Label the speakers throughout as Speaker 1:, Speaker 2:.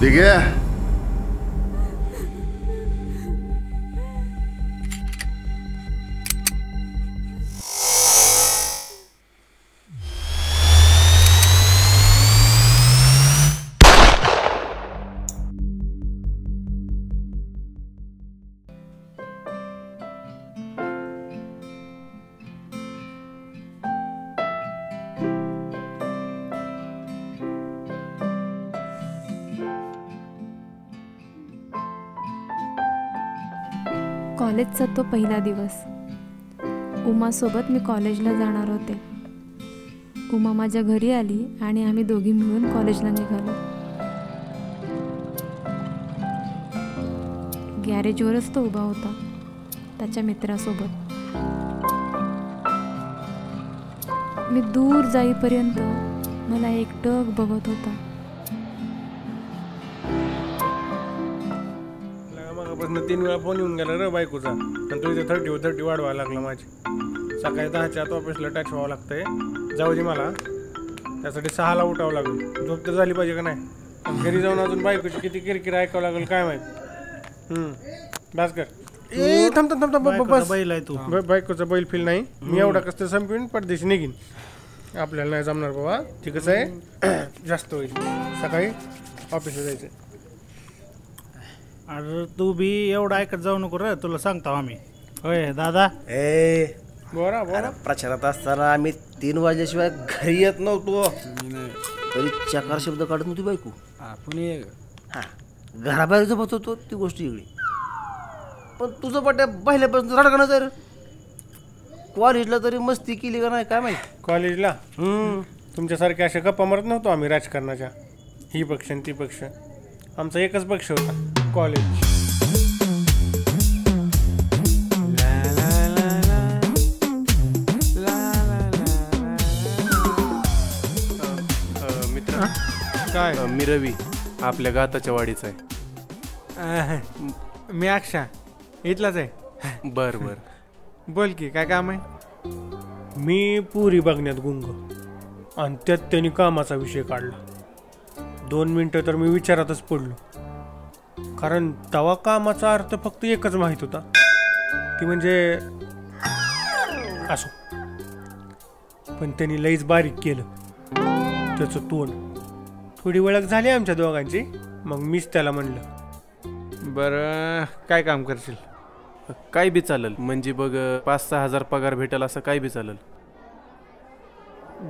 Speaker 1: ठीक आहे.
Speaker 2: कॉलेजचा तो पहिला दिवस. उमासोबत मी कॉलेजला जाणार होते. उमा माझ्या घरी आली आणि आम्ही दोघी मिळून कॉलेजला निघालो. गॅरेजवरच तो उभा होता त्याच्या मित्रासोबत. मी दूर जाईपर्यंत मला एकटक बघत होता.
Speaker 3: मगापासून 3 वेळा फोन येऊन गेला रे बायकोचा, आणि तो इथे 30 वाढवायला लागला माझी. सकाळी 10च्या आत ऑफिसला टच व्हावं लागतंय. जाऊ दे मला, त्यासाठी 6ला उठावं लागेल. झोप तर झाली पाहिजे का नाही. घरी जाऊन अजून बायकोची किती किरकिर ऐकावं लागेल काय माहित. भास्कर ए थांब थांब थांब बस. बैल आहे तू. बायकोचा बैल फील नाही. मी एवढा कसं संपवीन परदेशी निघीन. आपल्याला नाही जमणार बाबा. ते कसं आहे जास्त होईल. सकाळी ऑफिसला जायचं.
Speaker 4: अरे तू बी एवढं ऐकत जाऊ नको रे, तुला सांगतो आम्ही. होय दादा.
Speaker 3: बोरा बोरा.
Speaker 5: प्रचारात असताना आम्ही 3 वाजल्याशिवाय घरी येत नव्हतो. तरी चकार शब्द काढत नव्हती बायको. हा घराबाहेर झोपत होतो ती गोष्ट वेगळी. पण तुझं पट्ट्या पहिल्यापासून रडगाणच आहे रे. कॉलेजला तरी मस्ती केली का नाही काय माहिती.
Speaker 3: कॉलेजला तुमच्यासारखे अशा गप्पा मारत नव्हतो आम्ही राजकारणाच्या. ही पक्ष आणि ती पक्ष. आमचा एकच पक्ष होता, कॉलेज.
Speaker 6: मित्र
Speaker 3: काय?
Speaker 6: मी रवी, आपल्या गाताच्या वाडीचा आहे.
Speaker 3: मी अक्षा, इथलाच आहे.
Speaker 6: बर बर.
Speaker 3: बोल की काय काम आहे. मी पुरी बघण्यात गुंग, आणि त्यात त्यांनी कामाचा विषय काढला. 2 मिनिटं तर मी विचारातच पडलो. कारण तवा कामाचा अर्थ फक्त एकच माहीत होता, ती म्हणजे असो. पण त्यांनी लईच बारीक केलं त्याचं तोंड. थोडी ओळख झाली आमच्या दोघांची. मग मीच त्याला म्हणलं, बरं काय काम करशील.
Speaker 6: काय बी चालेल. म्हणजे बघ 5-6 हजार पगार भेटेल असं काय बी चालेल.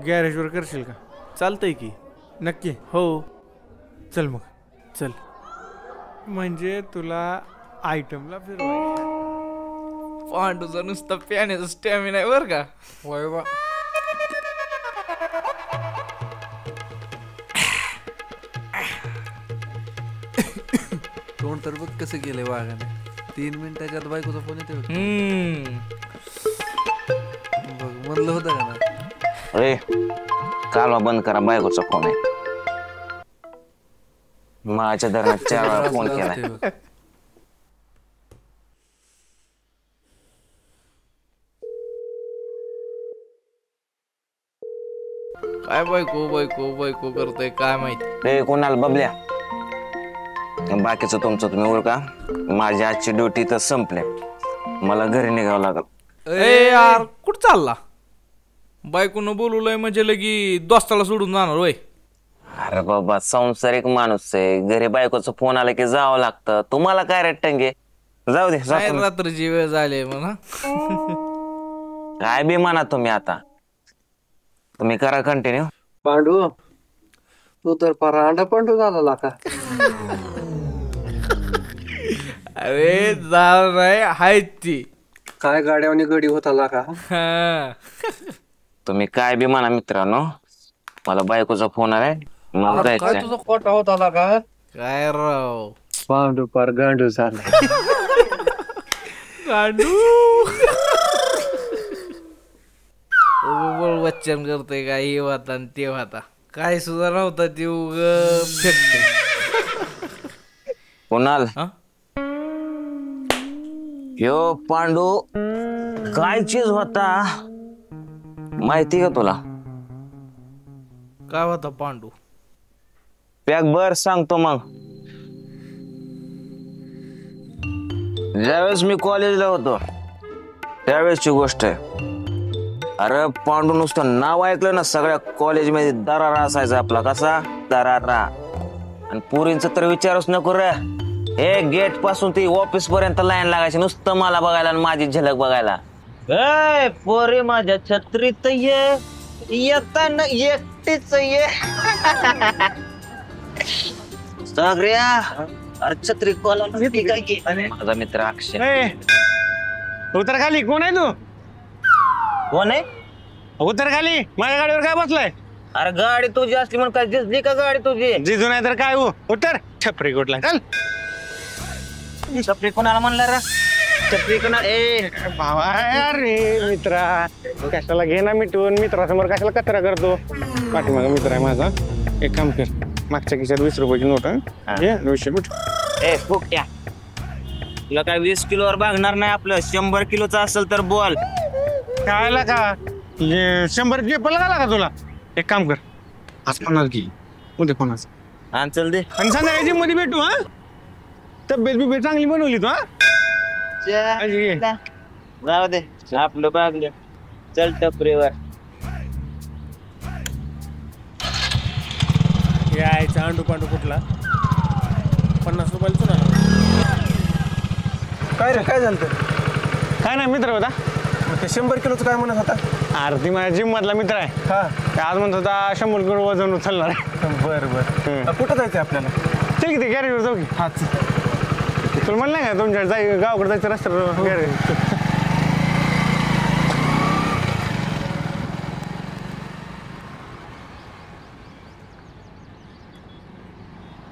Speaker 3: गॅरेजवर करशील का.
Speaker 6: चालतंय की.
Speaker 3: नक्की.
Speaker 6: हो
Speaker 3: चल मग.
Speaker 6: चल.
Speaker 3: म्हणजे तुला आयटमला फिरवायचं.
Speaker 7: पांडूचा नुसता प्याण्याचा स्टॅमिना आहे बरं का.
Speaker 3: होय बा.
Speaker 7: तोंड तर बघ कसं केलंय वाघाने. 3 मिनिटाच्या आत बायकोचा फोन येतो. बघ म्हणलं होतं का ना.
Speaker 8: अरे कालवा बंद करा, बायकोचा फोन आहे. माझ्या दरम्यान 4 वेळा फोन केलाय.
Speaker 7: काय बायको बायको बायको करतोय काय माहिती.
Speaker 8: रे कोणाला बबल्या, बाकीचं तुमचं तुम्ही ओळखा. माझी आजची ड्युटी तर संपले. मला घरी निघावं लागल.
Speaker 7: ए यार कुठं चालला. बायकोनं बोलवलंय म्हणजे लगी दोस्ताला सोडून जाणार होय.
Speaker 8: अरे बाबा संसारिक माणूस आहे. घरी बायकोचा फोन आला की जावं लागतं. तुम्हाला काय रट्टंगे. जाऊ दे.
Speaker 7: रात्रीची वेळ झाली म्हणा.
Speaker 8: काय बी म्हणा तुम्ही. आता तुम्ही करा कंटिन्यू.
Speaker 5: पांडू तू तर परांडा पांडू झाला का.
Speaker 7: अरे झालं नाही हाय ती.
Speaker 5: काय गाड्यावानी गडी होता का.
Speaker 8: तुम्ही काय बी म्हणा मित्रांनो, मला बायकोचा फोन आलाय. मला जायचंय.
Speaker 5: तुझा खोटा होता का.
Speaker 7: काय राव
Speaker 5: पांडू पार गांडू झाला.
Speaker 7: गांडू वचन करतोय काय. हे होता आणि ते होता. काय सुद्धा नव्हता ते उग
Speaker 8: कुणाल यो पांडू काय चीज होता माहिती का तुला.
Speaker 7: काय होता पांडू.
Speaker 8: पॅक बर सांगतो मग. ज्यावेळेस मी कॉलेजला होतो त्यावेळेसची गोष्ट आहे. अरे पांडू नुसतं नाव ऐकलं ना सगळ्या कॉलेजमध्ये दरारा असायचा आपला. कसा दरारा. आणि पुरींच तर विचारच नको रे. हे गेट पासून ती ऑफिस पर्यंत लाईन लागायची नुसतं मला बघायला आणि माझी झलक बघायला. ए पोरी माझ्या छत्रीत ये, येताना एकटीच ये. सगळ्या अरे छत्री माझा मित्र अक्षय.
Speaker 3: उतर खाली. कोण आहे तू?
Speaker 8: कोण आहे?
Speaker 3: उतर खाली. माझ्या गाडीवर काय बसलाय?
Speaker 8: अरे गाडी तुझी असली म्हणून काय दिसली का गाडी तुझी?
Speaker 3: जिजू नाही तर काय हो. उतर. छपरी कुठला? चल.
Speaker 8: छपरी कोणाला म्हणला रे? छपरी कोणा? ए
Speaker 3: भावा अरे मित्रा कशाला घे ना मिटून. मित्रासमोर कशाला कचरा करतो? पाठीमागा मित्र आहे माझा. एक काम कर, मागच्या खिशात 20 रुपयाची नोट आहे. 200 मिठ.
Speaker 8: ए फुकट्या, तुला काय 20 किलोवर भागणार नाही. आपलं 100 किलोचं असेल तर बोल.
Speaker 3: खायला का 100 पडला झाला का तुला? एक काम कर, आज 50 घे, उद्या 50.
Speaker 8: आणि चल दे.
Speaker 3: आणि संध्याकाळी मध्ये भेटू. हा तब्येत बिब्येत चांगली बनवली तू.
Speaker 8: जाऊ दे आपलं भागलं. चल टपरीवर.
Speaker 3: यायचा अंडू पांडू कुठला? 50 रुपयाला चुना.
Speaker 6: काय रे, काय झालं?
Speaker 3: काय नाही मित्र होता.
Speaker 6: ते 100 किलोचं काय म्हणत होता?
Speaker 3: आरती माझ्या जिम मधला मित्र आहे.
Speaker 6: हा,
Speaker 3: आज म्हणत होता 100 किलो वजन उचलणार आहे.
Speaker 6: बरं बरं. कुठं जायचं आपल्याला?
Speaker 3: चल की ते गॅरेजवर जाऊ की.
Speaker 6: हा,
Speaker 3: तुला म्हणलं का तुमच्या गावाकडे जायचं रस्त्यावर गॅरेज?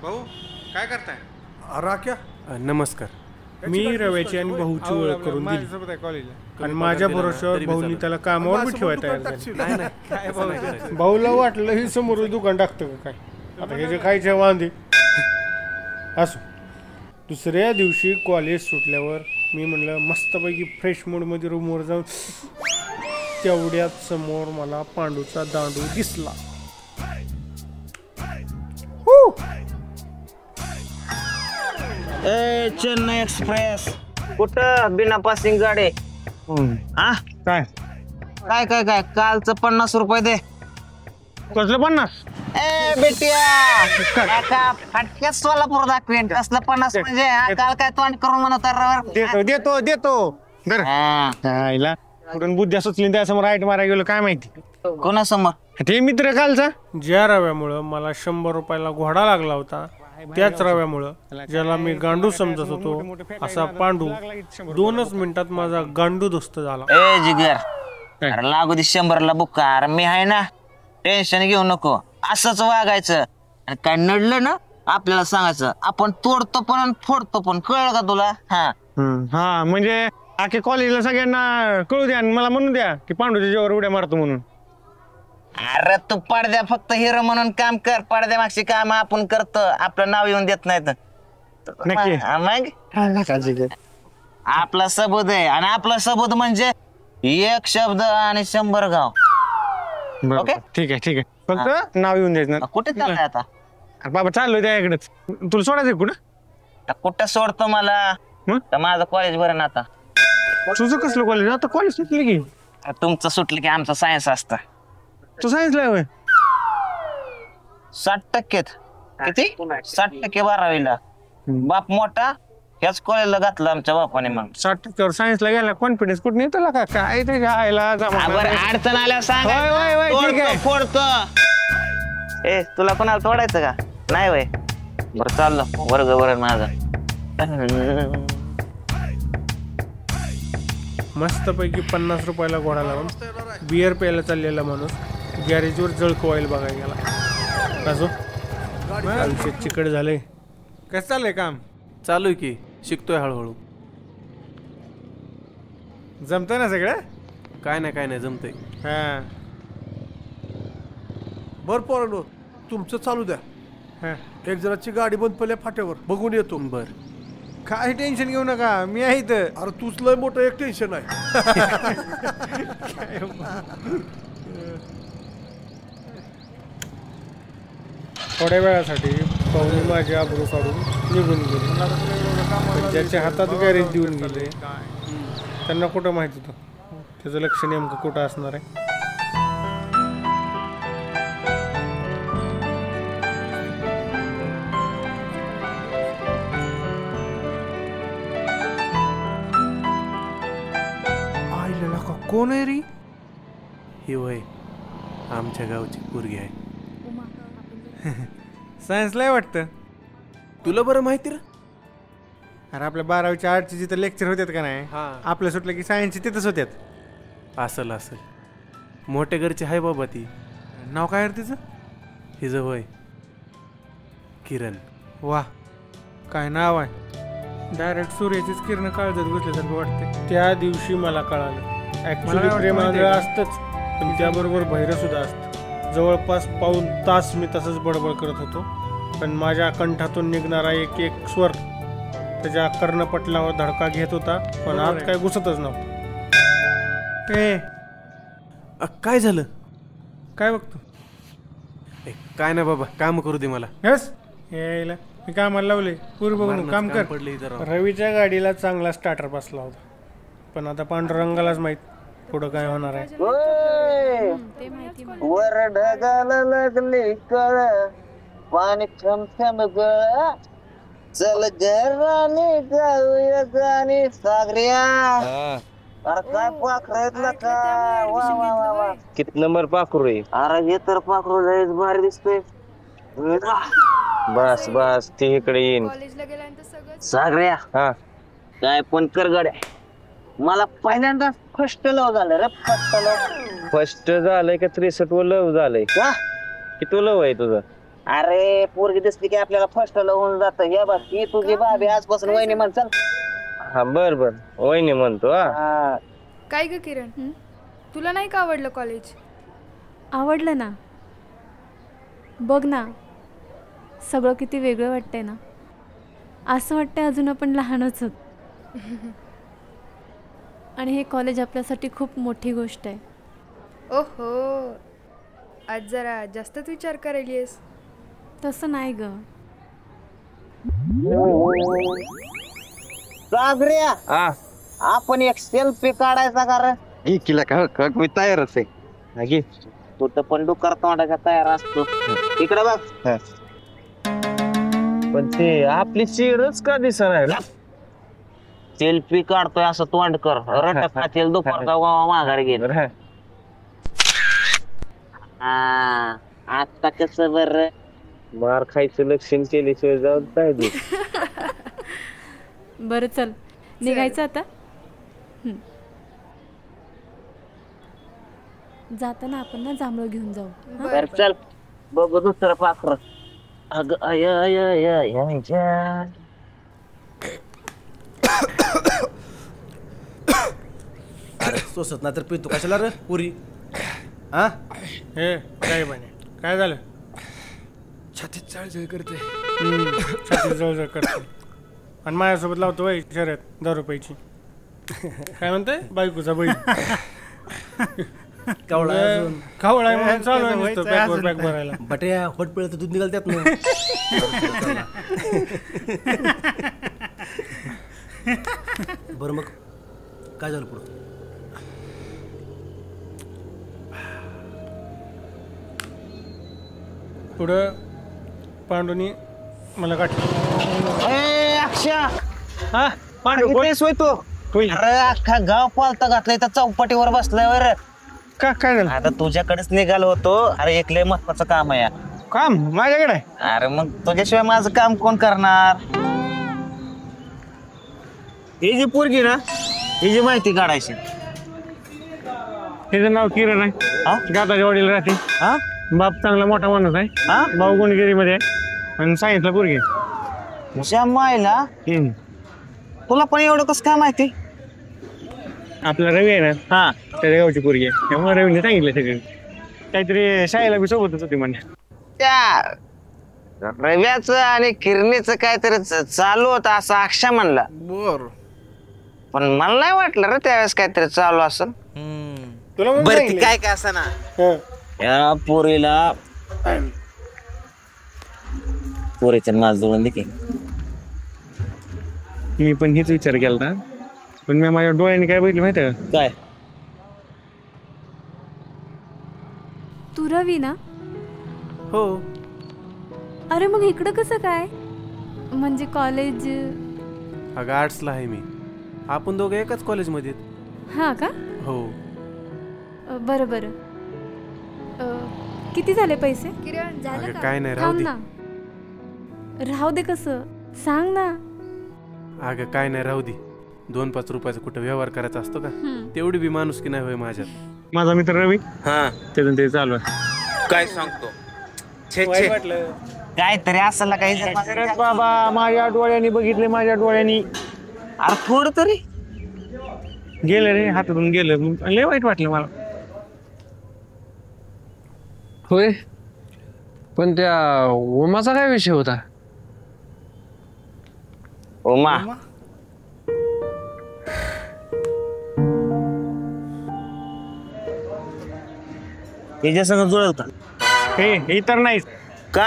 Speaker 1: भाऊ काय करताय?
Speaker 6: राख्या. नमस्कार.
Speaker 3: मी रव्याची आणि भाऊची ओळख करून दिली आणि माझ्या भरोश्यावर भाऊनी त्याला कामावर बी ठेवायला तयार झाले. भाऊला वाटलं ही समोर दुकान टाकतं का काय. आता हे जे खायचे वांदे असो. दुसऱ्या दिवशी कॉलेज सुटल्यावर मी म्हणलं मस्तपैकी फ्रेश मूडमध्ये रूमवर जाऊन तेवढ्यात समोर मला पांडूचा दांडू दिसला.
Speaker 8: ए चेन्नई एक्सप्रेस कुठं बिना पासिंग गाडी? हा
Speaker 3: काय
Speaker 8: काय काय काय कालचं 50 रुपये दे.
Speaker 3: कसलं 50?
Speaker 8: ए बेटिया फटक्यात सोलापूर दाखवेन. कसलं 50 म्हणजे काल काय तोंड करून म्हणत.
Speaker 3: देतो देतो देतो. आईला कुठून बुद्ध्या सुचली त्यासमोर आईट मारायला गेलो काय माहिती.
Speaker 8: कोणासमोर?
Speaker 3: ते मित्र कालचा. ज्या रव्यामुळं मला 100 रुपयाला घोडा लागला होता त्याच रव्यामुळं ज्याला मी गांडू समजत होतो असा पांडू 2च मिनिटात माझा गांडू दोस्त झाला.
Speaker 8: ए जिगर अरे लागू दे 100ला बुक्का. अरे मी आहे ना, टेन्शन घेऊ नको. असंच वागायचं आणि काय नडलं ना आपल्याला सांगायचं. आपण तोडतो पण आणि फोडतो पण. कळलं का तुला?
Speaker 3: हा म्हणजे आखे कॉलेजला सगळ्यांना कळू द्या आणि मला म्हणू द्या की पांडूच्या जीवावर उड्या मारतो म्हणून.
Speaker 8: अरे तू पडद्या फक्त हिरो म्हणून काम कर. पडद्या मागची काम आपण करतो. आपलं नाव येऊन देत नाहीत.
Speaker 3: नक्की.
Speaker 8: मग आपला सबूत आहे आणि आपला सबूत म्हणजे 1 शब्द आणि 100 गाव.
Speaker 3: ओके ठीक आहे ठीक आहे. फक्त नाव येऊन द्यायचं ना.
Speaker 8: कुठे चाललंय आता?
Speaker 3: बाबा चाललोय त्याकडे. तुला सोडायचं कुठं?
Speaker 8: कुठं सोडतो मला? तर माझं कॉलेज बरं ना आता.
Speaker 3: तुझं कसलं कॉलेज? आता कॉलेज सुटलं की.
Speaker 8: तुमचं सुटलं की आमचं सायन्स असतं.
Speaker 3: तू सायन्सला होय?
Speaker 8: 60% किती? 60% 12वीला. बाप मोठा ह्याच कॉलेजला घातलं आमच्या बापाने. मग
Speaker 3: 60% सायन्सला गेला कॉन्फिडन्स कुठं नाही तुला का? काय ते आयला
Speaker 8: अडचण आल्या सांग. फोडतो. ए तुला कोणाला तोडायचं का? नाही वय. बरं चाललं वर्ग बरं माझा.
Speaker 3: मस्तपैकी 50 रुपयाला घोडा लावून बियर प्यायला चाललेला माणूस गॅरेजवर जळकवायला बघायला गेला. असो आयुष्य चिकट झालंय.
Speaker 1: कसं चाललंय काम?
Speaker 6: चालू आहे की, शिकतोय हळूहळू.
Speaker 3: जमतं ना सगळं?
Speaker 6: काय नाही जमतंय.
Speaker 3: हा
Speaker 9: बर पोरांनो तुमचं चालू द्या. एक जणाची गाडी बंद पडल्या फाट्यावर बघून येतो.
Speaker 6: बर.
Speaker 3: काय टेन्शन घेऊ नका, मी आहे इथं.
Speaker 9: अरे तूच लय मोठं एक टेन्शन आहे.
Speaker 3: थोड्या वेळासाठी पाहुणे माझे आबरू काढून निघून गेले. ज्याच्या हातात गॅरेज देऊन गेले त्यांना कुठं माहित होतं त्याचं लक्ष नेमकं कुठं असणार आहे.
Speaker 9: आईला का कोण आहे रे?
Speaker 6: ही वय आमच्या गावची पोरगी आहे.
Speaker 1: सायन्सला वाटतं.
Speaker 6: तुला बरं माहिती रे?
Speaker 1: अरे आपल्या 12वीच्या आर्टचे जिथं लेक्चर होतात का नाही,
Speaker 6: हां.
Speaker 1: आपलं सुटलं की सायन्सचे तिथंच होत्यात.
Speaker 6: असल असल मोठ्या घरची आहे बाबा ती.
Speaker 1: नाव काय आहे तिचं?
Speaker 6: हिचं वय किरण.
Speaker 1: वा, काय नाव आहे. डायरेक्ट सूर्याचीच किरण काळजात घुसल्यासारखं वाटते.
Speaker 3: त्या दिवशी मला कळालं
Speaker 1: मला
Speaker 3: ॲक्च्युली
Speaker 1: वाटतं
Speaker 3: प्रेमाचं
Speaker 1: माहिती आहे
Speaker 3: असतंच पण त्याबरोबर भैरं सुद्धा असतं. जवळपास पाऊण तास मी तसंच बडबड करत होतो पण माझ्या कंठातून निघणारा एक एक स्वर त्याच्या कर्णपटलावर धडका घेत होता पण आत काय घुसतच नव्हतं.
Speaker 6: काय झालं?
Speaker 1: काय बघतो?
Speaker 6: काय ना बाबा काम करू दे मला.
Speaker 1: यस यायला मी कामाला लावले. पूर्व बघून काम कर.
Speaker 6: पडले इथं.
Speaker 3: रवीच्या गाडीला चांगला स्टार्टर बसला होता पण आता पांडुरंगालाच माहित पुढं काय होणार आहे.
Speaker 2: ते माहिती मला.
Speaker 8: वर ढगाला लागली कळ पाणी थमथम गळ चल घराने जाऊया गाणी सागऱ्या. अरे काय पाखरातला का वा वा वा वा. किती नंबर पाखरू आहे? अरे हे तर पाखरू लयच भारी दिसतोय. बस बस ते इकडे येईन.
Speaker 2: कॉलेजला गेल्यानंतर सगळं
Speaker 8: सागऱ्या हा काय पण कर गड्या. मला पहिल्यांदा फर्स्ट लव झालं रे. फर्स्ट झालंय का 63 लव झालंय का? किती लव आहे तुझं? अरे पोरगी दिसली की आपल्याला फर्स्ट लव होऊन जात. हे बघ ही तुझी बाबी आजपासून वहिनी म्हण. चल हा बर बर वहिनी म्हणतो. हा
Speaker 10: काय ग किरण, तुला नाही का आवडलं कॉलेज?
Speaker 2: आवडलं ना. बघ ना सगळं किती वेगळं वाटतंय ना. असं वाटतंय अजून आपण लहानच आहोत. आणि हे कॉलेज आपल्यासाठी खूप मोठी गोष्ट आहे.
Speaker 10: ओहो, आज जरा जास्तच विचार करायलीस.
Speaker 2: तसं नाही ग.
Speaker 8: सागऱ्या आपण एक सेल्फी काढायचा का रे? किला का मी तयारच आहे. तू तर पण डुकर तोंडाचा तयार असतो. इकडे बघ. पण ते आपली चेहरच का दिसणार? सेल्फी काढतोय असं तोंड कर. रटत खातील दुपारचा माघारी गेल. आता कस बर मार खायचं लक्षण केल्याशिवाय जाऊन पाहिजे.
Speaker 2: बरं चल निघायचं आता. जाताना आपण ना जांभळं घेऊन जाऊ.
Speaker 8: बर चल बघू दुसरं पाखर. अग अय अय अय
Speaker 5: अरे सोसत ना तर पितो कशाला रे पुरी? हा
Speaker 3: हे काय बने काय झालं?
Speaker 9: छातीत चाळजळ करते.
Speaker 3: छाती जवळ करते आणि माझ्यासोबत लावतो वय शर्यत 10 रुपयाची. काय म्हणते बायकोचा बैल
Speaker 5: कावळा
Speaker 3: कावळा आहे म्हणून चालू आहे नुसतं बॅगवर बॅग भरायला.
Speaker 5: बट्या होट पिळत तर दूध निघाल त्यात ना. बरं मग काय झालं पुढं?
Speaker 3: पुढं पांडूनी मला गाठलं.
Speaker 8: अक्षा हा होय तो. अरे अख्खा गाव पालता घातलाय तर चौपाटीवर बसलाय वर.
Speaker 3: का काय झालं?
Speaker 8: आता तुझ्याकडेच निघालो होतो. अरे एक लय महत्वाचं काम आहे.
Speaker 3: काम माझ्याकडे?
Speaker 8: अरे मग तुझ्याशिवाय माझं काम कोण करणार? ही जी पोरगी ना ही जी माहिती काढायची.
Speaker 3: तिचं नाव किरण आहे. गाताच्या वडील राहते.
Speaker 8: हा
Speaker 3: बाप चांगला मोठा माणूस आहे.
Speaker 8: हा
Speaker 3: भाऊ गुणगिरीमध्ये आणि सांगितलं पोरगी.
Speaker 8: मायला तुला पण एवढं कसं काय माहिती?
Speaker 3: आपला रवी आहे ना
Speaker 8: हा
Speaker 3: त्याच्या गावची पोरगी आहे. त्यामुळे रवीने सांगितलं सगळं. काहीतरी शाळेला बी सोबतच होती म्हणजे.
Speaker 8: त्या रव्याच आणि किरणीचं काहीतरी चालू होतं असं अक्षा म्हणला.
Speaker 7: बर
Speaker 8: पण मला नाही वाटलं रे त्यावेळेस काहीतरी चालू असेल.
Speaker 3: तुला म्हणून
Speaker 8: बरं ती
Speaker 3: सांगितलं.
Speaker 8: काय काय असं ना
Speaker 3: हं.
Speaker 8: या पोरीला पोरीच्या नाच जुळून दे की.
Speaker 3: मी पण हेच विचार केला ना, पण मी माझ्या डोळ्याने काय बघितलं माहिती का?
Speaker 8: काय?
Speaker 2: तू रवी ना?
Speaker 6: हो.
Speaker 2: अरे मग इकडं कसं काय? म्हणजे कॉलेज?
Speaker 6: अगं आर्ट्सला आहे मी. आपण दोघं एकाच कॉलेजमध्ये आहेत.
Speaker 2: हा का?
Speaker 6: हो.
Speaker 2: बरं बरं. किती झाले पैसे?
Speaker 10: किरण झालं
Speaker 6: अगं
Speaker 10: का?
Speaker 6: काय नाही, राहू
Speaker 2: थांब
Speaker 6: दे.
Speaker 2: ना. राहू दे कसं? सांग ना.
Speaker 6: अगं काय नाही, राहू दे. 2-5 रुपयाचा कुठं व्यवहार करायचा असतो का? तेवढी बी माणूस की नाही होय माझ्यात.
Speaker 3: माझा मित्र रवी,
Speaker 8: हा
Speaker 3: त्याचं ते चालू आहे.
Speaker 8: काय सांगतो?
Speaker 3: वाईट वाटलं.
Speaker 8: काहीतरी असला काही
Speaker 3: अरे बाबा, माझ्या डोळ्यांनी बघितले, माझ्या डोळ्यांनी.
Speaker 8: अरे थोडं तरी
Speaker 3: गेलं रे, हातातून गेलं. लय वाईट वाटलं मला.
Speaker 11: होय, पण त्या उमाचा काय विषय होता?
Speaker 8: उमा हिच्या संग जुळल का?
Speaker 3: हे तर नाहीच
Speaker 8: का?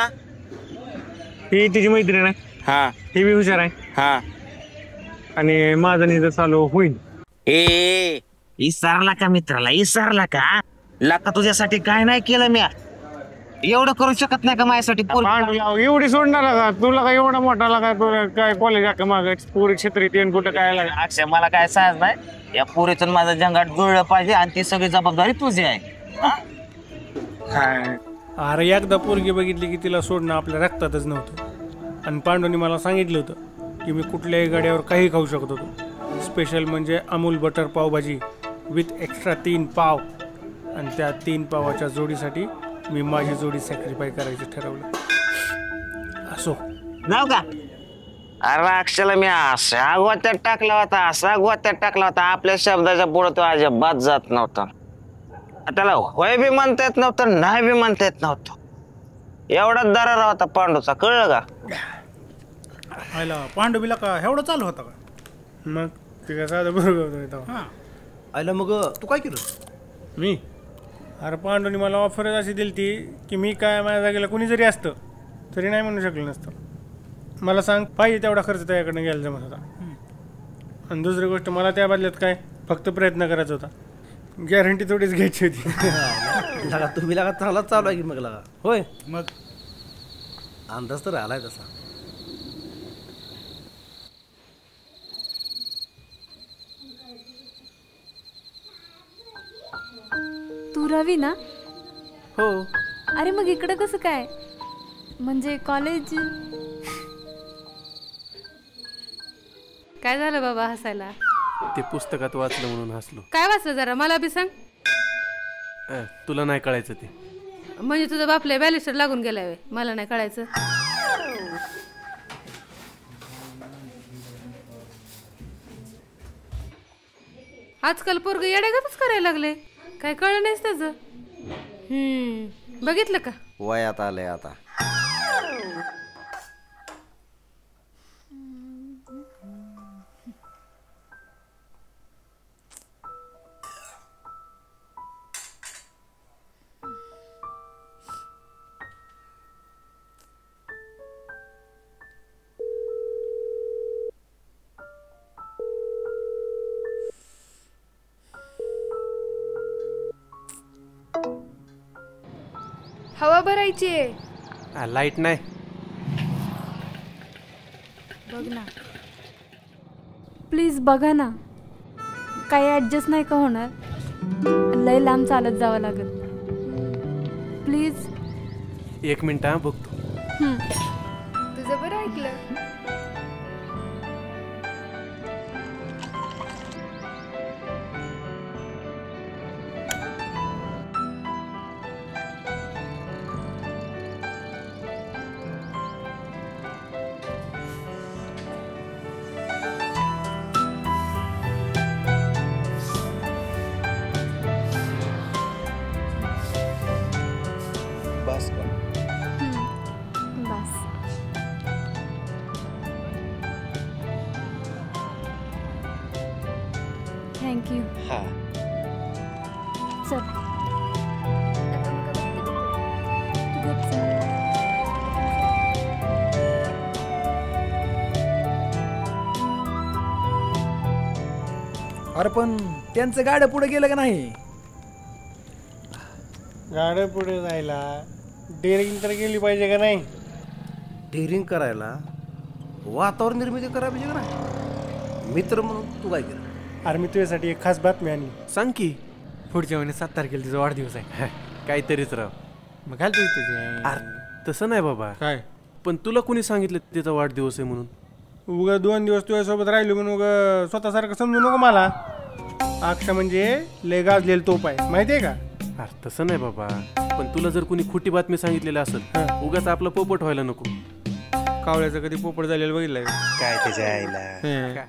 Speaker 3: ही तिची मैत्रीण आहे.
Speaker 8: हा,
Speaker 3: ही बी हुशार आहे.
Speaker 8: हा.
Speaker 3: आणि माझं निधन चालू होईल.
Speaker 8: ए विसरला का मित्राला? विसरला का? लाका तुझ्यासाठी काय नाही केलं मी? एवढं करू शकत नाही का माझ्यासाठी?
Speaker 3: एवढी सोडणार का तुला? काय एवढा मोठा लागा? तुला काय कॉलेज माग पुरी क्षेत्रीत येऊन कुठं काय लागा?
Speaker 8: अक्षय, मला काय साहस नाही. या पोरीतून माझं जंगाट जुळलं पाहिजे आणि ती सगळी जबाबदारी तुझी आहे.
Speaker 3: अरे एकदा पोरगी बघितली की तिला सोडणं आपल्या रक्तातच नव्हतं. आणि पांडूने मला सांगितलं होतं की मी कुठल्याही गाड्यावर काही खाऊ शकत होतो. स्पेशल म्हणजे Amul butter pav bhaji with extra 3 पाव. आणि त्या 3 पावाच्या जोडीसाठी मी माझी जोडी सॅक्रिफाय करायचं ठरवलं. असो
Speaker 8: जाऊ का? अरे अक्षयला मी असा गोत्यात टाकला होता, आपल्या शब्दाच्या पुढे तो अजिबात जात नव्हता. त्याला होय बी म्हणता येत नव्हतं, नाही बी म्हणता येत नव्हतं. एवढा दरारा होता पांडूचा, कळलं का?
Speaker 4: पांडू बिला का एवढं चालू होता का?
Speaker 3: मग ते काय साधं बरोबर.
Speaker 5: आयला मग तू काय केलं?
Speaker 3: मी अरे पांडूने मला ऑफरच अशी दिली ती की मी काय माझ्या जागेला कुणी जरी असतं तरी नाही म्हणू शकलं नसतं. मला सांग, पाहिजे तेवढा खर्च त्याच्याकडनं घ्यायला जमत होता. आणि दुसरी गोष्ट, मला त्या बदल्यात काय फक्त प्रयत्न करायचा होता. गॅरंटी थोडीच घ्यायची होती.
Speaker 5: लगा तुम्ही लगा चांगला चालू आहे की मग लगा. होय,
Speaker 4: मग
Speaker 5: अंदाज तर आलाय तसा.
Speaker 2: तू रवी ना?
Speaker 6: हो.
Speaker 2: अरे मग इकडं कसं काय? म्हणजे कॉलेज?
Speaker 12: काय झालं बाबा हसायला?
Speaker 6: ते पुस्तकात वाचलं म्हणून हसलो.
Speaker 12: काय वाचलं जरा मला बी सांग.
Speaker 6: तुला नाही कळायचं ते?
Speaker 12: म्हणजे तुझा बापल्या बॅलिस्टर लागून गेलाय, मला नाही कळायचं. आजकाल पोरग येड्यागतच करायला लागले, काय कळलं नाहीस त्याचं. बघितलं का?
Speaker 5: वयात आलंय आता.
Speaker 10: हवा भरायची आहे.
Speaker 6: लाईट नाही.
Speaker 10: बघ ना
Speaker 2: प्लीज बघा ना, काही ॲडजस्ट नाही का होणार? लय लांब चालत जावं लागेल. प्लीज.
Speaker 6: 1 मिनिट बघतो.
Speaker 10: तुझं बरं ऐकलं.
Speaker 2: बस. थँक्यू. चल. तू गप्प चल.
Speaker 13: अरे पण त्यांचं गाड्या पुढे गेलं का नाही?
Speaker 3: गाड्या पुढे जायला डेअरिंग तर गेली पाहिजे का नाही?
Speaker 5: डेअरिंग करायला वातावरण निर्मिती करायला पाहिजे का नाही? मित्र म्हणून तू काय केलं?
Speaker 3: अरे मी तुझ्यासाठी एक खास बातमी आणली.
Speaker 6: सांग की.
Speaker 1: पुढच्या महिन्यात 7 तारखेला तिचा वाढदिवस आहे.
Speaker 6: काहीतरीच राव.
Speaker 1: मग घाल तुझी तुझे.
Speaker 6: अरे तसं नाही बाबा.
Speaker 1: काय
Speaker 6: पण तुला कोणी सांगितलं तिचा वाढदिवस आहे म्हणून?
Speaker 3: उगा 2 दिवस तुझ्यासोबत राहिलो म्हणून उगा स्वतःसारखं समजू नको मला. अक्षा म्हणजे लय गाजलेला तोप आहे माहिती आहे का?
Speaker 6: अरे तसं नाही बाबा. पण तुला जर कोणी खोटी बातमी सांगितलेली असेल उगाच आपला पोपट व्हायला नको.
Speaker 3: कावळ्याचं कधी पोपट झालेलं बघितलंय
Speaker 14: काय त्याच्या आईला.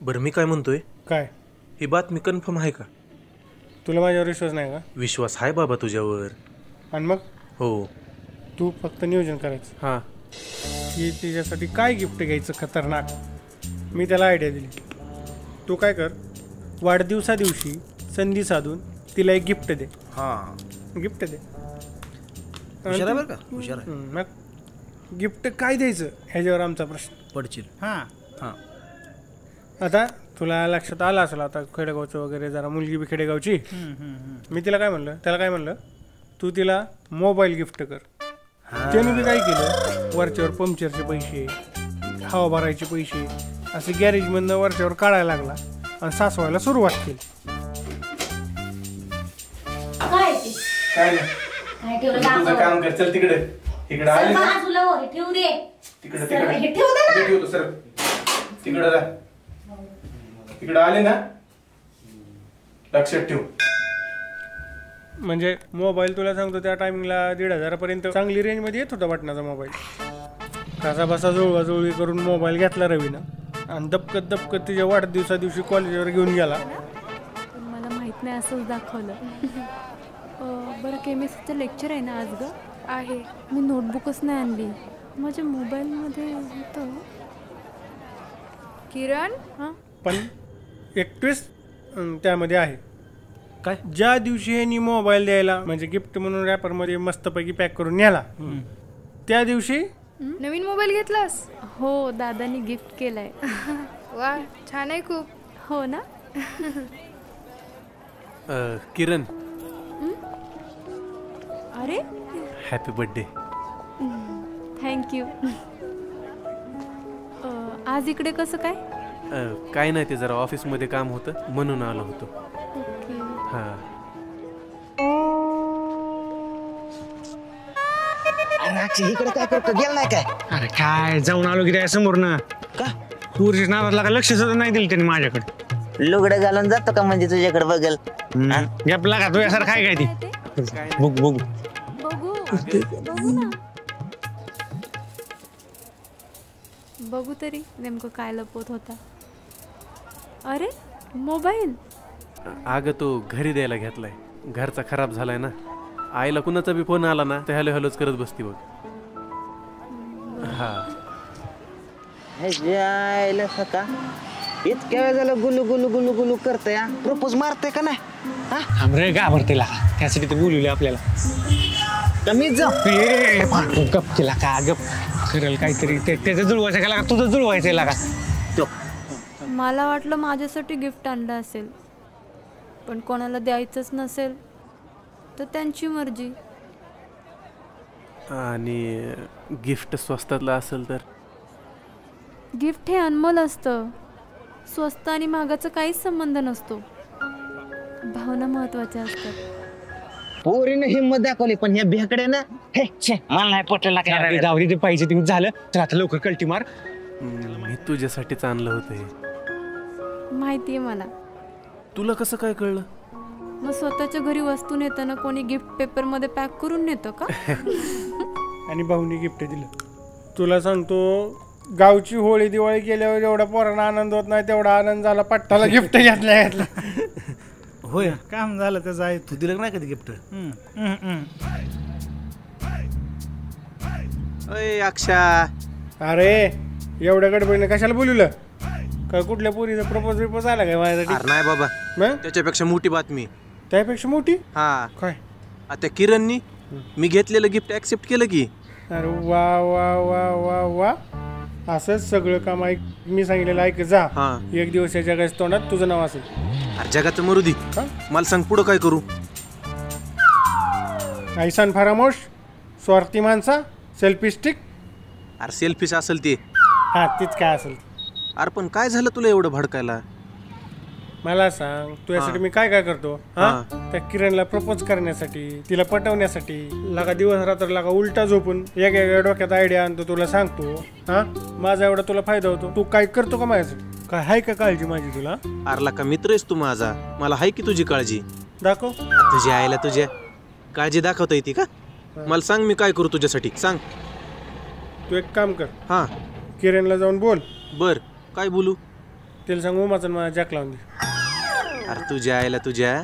Speaker 14: बरं मी काय म्हणतोय,
Speaker 3: काय
Speaker 14: ही बातमी कन्फर्म आहे का?
Speaker 3: तुला माझ्यावर विश्वास नाही का?
Speaker 14: विश्वास आहे बाबा तुझ्यावर.
Speaker 3: आणि मग
Speaker 14: हो
Speaker 3: तू फक्त नियोजन करायचं.
Speaker 6: हां
Speaker 3: की तिच्यासाठी काय गिफ्ट घ्यायचं खतरनाक. मी त्याला आयडिया दिली. तू काय कर, वाढदिवसा दिवशी संधी साधून तिला एक गिफ्ट दे.
Speaker 5: हां
Speaker 3: गिफ्ट दे.
Speaker 5: हुशार आहे बरं का, हुशार आहे.
Speaker 3: मग गिफ्ट काय द्यायचं ह्याच्यावर आमचा प्रश्न
Speaker 5: पडशील.
Speaker 3: हां हां आता तुला लक्षात आलं असेल आता खेडेगावचं वगैरे जरा मुलगी बी खेडेगावची. मी तिला काय म्हणलं, त्याला काय म्हणलं, तू तिला मोबाईल गिफ्ट कर. त्याने बी काय केलं, वरच्यावर पंक्चरचे पैसे, हवा भरायचे पैसे असे गॅरेजमधनं वरच्यावर काढायला लागला आणि सासवायला सुरुवात केली.
Speaker 15: काय
Speaker 6: तुझं काम कर. चल तिकडे. इकडे आले ना तिकडे ठेवतो सर. तिकडे जा. तिकडे आले ना लक्षात ठेव.
Speaker 3: म्हणजे मोबाईल तुला सांगतो त्या टायमिंगला 1,500 पर्यंत चांगली रेंजमध्ये येत होता बटनाचा मोबाईल. कसा बसा जुळवाजुळवी करून मोबाईल घेतला रवीनं आणि दबकत दबकत तिच्या वाढदिवसा दिवशी कॉलेजवर घेऊन गेला.
Speaker 2: पण मला माहित नाही असंच दाखवलं. बरं केमिस्ट्रीचं लेक्चर आहे ना आज?
Speaker 10: आहे.
Speaker 2: मी नोटबुकच नाही आणली. माझ्या मोबाईलमध्ये होतं.
Speaker 10: किरण
Speaker 2: हां
Speaker 3: पण एक ट्विस्ट त्यामध्ये आहे. काय ज्या दिवशी ह्यांनी मोबाईल द्यायला म्हणजे गिफ्ट म्हणून रॅपरमध्ये मस्तपैकी पॅक करून न्याला त्या दिवशी
Speaker 10: नवीन मोबाईल घेतलास?
Speaker 2: हो दादानी गिफ्ट केलाय.
Speaker 10: वा छान आहे खूप.
Speaker 2: हो ना.
Speaker 6: किरण
Speaker 2: अरे
Speaker 6: हॅपी बर्थडे.
Speaker 2: थँक्यू. आज इकडे कसं काय?
Speaker 6: काय नाही ते जरा ऑफिसमध्ये काम होतं म्हणून आलो होतो. हां
Speaker 15: अरे इकडे काय करतो, गेला नाही काय?
Speaker 16: अरे काय जाऊन आलो की त्या समोरनं.
Speaker 15: का
Speaker 16: पुरीच्या नावाला लक्ष सुद्धा नाही दिलं त्यांनी माझ्याकडे.
Speaker 15: लुगडं घालून जातो का म्हणजे तुझ्याकडे बघल?
Speaker 16: गॅपला का तुझ्यासारखं काय ती बघू बघू
Speaker 2: बघू ना. बघू तरी नेमकं काय लपवत होता. अरे मोबाईल.
Speaker 6: अगं तो घरी द्यायला घेतलाय. घरचा खराब झालाय ना. आईला कुणाचा बी फोन आला ना तर हॅलो हॅलोच करत बसती बघ. हा
Speaker 15: जायला सका इतक्या वेळ झालं गुलू गुलू गुलू गुलू करतोय. प्रपोज मारते का नाही?
Speaker 16: हमरे घाबरते ला त्यासाठी ते बोलवले आपल्याला.
Speaker 15: कमीच जाऊ
Speaker 16: गप केला का गप करेल काहीतरी. त्याचं जुळवायचं का लागा तुझं जुळवायचं लागा.
Speaker 2: मला वाटलं माझ्यासाठी गिफ्ट आणलं असेल पण कोणाला द्यायचंच नसेल तर त्यांची मर्जी.
Speaker 6: आणि गिफ्ट स्वस्तातलं असेल तर?
Speaker 2: गिफ्ट हे अनमोल असतं. स्वस्त आणि महागाचा काहीच संबंध नसतो. भावना महत्वाच्या असतात.
Speaker 15: पोरीनं हिंमत दाखवली पण ह्या भेकडे ना हे मला नाही पटलं काय.
Speaker 16: गावरी ते पाहिजे तुम्ही झालं तर आता लवकर कल्टी मार.
Speaker 6: मी तुझ्यासाठीच आणलं होतं.
Speaker 2: माहितीये मला.
Speaker 6: तुला कसं काय कळलं?
Speaker 2: मग स्वतःच्या घरी वस्तू नेताना कोणी गिफ्ट पेपर मध्ये पॅक करून नेतं का?
Speaker 3: आणि भाऊनी गिफ्ट दिलं. तुला सांगतो गावची होळी दिवाळी केल्यावर जेवढा पोरांना आनंद होत नाही तेवढा आनंद झाला पट्टाला गिफ्ट घेतल्या.
Speaker 4: होय काम झालं त्याचं आहे.
Speaker 5: तू दिलं नाही कधी गिफ्ट?
Speaker 14: अक्षा
Speaker 3: अरे एवढ्या गडबडीने कशाला बोलवलं? काय कुठल्या पोरीचा प्रपोज बिपोज आला काय माझ्यासाठी?
Speaker 14: नाही बाबा त्याच्यापेक्षा मोठी बातमी.
Speaker 3: त्यापेक्षा मोठी?
Speaker 14: हा
Speaker 3: काय?
Speaker 14: आता किरणनी मी घेतलेलं गिफ्ट ऍक्सेप्ट केलं की.
Speaker 3: अरे वा वा वा वा वा. असंच सगळं काम ऐक, मी सांगितलेलं ऐक जा. एक दिवस या जगाच्या तोंडात तुझं नाव असेल.
Speaker 6: अरे जगाचं मरू दे, मला सांग पुढं काय करू.
Speaker 3: ऐसान फरामोश, स्वार्थी माणसा, सेल्फिस्टिक.
Speaker 6: अरे सेल्फिश असेल ते.
Speaker 3: हा तीच काय असेल.
Speaker 6: अरे पण काय झालं तुला एवढं भडकायला.
Speaker 3: मला सांग तुझ्यासाठी मी काय काय करतो. त्या किरणला प्रपोज करण्यासाठी, तिला पटवण्यासाठी लगा दिवस रात्र लगा उलटा झोपून एक डोक्यात आयडिया आणतो, तुला सांगतो. माझा एवढा तुला फायदा होतो, तू काय करतो का माझ्यासाठी? काय हाय का काळजी माझी तुला?
Speaker 6: अरला का मित्र आहेस तू माझा, मला हाय की तुझी काळजी.
Speaker 3: दाखव.
Speaker 6: तुझ्या आईला तुझ्या काळजी दाखवता येते का? मला सांग मी काय करू तुझ्यासाठी, सांग.
Speaker 3: तू एक काम कर, किरणला जाऊन बोल.
Speaker 6: बर काय बोलू?
Speaker 3: तिला सांगू माझं मला जॅक लावून दे.
Speaker 6: अरे तुझ्या आईला तुझ्या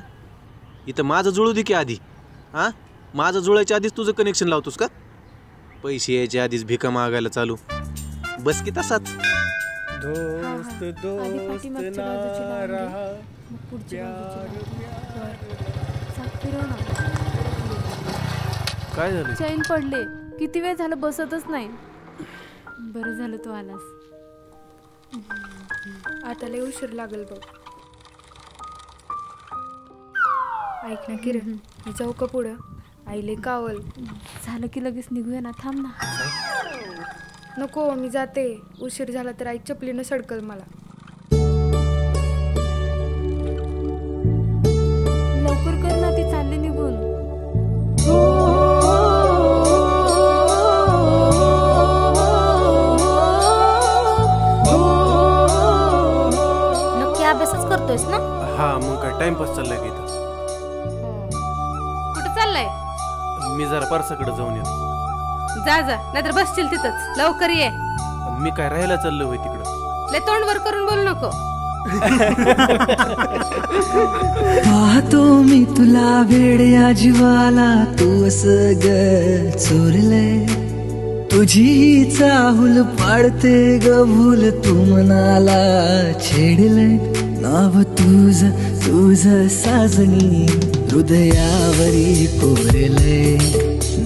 Speaker 6: इथं माझं जुळू दे की आधी. माझं जुळायच्या आधीच तुझं कनेक्शन लावतोस का? पैसे यायच्या आधीच भिका मागायला चालू. बस की तसाच.
Speaker 3: दोस्त दोस्त ना रहा,
Speaker 6: काय झालं?
Speaker 2: चैन पडले, किती वेळ झालं बसतच नाही. बरं झालं तू आलास.
Speaker 10: आता लय उशीर लागल बघ. ऐक ना किरण, मी जाऊ का पुढं? आईले कावल.
Speaker 2: झालं की लगेच निघूया ना, थांब ना.
Speaker 10: नको मी जाते, उशीर झाला तर आई चपलीनं सडकल मला.
Speaker 2: लवकर कर ना, ती चालली निघून.
Speaker 17: नक्की अभ्यासच करतोयस ना?
Speaker 6: हा मग काय टाइमपास चाललाय का इथं?
Speaker 12: कुठं चाललाय?
Speaker 6: मी जरा परसाकडे जाऊन येतो.
Speaker 12: जा जा, नाहीतर बसशील तिथंच. लवकर ये.
Speaker 6: मी काय राहायला चाललो होय तिकडं?
Speaker 12: लय तोंड वर करून बोलू नको.
Speaker 18: पाहतो मी तुला वेड्या जीवाला, तू असं ग चोरलंय. तुझी चाहूल पाडते ग भूल, तू मनाला छेडलंय. नाव तुझ तुझ साजनी हृदयावरी कोरलंय.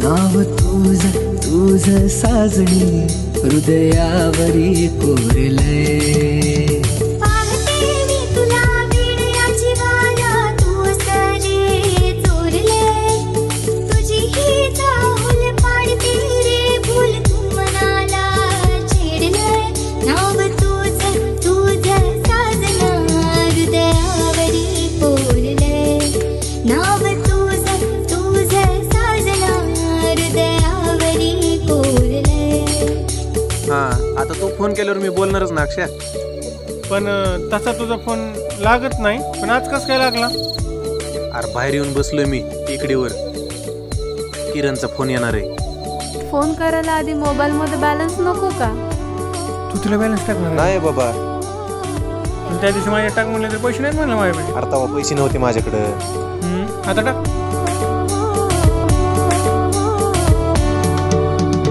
Speaker 18: नाव तुझ तुझ साजनी हृदयावरी कोरलंय.
Speaker 6: आता तो फोन केल्यावर मी बोलणारच ना अक्षय.
Speaker 3: पण तसा तुझा फोन लागत नाही. पण आज कस काय लागला?
Speaker 6: अरे बाहेर येऊन बसलोय मी टेकडीवर, किरणचा फोन येणार आहे.
Speaker 2: फोन करायला आधी मोबाईल मध्ये बॅलन्स नको का?
Speaker 3: तू तुला बॅलन्स टाकणार
Speaker 6: नाही बाबा.
Speaker 3: त्या दिवशी माझ्या टाक म्हणले तर पैसे नाहीत म्हणलं माझ्याकडे.
Speaker 6: अरे तेव्हा पैसे नव्हते माझ्याकडे.
Speaker 3: आता टाक.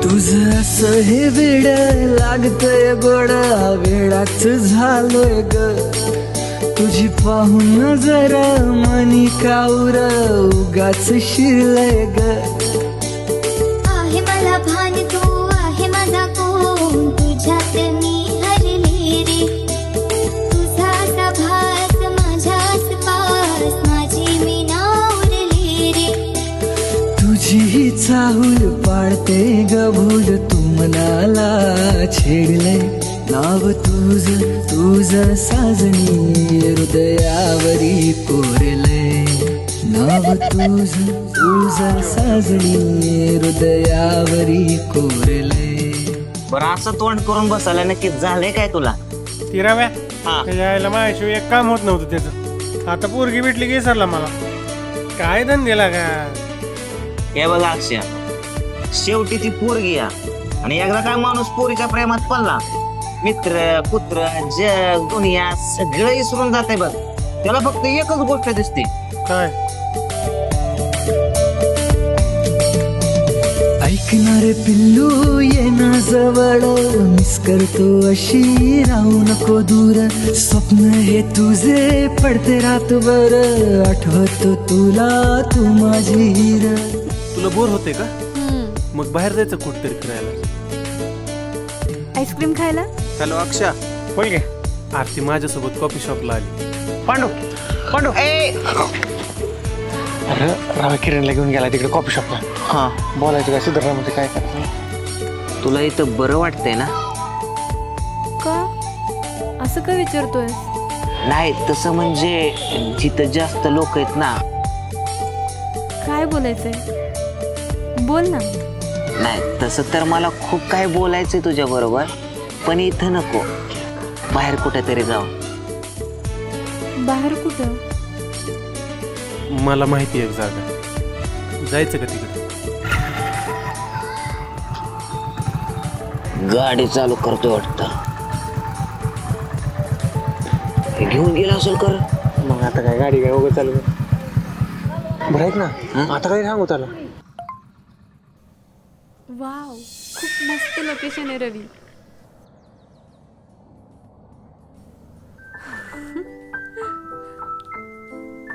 Speaker 18: तुझं असं हे वेड लागतंय गोडा, वेडाच झालोय ग. तुझी पाहून जरा मनी काऊर उगाच शिरलंय ग.
Speaker 19: आहे मला भान तू आहे माझा कोण, तुझ्यात मी हरले रे. तुझा असा भास माझ्या आसपास, माझी मी नावरले रे.
Speaker 18: तुझी चाहूल पाडते ग भूल, तू मनाला छेडलंय. नाव तुझ तुझ साजनी हृदयावरी कोरलंय. नाव तुझ तुझ साजनी हृदयावरी कोरलंय.
Speaker 15: बरं असं तोंड करून बसायला नक्की झालंय काय तुला?
Speaker 3: तिराव्या यायला माझ्याशिवाय एक काम होत नव्हतं त्याचं. आता पोरगी भेटली की सरला मला. काय धंदेला का?
Speaker 15: हे बघा अक्षय, शेवटी ती पोरगी आणि एकदा काय माणूस पोरीच्या प्रेमात पडला, मित्र पुत्र जग दुनिया सगळं विसरून जाते बघ. त्याला फक्त एकच गोष्ट दिसते.
Speaker 3: काय?
Speaker 18: ऐकणारे पिल्लू ये ना जवळ, मिस करतो अशी राहू नको दूर. स्वप्न हे तुझे पडते रातभर, आठवतो तुला तू माझी हिर.
Speaker 6: तुला बोर होते का? मग बाहेर जायचं कुठतरी फिरायला.
Speaker 2: आईस्क्रीम खायला?
Speaker 3: हॅलो अक्षा बोल गे. आरती माझ्यासोबत कॉफी शॉपला आली.
Speaker 16: पांडू पांडू अरे राव किरणला घेऊन गेला तिकडे कॉफी शॉपला.
Speaker 15: हा
Speaker 16: बोलायचं काय सिद्धरामध्ये काय करायचं?
Speaker 15: तुला इथं बरं वाटतंय ना?
Speaker 2: का असं का विचारतोय?
Speaker 15: नाही तसं म्हणजे जिथं जास्त लोक आहेत ना.
Speaker 2: काय बोलायचंय बोल ना.
Speaker 15: नाही तसं तर मला खूप काही बोलायचंय तुझ्या बरोबर, पण इथं नको, बाहेर कुठेतरी जाऊ.
Speaker 2: बाहेर कुठं?
Speaker 3: मला माहिती आहे एक जागा. जायचं का तिकडे?
Speaker 15: गाडी चालू करतोय वाटतं. घेऊन गेला असेल कर.
Speaker 16: मग आता काय गाडी काय वगैरे चालू बरं ऐक ना. आता काय सांगू त्याला?
Speaker 2: वाव खूप मस्त लोकेशन आहे रवी.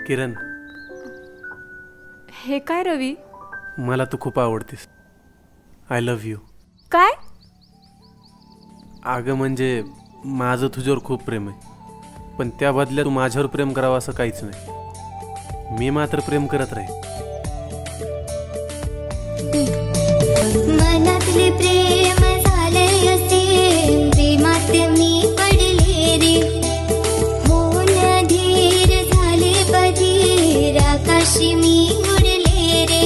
Speaker 3: किरण
Speaker 2: हे काय रवी?
Speaker 3: मला तू खूप आवडतेस. I love you.
Speaker 2: काय?
Speaker 3: अगं म्हणजे माझं तुझ्यावर खूप प्रेम आहे, पण त्या बदल्यात तू माझ्यावर प्रेम करावं असं काहीच नाही. मी मात्र प्रेम करत राहील.
Speaker 19: मनातले प्रेम झाले असे, प्रेमात मी पडले रे. होऊन धीर झाले बधीर, आकाशी मी उडले रे.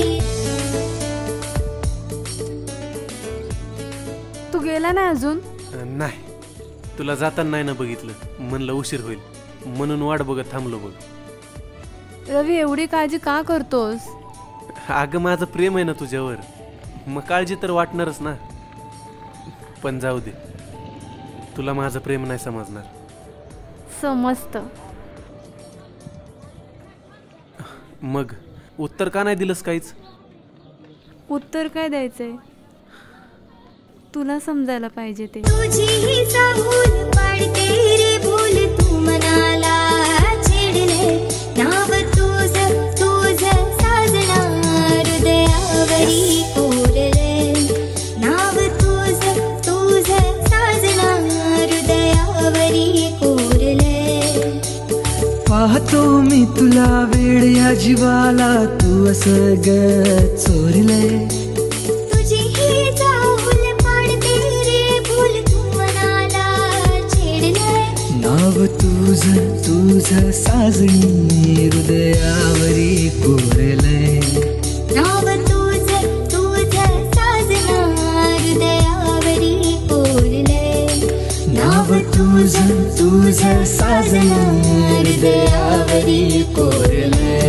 Speaker 2: तू गेला ना अजून?
Speaker 3: नाही, तुला जाताना नाही ना बघितलं, म्हणलं उशीर होईल म्हणून वाट बघत थांबलो बघ.
Speaker 2: रवी एवढी काळजी का करतोस?
Speaker 3: अगं माझं प्रेम आहे ना तुझ्यावर, मग काळजी तर वाटणारच ना. पण जाऊ दे, तुला माझं प्रेम नाही समजणार.
Speaker 2: समजतं.
Speaker 3: मग उत्तर का नाही दिलंस काहीच?
Speaker 2: उत्तर काय द्यायचंय? तुला समजायला पाहिजे ते.
Speaker 19: तुझी ही चाहूल पाडते रे भूल, तू मनाला चिडले. नाव तुझं तुझं साजना हृदयावरी कोरले. नाव तुझं तुझं साजना हृदयावरी कोरले.
Speaker 18: पाहतो मी तुला वेड या जीवाला, तू असं ग चोरले.
Speaker 19: तुझी ही चाहूल पाडते रे भूल, तू मनाला चिडले.
Speaker 18: नाव तुझं तुझं साजणी हृदयावरी कोरले.
Speaker 19: नाव तुझं तुझं साजना हृदयावरी कोरले.
Speaker 18: नाव तुझं तुझं साजणी हृदयावरी कोरले.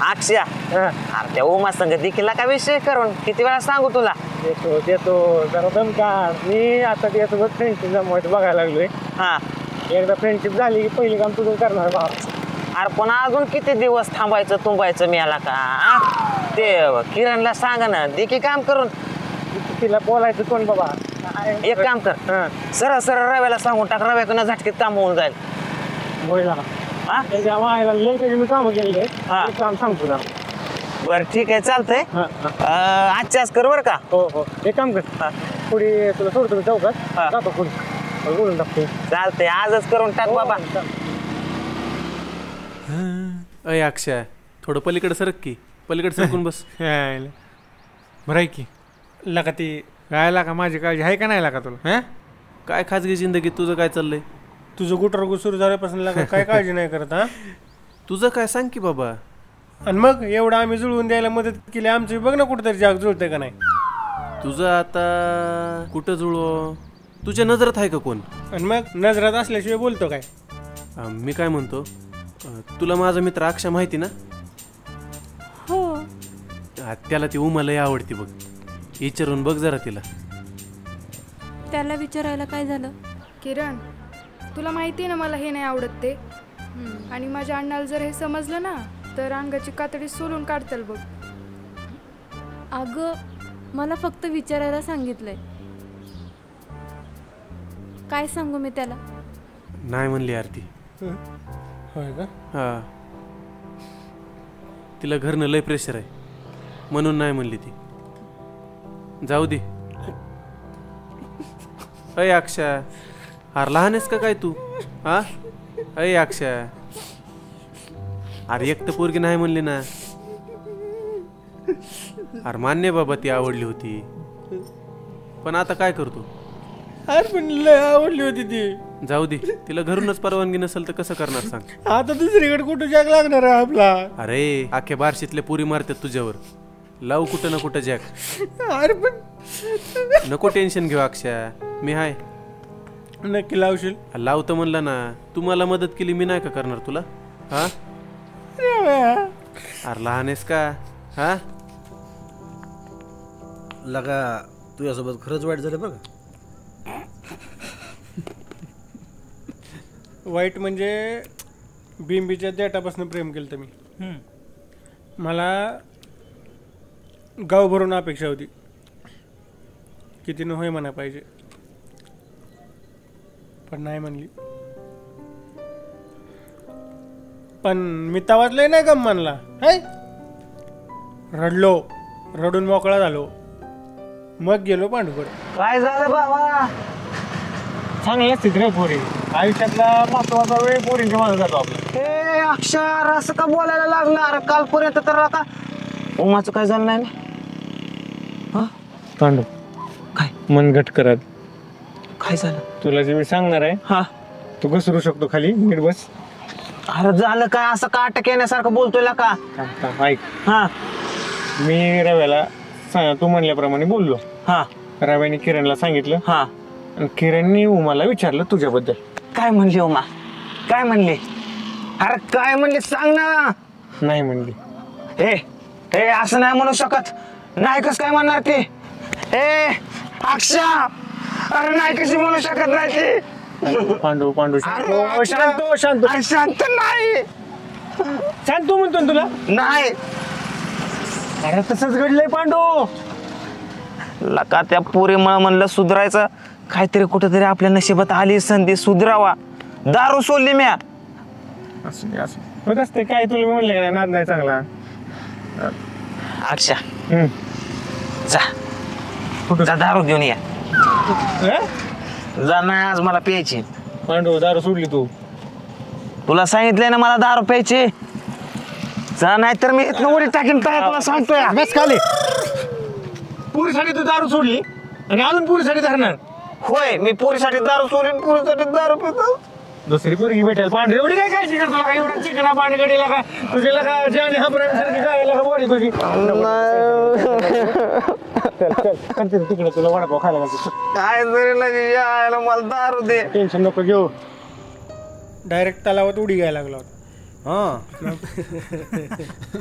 Speaker 15: अक्षया अरे त्या उमा संग देखील का विषय करून किती वेळा सांगू तुला?
Speaker 4: देतो देतो जरा दम का. मी आता त्यासोबत फ्रेंडशिप जमवायचं बघायला लागलोय.
Speaker 15: हा
Speaker 4: एकदा फ्रेंडशिप झाली की पहिली काम तुझं करणार बा.
Speaker 15: अरे पण अजून किती दिवस थांबायचं तुंबायचं मी याला का? ते किरणला सांग ना, दे की काम करून.
Speaker 4: तिला बोलायचं कोण बाबा?
Speaker 15: एक काम कर, सरळ सरळ रव्याला सांगून टाक, रव्याकडनं झटकीत काम होऊन जाईल.
Speaker 4: त्याच्या मायला लई मी कामं केले. काम सांगतो ना.
Speaker 15: बरं ठीक आहे चालतंय. आजच्याच कर बरं का.
Speaker 4: हो हो एक काम कर, पुढे तुला सोडतो मी चौकात जातो पुढे बोलून टाकतो.
Speaker 15: चालतंय आजच करून टाक बाबा.
Speaker 3: अय अक्षय थोडं पलीकडे सरक की, पलीकडे सरकून बस.
Speaker 1: बरं आहे की लका ती राहायला का माझी काळजी आहे का नाही लागा तुला? हां
Speaker 3: काय खाजगी जिंदगीत तुझं काय चाललंय?
Speaker 1: तुझं गुटरगु सुरू झाल्यापासून लागा काय काळजी नाही करत. हा
Speaker 3: तुझं काय सांग की बाबा.
Speaker 1: आणि मग एवढं आम्ही जुळवून द्यायला मदत केली आमची, बघ ना कुठेतरी जाग जुळतंय का नाही.
Speaker 3: तुझं आता कुठं जुळव? तुझ्या नजरात आहे का कोण?
Speaker 1: आणि मग नजरात असल्याशिवाय बोलतो काय?
Speaker 3: मी काय म्हणतो, तुला माझा मित्र अक्षा माहिती ना?
Speaker 2: हो.
Speaker 3: त्याला ती उमा लय आवडती बघ, विचारून बघ जरा तिला.
Speaker 2: त्याला विचारायला काय झालं?
Speaker 10: किरण तुला माहिती आहे ना मला हे नाही आवडत ते. आणि माझ्या अण्णाला जर हे समजलं ना तर अंगाची कातडी सोलून काढताल बघ.
Speaker 2: अगं मला फक्त विचारायला सांगितलंय. काय सांगू मी त्याला?
Speaker 3: नाही म्हणली आरती.
Speaker 1: होय का?
Speaker 3: हा तिला घरनं लय प्रेशर आहे.
Speaker 17: म्हणून नाही म्हणली ती. जाऊ दे. अय अक्षा, अरे लहान आहेस का काय तू? हा अय अक्षा, अरे एक तर पोरगी नाही म्हणली ना. अरे मान्य बाबा ती आवडली होती, पण आता काय करतो?
Speaker 3: अरे पण लय आवडली होती ती.
Speaker 17: जाऊ दे, तिला घरूनच परवानगी नसेल तर कसं करणार सांग?
Speaker 3: आता दुसरीकडे कुठं जॅक लागणार आहे आपला?
Speaker 17: अरे अख्ख्या बार्शीतले पुरी मारतात तुझ्यावर. लावू कुठं ना कुठं जॅक.
Speaker 3: अरे पण
Speaker 17: नको टेन्शन घेऊ अक्षा, मी हाय.
Speaker 3: नक्की लावशील?
Speaker 17: लावतं म्हणलं ना. तू मला मदत केली, मी नाही का करणार तुला? हा अरे लहान आहेस का? हा
Speaker 5: लगा तुझ्यासोबत खरंच वाईट झालं बघ.
Speaker 3: वाईट म्हणजे बिंबीच्या देटापासून प्रेम केलं तर मी. मला गाव भरून अपेक्षा होती की तिनं होय म्हणा पाहिजे, पण नाही म्हणली. पण मी तवाच नाही गम म्हणला. रडलो, रडून मोकळा झालो, मग गेलो पांडूकडे.
Speaker 15: काय झालं बाबा?
Speaker 4: चांगलं असते रे पोरी. आयुष्यातला महत्वाचा वेळ पोरींच्या मागे जातो आपला.
Speaker 15: हे अक्षर असं का बोलायला लागला? अरे कालपर्यंत तर का उमाचं काय झालं नाही ना?
Speaker 4: पांडू
Speaker 15: काय
Speaker 4: मन घट करत.
Speaker 15: काय झालं
Speaker 4: तुला जे मी सांगणार आहे
Speaker 15: हा
Speaker 4: तू घसरू शकतो खाली. नीट बस.
Speaker 15: अरे झालं काय? असं का अटक येण्यासारखं बोलतोय का?
Speaker 4: ऐक,
Speaker 15: हा
Speaker 4: मी रव्याला तू म्हणल्याप्रमाणे बोललो.
Speaker 15: हा
Speaker 4: रव्याने किरणला सांगितलं.
Speaker 15: हा
Speaker 4: आणि किरणनी उमाला विचारलं तुझ्याबद्दल.
Speaker 15: काय म्हणली उमा? काय म्हणली? अरे काय म्हणली सांग ना.
Speaker 4: नाही म्हणली.
Speaker 15: ए असं नाही म्हणू शकत. नाही कस काय म्हणणार ती? अक्षा, अरे नाही कशी म्हणू शकत नाही ती.
Speaker 4: पांडू
Speaker 15: शांत नाही.
Speaker 4: शांत म्हणतो तुला
Speaker 15: नाही.
Speaker 4: अरे तसंच घडलंय पांडू.
Speaker 15: लका त्या पोरीमुळे म्हणलं सुधरायचं. काहीतरी कुठेतरी आपल्या नशिबात आली संधी सुधरावा. दारू सोडली म्या.
Speaker 4: होत असते काय. तुला म्हणले का नाद नाही चांगला.
Speaker 15: अक्षा जा दारू घेऊन या. जा नाही आज मला प्यायची.
Speaker 4: पांडू दारू सोडली तू.
Speaker 15: तुला सांगितलंय ना मला दारू प्यायची. जा नाही तर मी इथनं उडी टाकीन. काय तुला सांगतोय
Speaker 4: बस खाली. पुरीसाठी तू दारू सोडली आणि अजून पुरीसाठी धरणार?
Speaker 15: होय, मी पोरीसाठी दारू सोडून पोरीसाठी दारू पितो.
Speaker 4: दुसरी पोरगी भेटेल. पांढरी एवढी काय काळजी करतो का? एवढं चिकना पांढरीकडे लागा तुझ्याला का जाने हा सारखी काय लागा बॉडी तुझी. तिकडे तुला वडापाव खायला लागतो.
Speaker 15: काय तरी नाही यायला मला दारू दे.
Speaker 4: टेन्शन नको घेऊ.
Speaker 3: डायरेक्ट तलावात उडी घ्यायला लागला होता.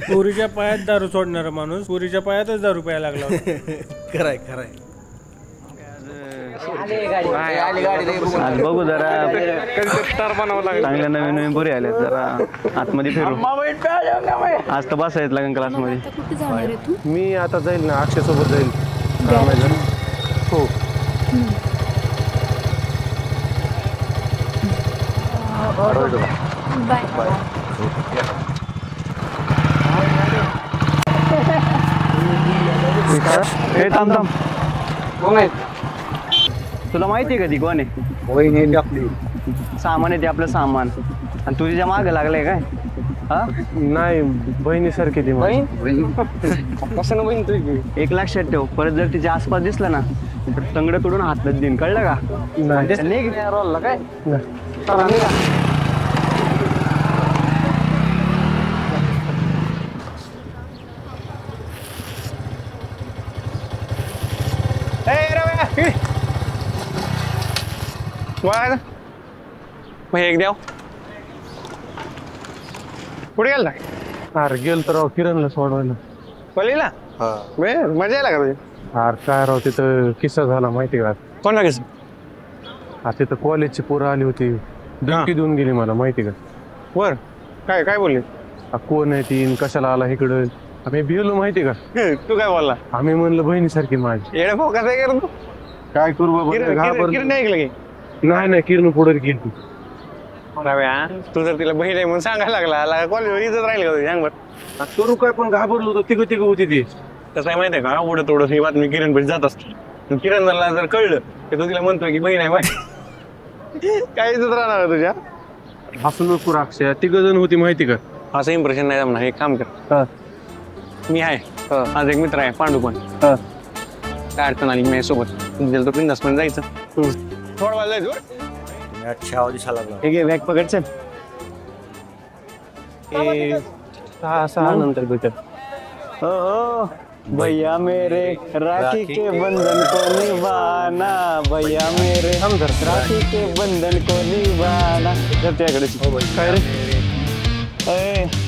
Speaker 3: पुरीच्या पायात दारू सोडणारा माणूस पुरीच्या पायातच दारू प्यायला लागला होता.
Speaker 5: खरंय खरंय.
Speaker 20: आज बघू जरा चांगल्या नवीन नवीन पोरी आले. जरा आतमध्ये फिरू. आज तर बसायचं लागेल क्लासमध्ये.
Speaker 2: कुठे जाणार आहे तू?
Speaker 3: मी आता जाईल ना, अक्षय सोबत जाईल. हो.
Speaker 2: बाय.
Speaker 20: हे थांब थांब. कोण आहे? तुला माहिती आहे का ती कोण आहे? वहिनी आपली. सामान आहे ते आपलं सामान. आणि तुझी ज्या मागे लागलंय काय? हा
Speaker 3: नाही, बहिणीसारखी ती.
Speaker 20: बहीण कसं ना बहीण तुझी. एक लक्षात ठेव, परत जर तिच्या आसपास दिसलं ना तर तंगड तोडून हातला देईन. कळलं का? नाही रोलला काय.
Speaker 4: एक द्याव. कुठे गेला?
Speaker 3: अरे गेल तर राव किरणला सोडवायला.
Speaker 4: पलीला मजा यायला का तुझी?
Speaker 3: अरे काय राव तिथं किस्सा झाला माहिती का?
Speaker 4: कोणता किस्सा?
Speaker 3: अरे तिथं कॉलेजची पोरं आली होती, धमकी देऊन गेली मला माहिती का?
Speaker 4: वर काय काय बोलली?
Speaker 3: कोण आहे ती, कशाला आला इकडं? आम्ही भिलो माहिती का?
Speaker 4: तू काय बोलला?
Speaker 3: आम्ही म्हणलं बहिणीसारखी माझी.
Speaker 4: येडे भाऊ कसं आहे तू?
Speaker 3: काय करू बाबा?
Speaker 4: किरण ऐकलं की?
Speaker 3: नाही किरण पुढे गेली ती.
Speaker 4: तू जर तिला बहीण आहे म्हणून सांगायला लागला कॉलेज इथंच राहिलं का? सांग बरं.
Speaker 3: करू काय पण घाबरलो होतो. तिघ होती ती.
Speaker 20: कसं आहे माहिती आहे का, उडत थोडंसं ही बातमी किरण भेट जात असते. किरणला जर कळलं की तो तिला म्हणतोय की बहीण आहे माझी, काहीच राहणार आहे तुझ्या.
Speaker 17: हसून नको अक्षय, तिघ जण होती माहिती का.
Speaker 20: असं इम्प्रेशन नाही जमणार. एक काम कर, मी आहे, माझा एक मित्र आहे पांडू पण, काय अडचण आली मी सोबत तो बिंदास पण जायचं. थोडा वेळ जायचं.
Speaker 5: अच्छा दिसायला लागला.
Speaker 20: हे घे बॅग पकड चल. 6 नंतर भेटत. हो भैया मेरे राखी के बंधन को निभाना, भैया मेरे राखी के बंधन को निभाना. त्याकडे काय रे,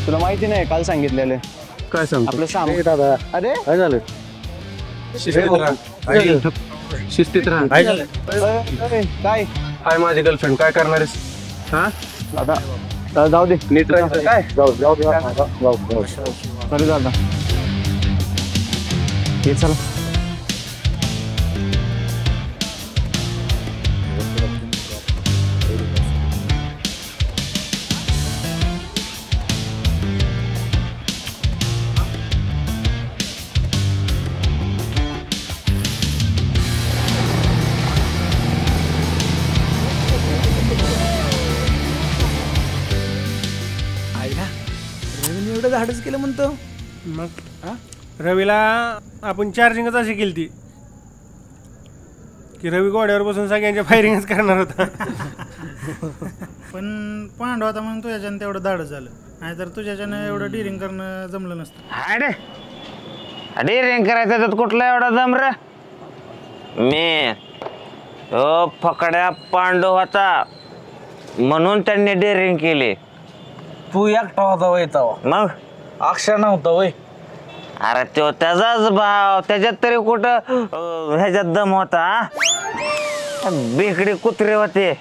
Speaker 20: तुला माहिती नाही काल सांगितलेलं.
Speaker 17: काय सांग
Speaker 20: आपलं सामान दादा. अरे
Speaker 17: काय झालं. शिस्तीत राहा.
Speaker 20: काय
Speaker 17: काय माझी गर्लफ्रेंड काय करणार आहेस. हा
Speaker 20: दादा जाऊ दे, नीट राहायचं. काय जाऊ अरे दादा हे चला.
Speaker 13: एवढं धाडच केलं म्हणतो.
Speaker 3: मग रवीला आपण चार्जिंगच अशी केली ती की रवी गोड्यावर बसून सगळ्यांच्या फायरिंगच करणार होता.
Speaker 1: पण पांडव होता म्हणून तुझ्याच्यानं तेवढं धाडच झालं, नाहीतर तुझ्याच्यानं एवढं डिरिंग करणं जमलं नसतं.
Speaker 15: डिरिंग करायचं त्यात कुठला एवढा दम रे. मी फकड्या पांडव होता म्हणून त्यांनी डेअरिंग केली.
Speaker 7: तू एकटा होता वय तवा,
Speaker 15: मग
Speaker 7: अक्षर नव्हता वय.
Speaker 15: अरे तो त्याचाच भाव, त्याच्यात तरी कुठं ह्याच्यात दम होता. बेकडी कुत्रे होते.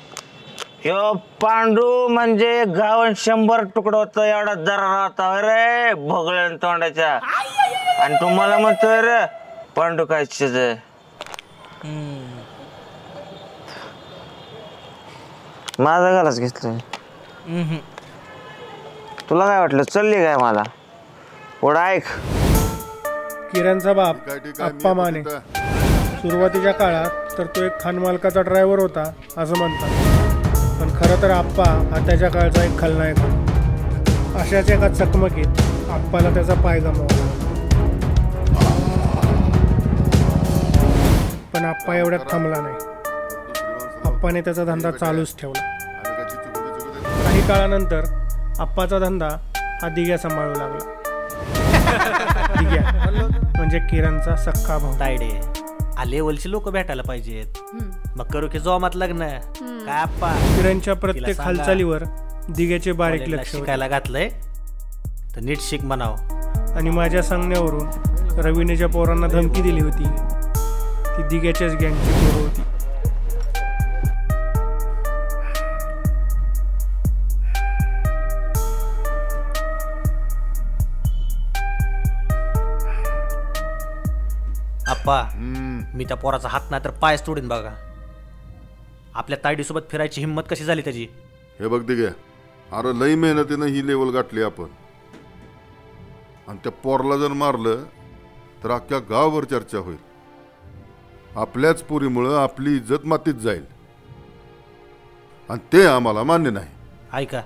Speaker 15: पांडू म्हणजे गावन 100 तुकडं होतं एवढा जरा होता रे भोगळ्या तोंडाच्या. आणि तुम्हाला म्हणतोय रे पांडू काय चिज. माझा गालाच घेतलं. तुला काय वाटलं चालली काय मला. पुढं ऐक.
Speaker 3: किरणचा बाप आप्पा माने सुरुवातीच्या काळात तर तो एक खानमालकाचा ड्रायव्हर होता असं म्हणतात, पण खरं तर आप्पा हा त्याच्या काळचा एक खलनायक होता. अशाच एका चकमकीत आप्पाला त्याचा पाय गमावला. पण आप्पा एवढ्यात थांबला नाही. आप्पाने त्याचा धंदा चालूच ठेवला. काही काळानंतर आप्पाचा धंदा हा दिग्या सांभाळू लागला. दिग्या म्हणजे किरणचा सख्खा भाऊ.
Speaker 5: तायडे लेवलची लोक भेटायला पाहिजेत. मग करू की जोमात लग्न काय आप्पा.
Speaker 3: किरणच्या प्रत्येक हालचालीवर दिग्याचे बारीक लक्ष
Speaker 5: शिकायला घातलंय तर नीट शिक म्हणाव.
Speaker 3: आणि माझ्या सांगण्यावरून रवीने ज्या पोरांना धमकी दिली होती ती दिग्याच्याच गँगची पोरं होती.
Speaker 5: आप्पा मी त्या पोराचा हात नाही तर पायच तोडीन बघा. आपल्या तायडीसोबत फिरायची हिंमत कशी झाली त्याची.
Speaker 21: हे बघ दिग्या, अरे लई मेहनतीनं ही लेवल गाठली आपण. आणि त्या पोरला जर मारलं तर अख्ख्या गावभर चर्चा होईल. आपल्याच पोरीमुळं आपली इज्जत मातीत जाईल आणि ते आम्हाला मान्य नाही.
Speaker 5: ऐका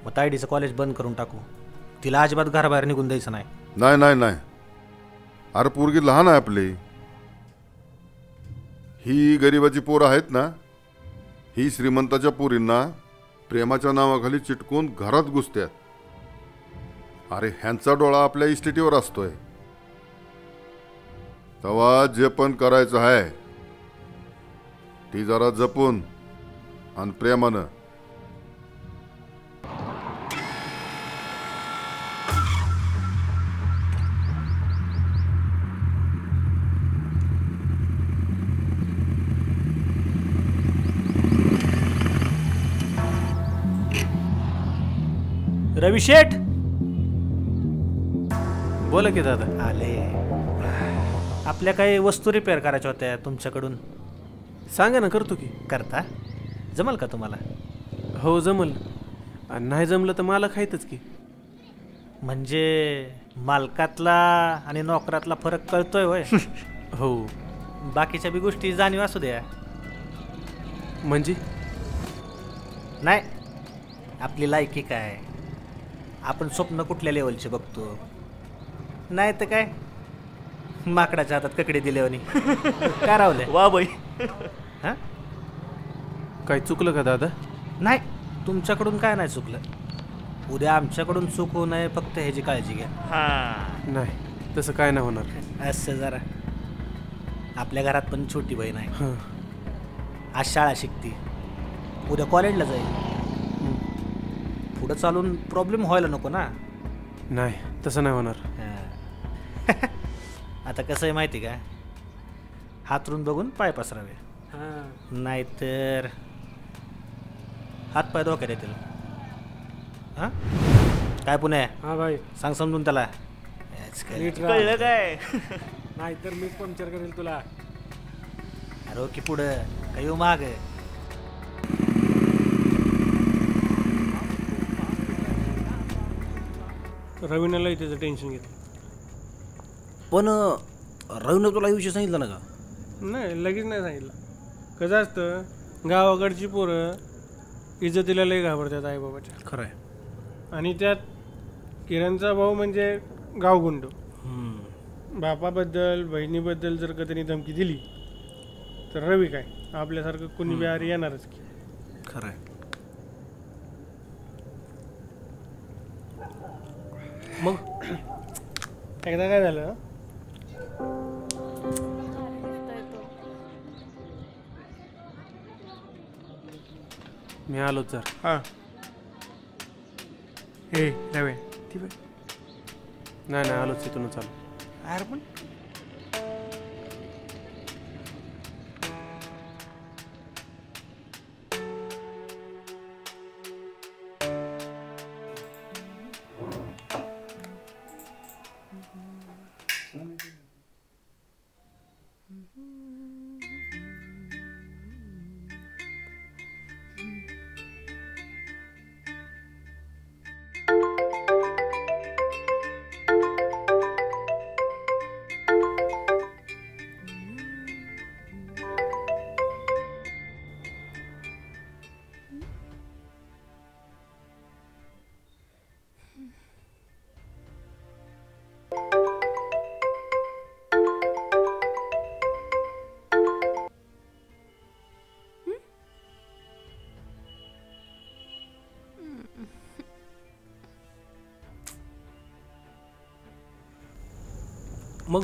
Speaker 5: मग तायडीचं कॉलेज बंद करून टाकू. तिला अजिबात घराबाहेर निघून द्यायचं नाही.
Speaker 21: नाही नाही नाही, अरे पोरगी लहान आहे आपली. ही गरिबाची पोरं आहेत ना, ही श्रीमंताच्या पोरींना प्रेमाच्या नावाखाली चिटकून घरात घुसतात. अरे ह्यांचा डोळा आपल्या इस्टेटीवर असतोय. तेव्हा जे पण करायचं आहे ती जरा जपून आणि प्रेमानं.
Speaker 5: रवी शेठ
Speaker 17: बोला की दादा.
Speaker 5: आले. आपल्या काही वस्तू रिपेअर करायच्या होत्या तुमच्याकडून.
Speaker 17: सांगा ना, करतो की.
Speaker 5: करता जमल का तुम्हाला.
Speaker 17: हो जमल. नाही जमलं तर मला खायतच की.
Speaker 5: म्हणजे
Speaker 9: मालकातला आणि नोकरातला फरक कळतोय होय.
Speaker 17: हो.
Speaker 9: बाकीच्या बी गोष्टी जाणीव असू द्या.
Speaker 17: म्हणजे
Speaker 9: नाही, आपली लायकी काय, आपण स्वप्न कुठल्या लेवलचे बघतो, नाही तर काय माकडाच्या हातात ककडे दिल्यावानी. काय रावले
Speaker 7: वा बाई.
Speaker 9: हा,
Speaker 17: काय चुकलं का दादा?
Speaker 9: नाही, तुमच्याकडून काय नाही चुकलं. उद्या आमच्याकडून चूक होऊ नये फक्त ह्याची काळजी घ्या.
Speaker 17: हा, नाही तसं काय नाही होणार.
Speaker 9: असं जरा, आपल्या घरात पण छोटी बहीण आहे, आज शाळा शिकते, उद्या कॉलेजला जाईल, पुढं चालून प्रॉब्लेम व्हायला नको ना.
Speaker 17: नाही तसं नाही होणार.
Speaker 9: आता कसं आहे माहिती का, हातरून बघून पाय पसरावे, नाहीतर हात पाय धोक्यात येतील. हा काय पुणे?
Speaker 3: हा भाई,
Speaker 9: सांग समजून त्याला.
Speaker 3: कळलं काय? नाहीतर मी पंक्चर करेल तुला.
Speaker 9: अरे की पुढं काय येऊ माग.
Speaker 3: रवीनाला त्याचं टेन्शन घेतलं.
Speaker 5: पण रवीनं तुला हे विषय सांगितलं ना का?
Speaker 3: नाही, लगेच नाही सांगितलं. कसं असतं, गावाकडची पोरं इज्जतीला लय घाबरतात आईबाबाच्या.
Speaker 5: खरं आहे.
Speaker 3: आणि त्यात किरणचा भाऊ म्हणजे गावगुंड. बापाबद्दल बहिणीबद्दल जर का त्यांनी धमकी दिली तर रवी काय आपल्यासारखं कोणी बी आरी येणारच की.
Speaker 5: खरं आहे.
Speaker 3: मग एकदा काय झालं,
Speaker 17: मी आलो सर.
Speaker 3: हां हे रवे ती
Speaker 17: नाही आलोच तिथून चालू.
Speaker 3: अरे पण मग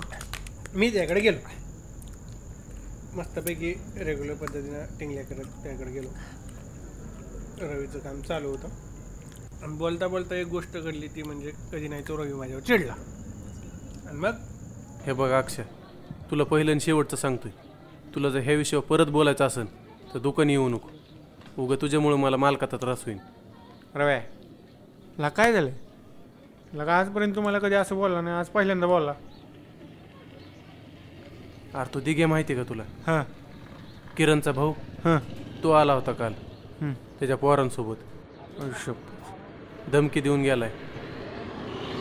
Speaker 3: मी त्याकडे गेलो, मस्तपैकी रेग्युलर पद्धतीनं टिंगल्या करत त्याकडे गेलो. रवीचं काम चालू होतं आणि बोलता बोलता एक गोष्ट घडली, ती म्हणजे कधी नाही तो रवी माझ्यावर चिडला. आणि मग
Speaker 17: हे बघ अक्षय, तुला पहिलं आणि शेवटचं सांगतोय, तुला जर ह्या विषयावर परत बोलायचं असेल तर दुकानी येऊ नको. उगा तुझ्यामुळं मला मालकाचा त्रास होईल.
Speaker 3: रव्या ला काय झालं? लगा आजपर्यंत तुम्हाला कधी असं बोलला नाही, आज पहिल्यांदा बोलला.
Speaker 17: अरे तो दिघे माहिती का तुला?
Speaker 3: हां,
Speaker 17: किरणचा भाऊ.
Speaker 3: हां,
Speaker 17: तो आला होता काल त्याच्या पोरांसोबत. धमकी देऊन गेलाय.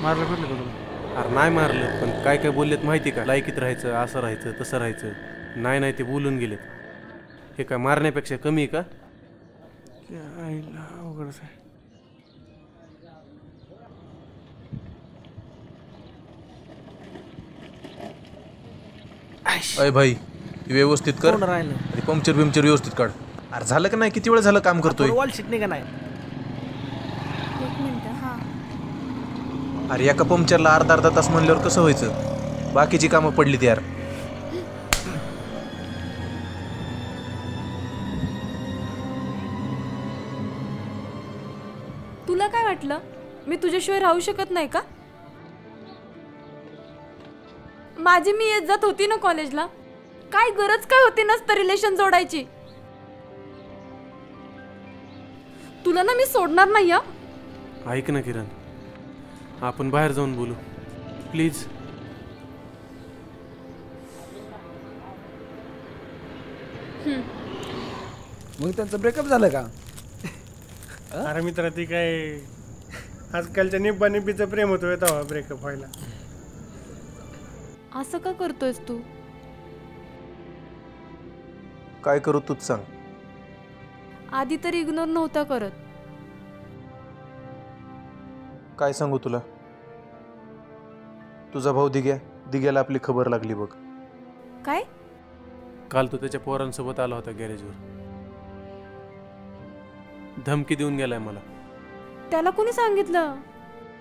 Speaker 3: मारलं कुठलं तुला?
Speaker 17: अरे नाही मारलं, पण काय काय बोललेत माहिती का? लायकीत राहायचं, असं राहायचं, तसं राहायचं. नाही ते बोलून गेलेत. हे काय मारण्यापेक्षा कमी आहे का?
Speaker 3: अवघडच आहे.
Speaker 6: अय भाई व्यवस्थित कर
Speaker 9: कोण राहिलं?
Speaker 6: आणि पंक्चर व्यवस्थित काढ. अरे झालं का नाही? किती वेळ झालं काम करतोय?
Speaker 9: वॉल शीट नाही का? नाही.
Speaker 2: एक मिनिट. हां,
Speaker 6: अरे एका पंक्चरला अर्धा तास म्हणल्यावर कसं व्हायचं? बाकीची कामं पडलीत यार.
Speaker 2: तुला काय वाटलं मी तुझ्याशिवाय राहू शकत नाही का? माझी मी येत जात होती ना कॉलेजला. काय गरज काय होती नसतं रिलेशन जोडायची. तुला ना मी सोडणार नाही.
Speaker 17: ऐक ना किरण, आपण बाहेर जाऊन बोलू प्लीज.
Speaker 13: मग त्यांचं ब्रेकअप झालं का?
Speaker 3: अरे मित्रा, ती काय आजकालच्या निब्बा निब्बीचं प्रेम होतोय तेव्हा ब्रेकअप व्हायला.
Speaker 2: असं का करतोयस तू?
Speaker 6: काय करू तूच सांग.
Speaker 2: आधी तर इग्नोर नव्हता करत.
Speaker 6: काय सांगू तुला. तुझा भाऊ दिग्याला आपली खबर लागली बघ.
Speaker 2: काय?
Speaker 17: काल तो त्याच्या पोरांसोबत आला होता गॅरेजवर. धमकी देऊन गेलाय मला.
Speaker 2: त्याला कोणी सांगितलं?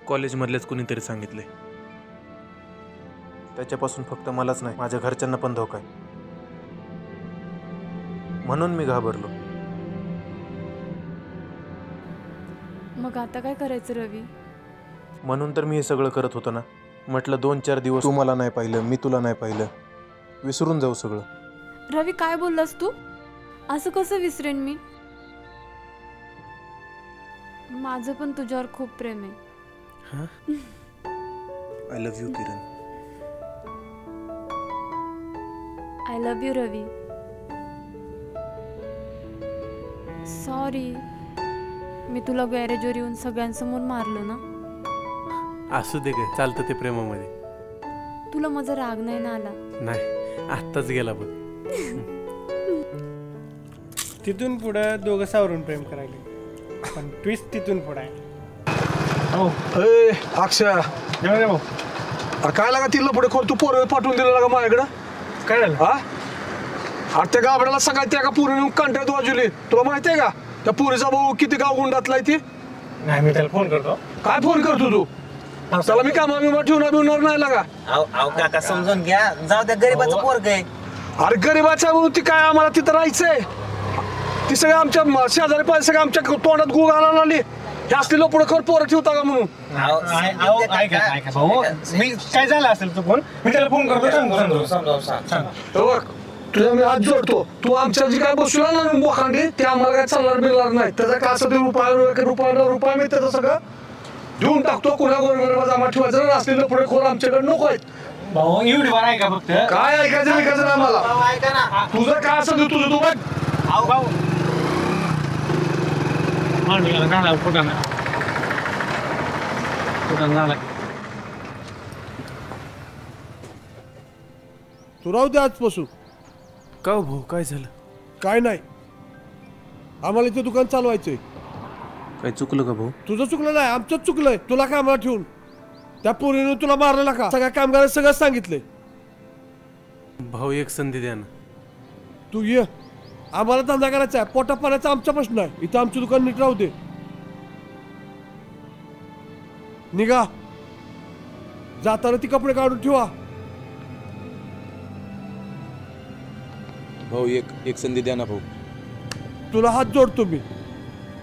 Speaker 6: कॉलेजमधलेच कुणीतरी सांगितले. त्याच्यापासून फक्त मलाच नाही, माझ्या घरच्यांना पण धोका आहे. म्हणून मी घाबरलो.
Speaker 2: मग आता काय करायचं रवी?
Speaker 6: म्हणून तर मी हे सगळं करत होतो ना. म्हटलं 2-4 दिवस तू मला नाही पाहिलं, मी तुला नाही पाहिलं, विसरून जाऊ सगळं.
Speaker 2: रवी काय बोललास तू? असं कसं विसरेन मी? माझं पण तुझ्यावर खूप प्रेम आहे.
Speaker 6: I love you Kiran.
Speaker 2: I love you Ravi. Sorry, मी तुला गॅरेजवर येऊन सगळ्यांसमोर मारलो ना.
Speaker 17: असू दे काय, चालतं ते प्रेमामध्ये.
Speaker 2: तुला माझा राग नाही ना आला?
Speaker 17: नाही, आत्ताच गेला बघ.
Speaker 3: तिथून पुढं दोघं सावरून प्रेम करायला, पण ट्विस्ट तिथून पुढे आहे.
Speaker 11: अक्षय अरे काय लागा तिला पुढे खोल तू पोर पाठवून दिलं लागा माझ्याकडं.
Speaker 3: काय झालं?
Speaker 11: हा अरे त्या गाबड्याला सगळ्यात त्या का पुरीने कंटाळत वाजवली. तुला माहिती आहे का त्या पुरीचा भाऊ किती गाव गुंडातलाय ती?
Speaker 3: नाही, मी त्याला फोन करतो.
Speaker 11: काय फोन करतो तू? त्याला मी कामा बिमा ठेवणार नाही लागा.
Speaker 15: काका समजून घ्या, जाऊ द्या, गरीबाचं पोरग आहे.
Speaker 11: अरे गरीबाच्या म्हणून ती काय आम्हाला तिथं राहायचंय. ती सगळं आमच्या शेजारी पाहिजे सगळं आमच्या तोंडात गुळ घालायला आली. हे असलेलं पुढे खर पोरं ठेवता का म्हणून.
Speaker 3: ऐका भाऊ, मी काय झालं असेल चुकून मी त्याला फोन करतो.
Speaker 11: बघ तुझ्या मी हात जोडतो. तू आमच्या जी काय बसला ना बोखांडी ते आम्हाला काय चालणार मिळणार नाही. त्याचा काय असं ते रुपया मी त्याचं सगळं देऊन टाकतो. कुणा गोरगरिबाचा आम्हाला ठेवायचं ना. असलेलं पुढे खोल आमच्याकडे नको आहेत.
Speaker 3: भाऊ एवढी बार ऐका फक्त.
Speaker 11: काय ऐकायचं नाही आम्हाला. तुझं काय असं तुझं तू बघ.
Speaker 3: भाऊ
Speaker 11: तू राहू दे आजपासून.
Speaker 17: का भाऊ, काय झालं?
Speaker 11: काय नाही, आम्हाला इथे दुकान चालवायचंय.
Speaker 6: काय चुकलं का भाऊ?
Speaker 11: तुझं चुकलं नाही, आमचंच चुकलंय. तुला कामाला ठेवून त्या पोरीने तुला मारलेला का? सगळ्या कामगारांना सगळं सांगितलंय.
Speaker 17: भाऊ एक संधी द्या ना.
Speaker 11: तू ये, आम्हाला धंदा करायचा आहे. पोटा पाण्याचा आमचा प्रश्न आहे. इथं आमचं दुकान नीट राहू दे. निघा, जाताना ती कपडे काढून ठेवा.
Speaker 6: भाऊ एक संधी द्या ना भाऊ.
Speaker 11: तुला हात जोडतो मी.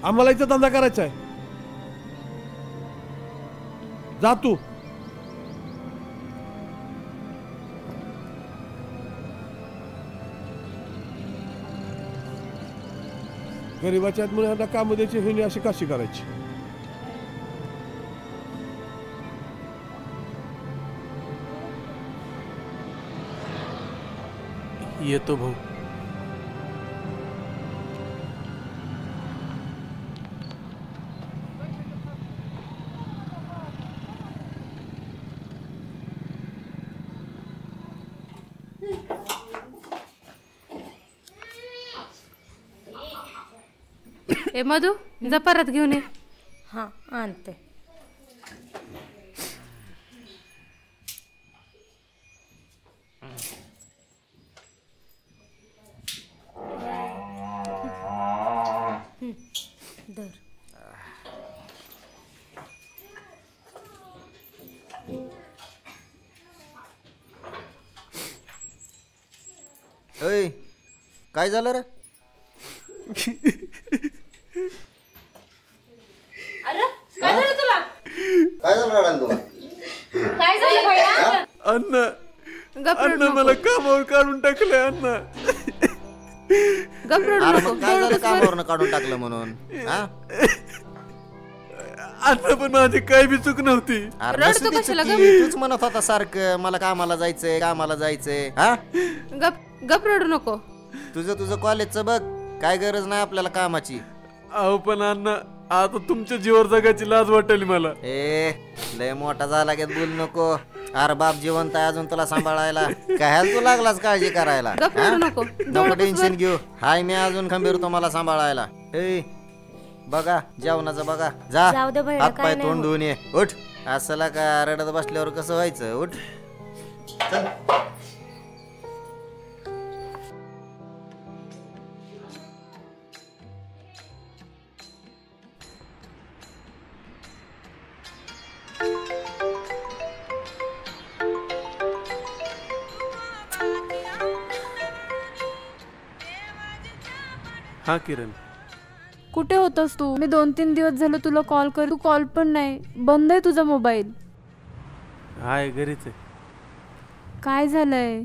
Speaker 11: आम्हाला इथं धंदा करायचा आहे. जा तू. गरीबाच्या आहेत म्हणून काम द्यायची हे अशी काशी करायची.
Speaker 17: येतो भाऊ.
Speaker 12: ए मधू, जा परत घेऊन ये.
Speaker 22: हा आणते. धर.
Speaker 5: अय काय झालं रे?
Speaker 22: अरे काय झालं तुला?
Speaker 5: काय झालं रडायला तुला?
Speaker 22: काय झालं भैया?
Speaker 7: अण्णा मला कामावर काढून टाकलंय. अण्णा
Speaker 5: अरे मग काय झालं कामावरनं काढून टाकलं म्हणून?
Speaker 7: अण्णा पण माझी काही बी चूक नव्हती.
Speaker 22: रडतो कशाला ग?
Speaker 5: तूच म्हणत होता सारखं मला कामाला जायचंय कामाला जायचंय. हा
Speaker 12: गप रडू नको.
Speaker 5: तुझं कॉलेजचं बघ, काय गरज नाही आपल्याला कामाची.
Speaker 7: अहो पण अण्णा
Speaker 17: आता तुमच्या जीवर जगायची लाज वाटेल मला.
Speaker 5: ए लय मोठा झाला की बोल नको. अरे बाप जिवंत आहे अजून तुला सांभाळायला. काय तू लागलास काळजी करायला?
Speaker 12: नको
Speaker 5: नको टेन्शन घेऊ. हाय मी अजून खंबीर तुम्हाला सांभाळायला. ए बघा जेवणाचं बघा. जा
Speaker 8: जाऊ दे बहिणा,
Speaker 5: हात
Speaker 8: काय
Speaker 5: पाय
Speaker 8: नाही
Speaker 5: तोंड
Speaker 8: होत.
Speaker 5: धुवून ये. उठ. असला का रडत बसल्यावर कसं व्हायचं? उठ चल.
Speaker 17: हा किरण,
Speaker 2: कुठे होतस तू? मी 2-3 दिवस झालं तुला कॉल कर, तू कॉल पण नाही. बंद आहे तुझा मोबाईल.
Speaker 17: हाय घरीच आहे.
Speaker 2: काय झालंय?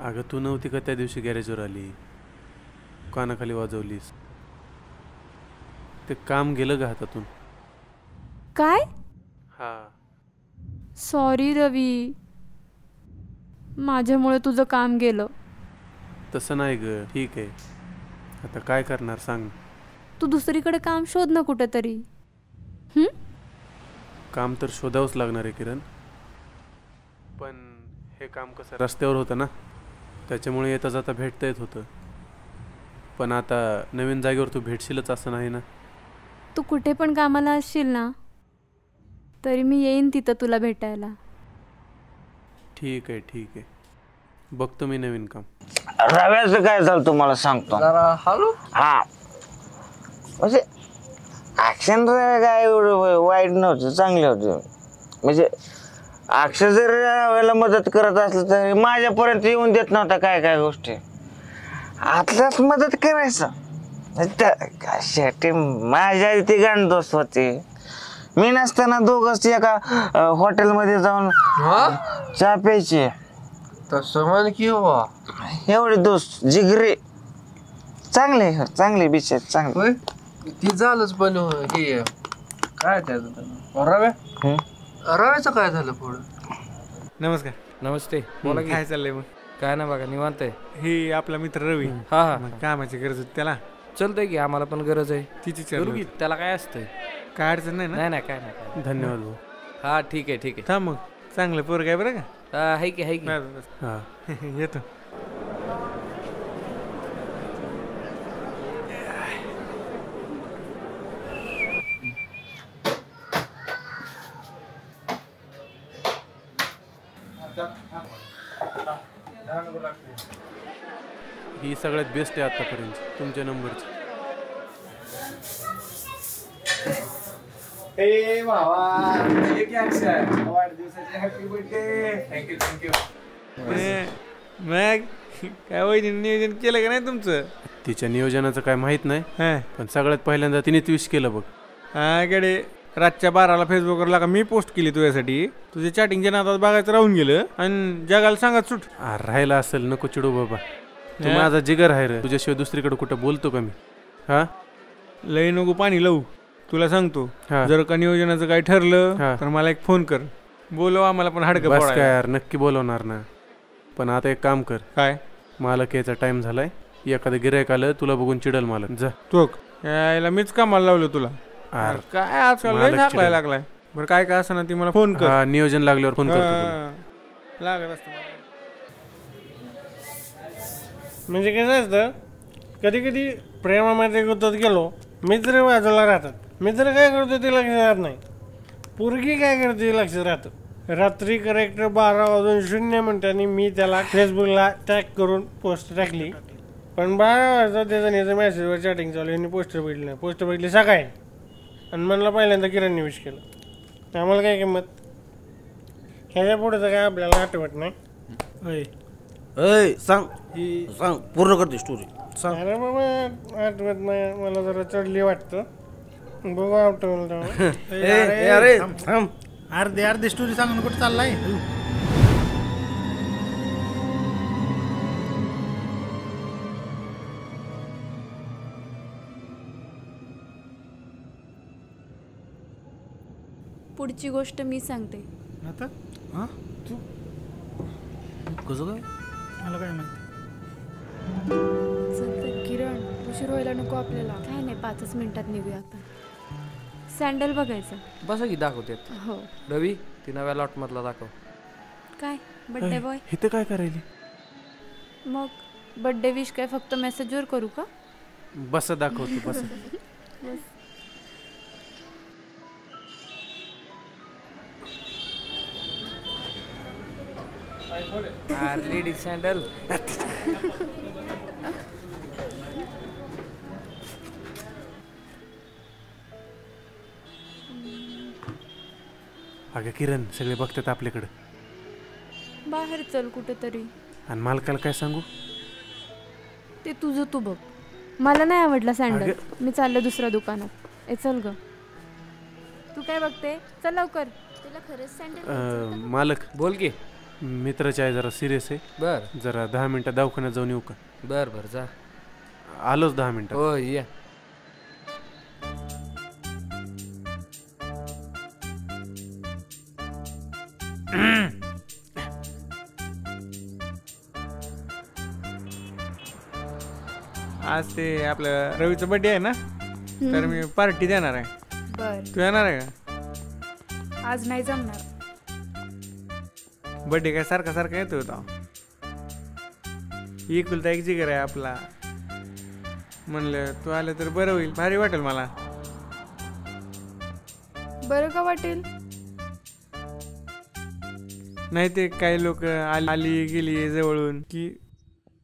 Speaker 17: अगं तू नव्हती का त्या दिवशी गॅरेजवर आली, कानाखाली वाजवलीस. ते काम गेलं का हातातून?
Speaker 2: काय?
Speaker 17: हा.
Speaker 2: सॉरी रवी, माझ्यामुळे तुझं काम गेलं.
Speaker 17: तसं नाही ग, ठीक आहे. आता काय करणार सांग.
Speaker 2: तू दुसरीकडे काम शोध ना कुठेतरी.
Speaker 17: काम तर शोधावंच लागणार आहे किरण, पण हे काम कसं रस्त्यावर होतं ना, त्याच्यामुळे येता जाता भेटता येत होतं. पण आता नवीन जागेवर तू भेटशीलच असं नाही ना.
Speaker 2: तू कुठे पण कामाला असशील ना, तरी मी येईन तिथं तुला भेटायला.
Speaker 17: ठीक आहे ठीक आहे, बघतो मी नवीन काम.
Speaker 15: रव्याचं काय झालं तुम्हाला सांगतो. हा म्हणजे ऍक्शन काय एवढं वाईट नव्हतं, चांगले होते. म्हणजे अक्षय जर रव्याला मदत करत असलं तरी माझ्यापर्यंत येऊन देत नव्हता काय काय गोष्टी. आतल्याच मदत करायचं. शेवटी माझ्या ती गांडोस्त होती. मी नसताना दोघंच एका हॉटेलमध्ये जाऊन चहा प्यायचे.
Speaker 20: तसं म्हण की हो,
Speaker 15: एवढे दोस्त जिगरी चांगले चांगले बिचे चांगले.
Speaker 20: ती झालंच पण हे काय त्याचं रव्याचं काय झालं पुढं?
Speaker 1: नमस्कार.
Speaker 14: नमस्ते, बोला की.
Speaker 1: काय चाललंय मग?
Speaker 14: काय ना बघा निवांत आहे.
Speaker 1: हे आपला मित्र रवी.
Speaker 14: हा हा,
Speaker 1: कामाची गरज होती त्याला.
Speaker 14: चलतंय की, आम्हाला पण गरज आहे.
Speaker 1: तिची
Speaker 14: करू की, त्याला काय असतंय?
Speaker 1: काय अडचण नाही ना?
Speaker 14: नाही नाही काय नाही.
Speaker 17: धन्यवाद भाऊ.
Speaker 14: हा ठीक आहे ठीक आहे.
Speaker 1: थांब मग, चांगलं पोरग आहे बरं का?
Speaker 14: हाय की हाय की.
Speaker 17: हा
Speaker 1: येतो.
Speaker 17: ही सगळ्यात बेस्ट आहे आतापर्यंत तुमच्या नंबरची.
Speaker 6: ए भावा, वाढदिवसाची हॅपी बर्थडे. Thank you thank you.
Speaker 1: मग काय वहिनी नियोजन केलं का नाही तुमचं?
Speaker 17: तिच्या नियोजनाचं काय माहित नाही, पण सगळ्यात पहिल्यांदा तिने विश केलं बघ.
Speaker 1: हा गडे, रातच्या 12ला फेसबुकवर लागा मी पोस्ट केली तुझ्यासाठी. तुझ्या चॅटिंगच्या नादात बघायचं राहून गेलं आणि जगाला सांगत सुट.
Speaker 17: राहिला असेल, नको चिडू बाबा. तू माझा जिगर आहे रे, तुझ्याशिवाय दुसरीकडे कुठं बोलतो का मी? हा
Speaker 1: लई नको पाणी लावू. तुला सांगतो, जर का नियोजनाचं काही ठरलं तर मला एक फोन कर. बोलव आम्हाला पण हाडकं
Speaker 17: बस
Speaker 1: फोडायला.
Speaker 17: काय यार, नक्की बोलवणार ना. पण आता एक काम कर.
Speaker 1: काय?
Speaker 17: मालक यायचा टाइम झालाय. एखादं गिरायक आलं तुला बघून चिडल मालक. जा
Speaker 1: तू यायला मीच कामाला लावलं तुला. काय आजकाल लय झाकलाय लागलाय. बरं काय काय असं ना ती मला फोन कर.
Speaker 17: नियोजन लागल्यावर फोन करतो.
Speaker 1: लागत असतं म्हणजे कसं असतं, कधी कधी प्रेमामध्ये गुंतत गेलो, मित्र बाजूला राहतात. मित्र काय करतो ते लक्षात राहत नाही. पोरगी काय करते ते लक्षात राहतं. रात्री करेक्ट 12:00 मी त्याला फेसबुकला टॅग करून पोस्ट टाकली. पण 12 वाजता त्याचा मेसेजवर चॅटिंग चालू. यांनी पोस्टर बघितलं नाही. पोस्टर बघितली सकाळी आणि म्हणला पहिल्यांदा किरणने विश केलं. आम्हाला काय किंमत, ह्याच्या पुढे तर काय आपल्याला आठवत नाही.
Speaker 5: सांग सांग, पूर्ण करते स्टोरी सांग.
Speaker 1: अरे बाबा आठवत नाही, मला जरा चढली वाटतं. बघू आठवलं
Speaker 13: अरे अर्धी स्टोरी सांगून कुठं चाललाय?
Speaker 2: पुढची गोष्ट मी सांगते.
Speaker 13: आता हा तू
Speaker 5: कसं काय?
Speaker 13: मला काय माहिती.
Speaker 10: किरण उशीर व्हायला नको आपल्याला.
Speaker 2: काय नाही 5 मिनिटात निघूया आपण. सँडल बघायचं.
Speaker 14: बसा की दाखवते.
Speaker 2: हो.
Speaker 14: रवी ती नव्या लॉट मधला दाखव.
Speaker 2: काय बर्थडे बॉय?
Speaker 17: इथं काय करायली?
Speaker 2: मग बर्थडे विश काय फक्त मेसेजवर करू का?
Speaker 17: बस दाखवतो बस.
Speaker 2: बस.
Speaker 14: Ladies sandal.
Speaker 17: अगं किरण सगळे बघतात आपल्याकडं.
Speaker 2: बाहेर चल कुठेतरी.
Speaker 17: आणि मालकाला काय सांगू?
Speaker 2: ते तुझं तू बघ. मला नाही आवडला सँडल. मी चालले दुसऱ्या दुकानात. ए चल ग. तू काय बघते? चल लवकर. तुला खरंच सँडल
Speaker 17: मालक
Speaker 14: बोल की.
Speaker 17: मित्राची आहे जरा सिरियस आहे.
Speaker 14: बर
Speaker 17: जरा 10 मिनिटात दवाखान्यात जाऊन येऊ का?
Speaker 14: बर बर जा.
Speaker 17: आलोच 10 मिनिटात.
Speaker 14: हो या.
Speaker 3: आज ते आपल्या रवीचा बर्थडे आहे ना, तर मी पार्टी देणार आहे.
Speaker 10: बर.
Speaker 3: तू येणार आहे का?
Speaker 10: आज नाही जमणार.
Speaker 3: बर्थडे काय सारखा सारखा येतो होता. एकुलता एक जिगर आहे आपला. म्हणलं तू आलं तर बरं होईल, भारी वाटेल मला.
Speaker 10: बरं का वाटेल?
Speaker 3: नाही ते काही लोक आली गेली जवळून की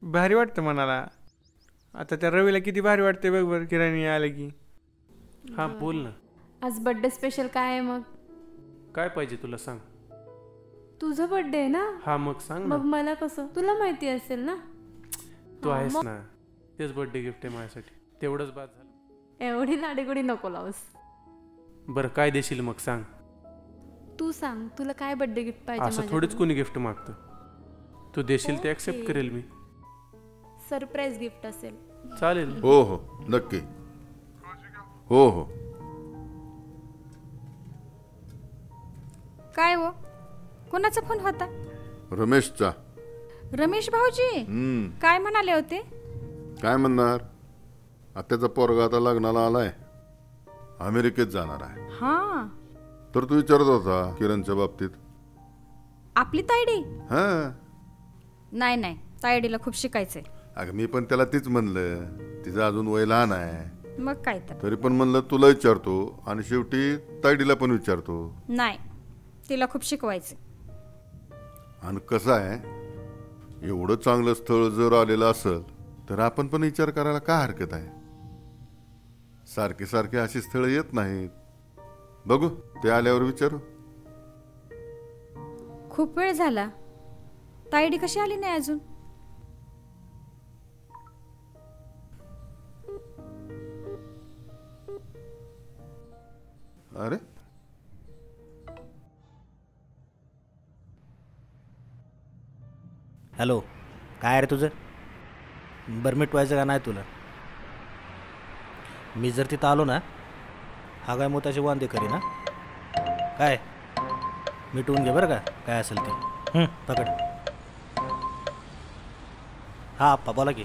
Speaker 3: भारी वाटतं मनाला. आता त्या रवीला किती भारी वाटते बघ बरं किराणी आलं की.
Speaker 17: हा बोल ना.
Speaker 2: आज बर्थडे स्पेशल काय आहे मग?
Speaker 17: काय पाहिजे तुला सांग.
Speaker 2: तुझा बर्थडे आहे ना?
Speaker 17: हा मग सांग ना.
Speaker 2: मग मला कसं? तुला माहिती असेल ना.
Speaker 17: तू आहेस ना. तेच बर्थडे गिफ्ट आहे माझ्यासाठी. तेवढंच बाद झालं.
Speaker 2: एवढी लाडेगोडी नको लावूस.
Speaker 17: बरं काय देशील मग सांग.
Speaker 2: तू सांग तुला काय बर्थडे गिफ्ट पाहिजे?
Speaker 17: असं थोडीच कोणी गिफ्ट मागतं. तू देशील ते ऍक्सेप्ट करेल मी.
Speaker 2: सरप्राईज गिफ्ट असेल.
Speaker 17: चालेल.
Speaker 21: हो हो नक्की. हो हो.
Speaker 8: काय हो कोणाचा फोन होता?
Speaker 21: रमेशचा.
Speaker 8: रमेश भाऊजी काय म्हणाले होते?
Speaker 21: काय म्हणणार? आत्याचा पोरगा आता लग्नाला आलाय, अमेरिकेत जाणार आहे.
Speaker 8: हा
Speaker 21: तर तू विचारत होता किरणच्या बाबतीत.
Speaker 8: आपली तायडी?
Speaker 21: हा
Speaker 8: नाही नाही तायडीला खूप शिकायचंय.
Speaker 21: अगं मी पण त्याला तीच म्हणलं, तिचं अजून वय लहान आहे.
Speaker 8: मग काय तर.
Speaker 21: तरी पण म्हणलं तुला विचारतो आणि शेवटी तायडीला पण विचारतो.
Speaker 8: नाही तिला खूप शिकवायचे.
Speaker 21: आणि कसं आहे, एवढं चांगलं स्थळ जर आलेलं असेल तर आपण पण विचार करायला काय हरकत आहे. सारखे सारखे अशी स्थळं येत नाहीत. बघू ते आल्यावर विचारू.
Speaker 8: खूप वेळ झाला तायडी कशी आली नाही अजून?
Speaker 21: अरे
Speaker 9: हॅलो काय रे तुझं? बरं मिटवायचं का नाही तुला? मी जर तिथं आलो ना, हा काय मोताचे वांदे करी ना. काय मिटवून घे बरं का काय असेल ते. पकड. हा आप्पा बोला की.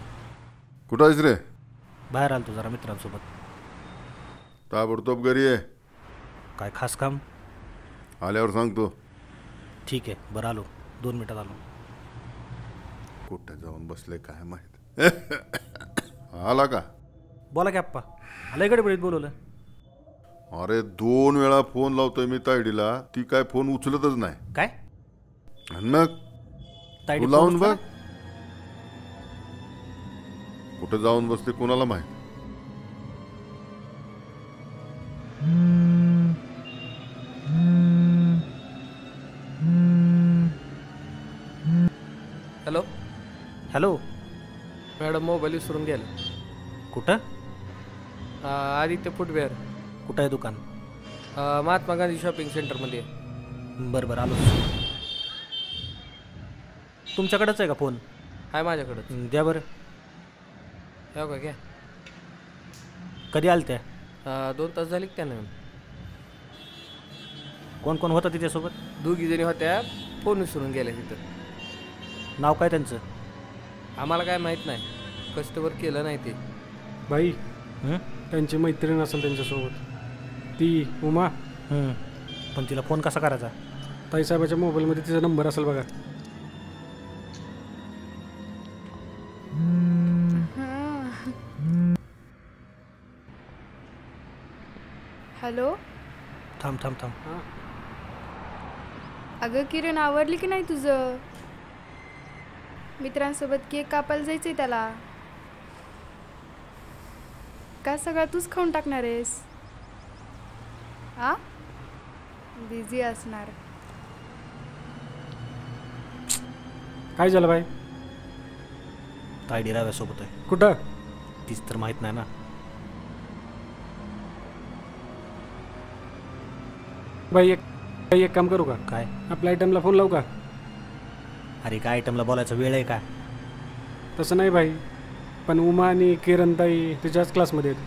Speaker 21: कुठं आहेस रे?
Speaker 9: बाहेर आलो तू जरा मित्रांसोबत.
Speaker 21: ताबडतोब घरी आहे.
Speaker 9: काय खास काम?
Speaker 21: आल्यावर सांगतो.
Speaker 9: ठीक आहे बरं आलो 2 मिनिटात आलो.
Speaker 21: कुठं जाऊन बसले काय माहित. आला का?
Speaker 9: बोला की आप्पा. आला इकडे बळीत बोलवलं.
Speaker 21: अरे 2 वेळा फोन लावतोय मी तायडीला, ती काय फोन उचलतच नाही.
Speaker 9: काय?
Speaker 21: मग तू लावून बघ. कुठं जाऊन बसते कोणाला माहित.
Speaker 14: Hello
Speaker 9: hello.
Speaker 14: मॅडम मोबाईल विसरून गेला.
Speaker 9: कुठं?
Speaker 14: आदित्य फुटवेअर.
Speaker 9: कुठं आहे दुकान?
Speaker 14: महात्मा गांधी शॉपिंग सेंटरमध्ये.
Speaker 9: बरं बरं आलो. तुमच्याकडंच आहे का फोन?
Speaker 14: आहे माझ्याकडं.
Speaker 9: द्या बरं.
Speaker 14: हो का घ्या.
Speaker 9: कधी आल त्या?
Speaker 14: 2 तास झाले की त्यानं.
Speaker 9: कोण कोण होतं तिच्यासोबत?
Speaker 14: 2 जणी होत्या. फोन विसरून गेल्या तिथं.
Speaker 9: नाव काय त्यांचं?
Speaker 14: आम्हाला काय माहीत नाही. कस्टमर केलं नाही ते.
Speaker 3: बाई त्यांची मैत्रीण असेल त्यांच्यासोबत ती उमा.
Speaker 9: पण तिला फोन कसा करायचा?
Speaker 3: ताईसाहेबाच्या मोबाईलमध्ये तिचा नंबर असेल बघा.
Speaker 10: हॅलो.
Speaker 9: थांब थांब थांब.
Speaker 10: अगं किरण, आवडली की नाही तुझं? मित्रांसोबत केक कापायला जायचंय त्याला. का सगळं तूच खाऊन टाकणार आहेस? आ बिझी असणार.
Speaker 3: काय झालं बाई?
Speaker 9: तायडी राव्यासोबत आहे.
Speaker 3: कुठं?
Speaker 9: तीच तर माहित नाही ना.
Speaker 3: बाई एक काम करू का?
Speaker 9: काय?
Speaker 3: आपल्या आयटमला फोन लावू का?
Speaker 9: अरे काय आयटमला बोलायचा वेळ आहे का?
Speaker 3: तसं नाही भाई, पण उमा आणि किरण ताई तिच्याच क्लासमध्ये आहेत.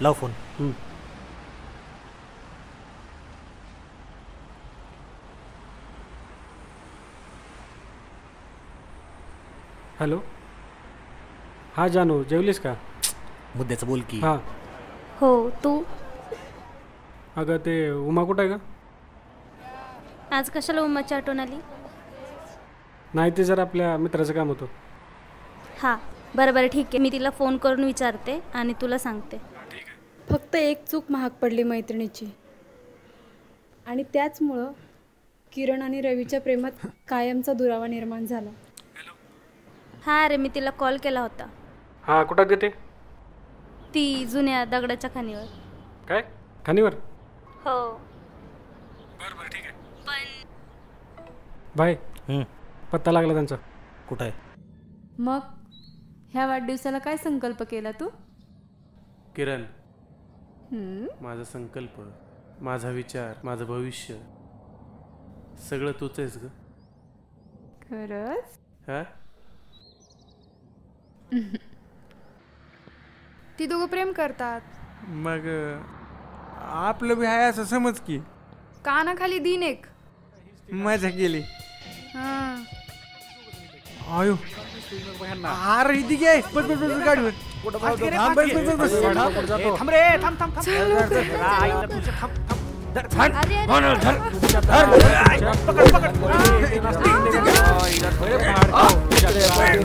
Speaker 9: लाव फोन.
Speaker 3: हॅलो. हा जानू, जेवलीस का?
Speaker 9: मुद्द्याचं बोल की.
Speaker 3: हां.
Speaker 2: हो. तू?
Speaker 3: अगं ते उमा कुठं आहे का?
Speaker 16: आज कशाला उमाची आठवण आली?
Speaker 3: नाही, ते जरा आपल्या मित्राचं काम होतं.
Speaker 16: हां बरं बरं ठीक आहे, मी तिला फोन करून विचारते आणि तुला सांगते.
Speaker 10: फक्त एक चूक महाग पडली मैत्रिणीची, आणि त्याचमुळं किरण आणि रवीच्या प्रेमात कायमचा दुरावा निर्माण झाला.
Speaker 16: हां अरे, मी तिला कॉल केला होता.
Speaker 3: हां, कुठं गेते?
Speaker 16: ती जुन्या दगडाच्या खाणीवर.
Speaker 3: काय खाणीवर?
Speaker 16: हो.
Speaker 3: बरं बरं ठीक आहे. भाई पत्ता लागला त्यांचा.
Speaker 9: कुठं आहे?
Speaker 2: मग ह्या वाढदिवसाला काय संकल्प केला तू?
Speaker 17: किरण, माझा संकल्प, माझा विचार, माझं भविष्य सगळं तूच आहेस ग.
Speaker 2: खरंच?
Speaker 17: हा.
Speaker 10: ती दोघं प्रेम करतात.
Speaker 3: मग आपलं बी आहे असं समज की.
Speaker 10: कानाखाली दिन एक
Speaker 3: मजा केली.
Speaker 10: हां.
Speaker 3: आयो अरे इथे घे. बस बस बस गाडीवर.
Speaker 9: थांब रे, थांब थांब थांब.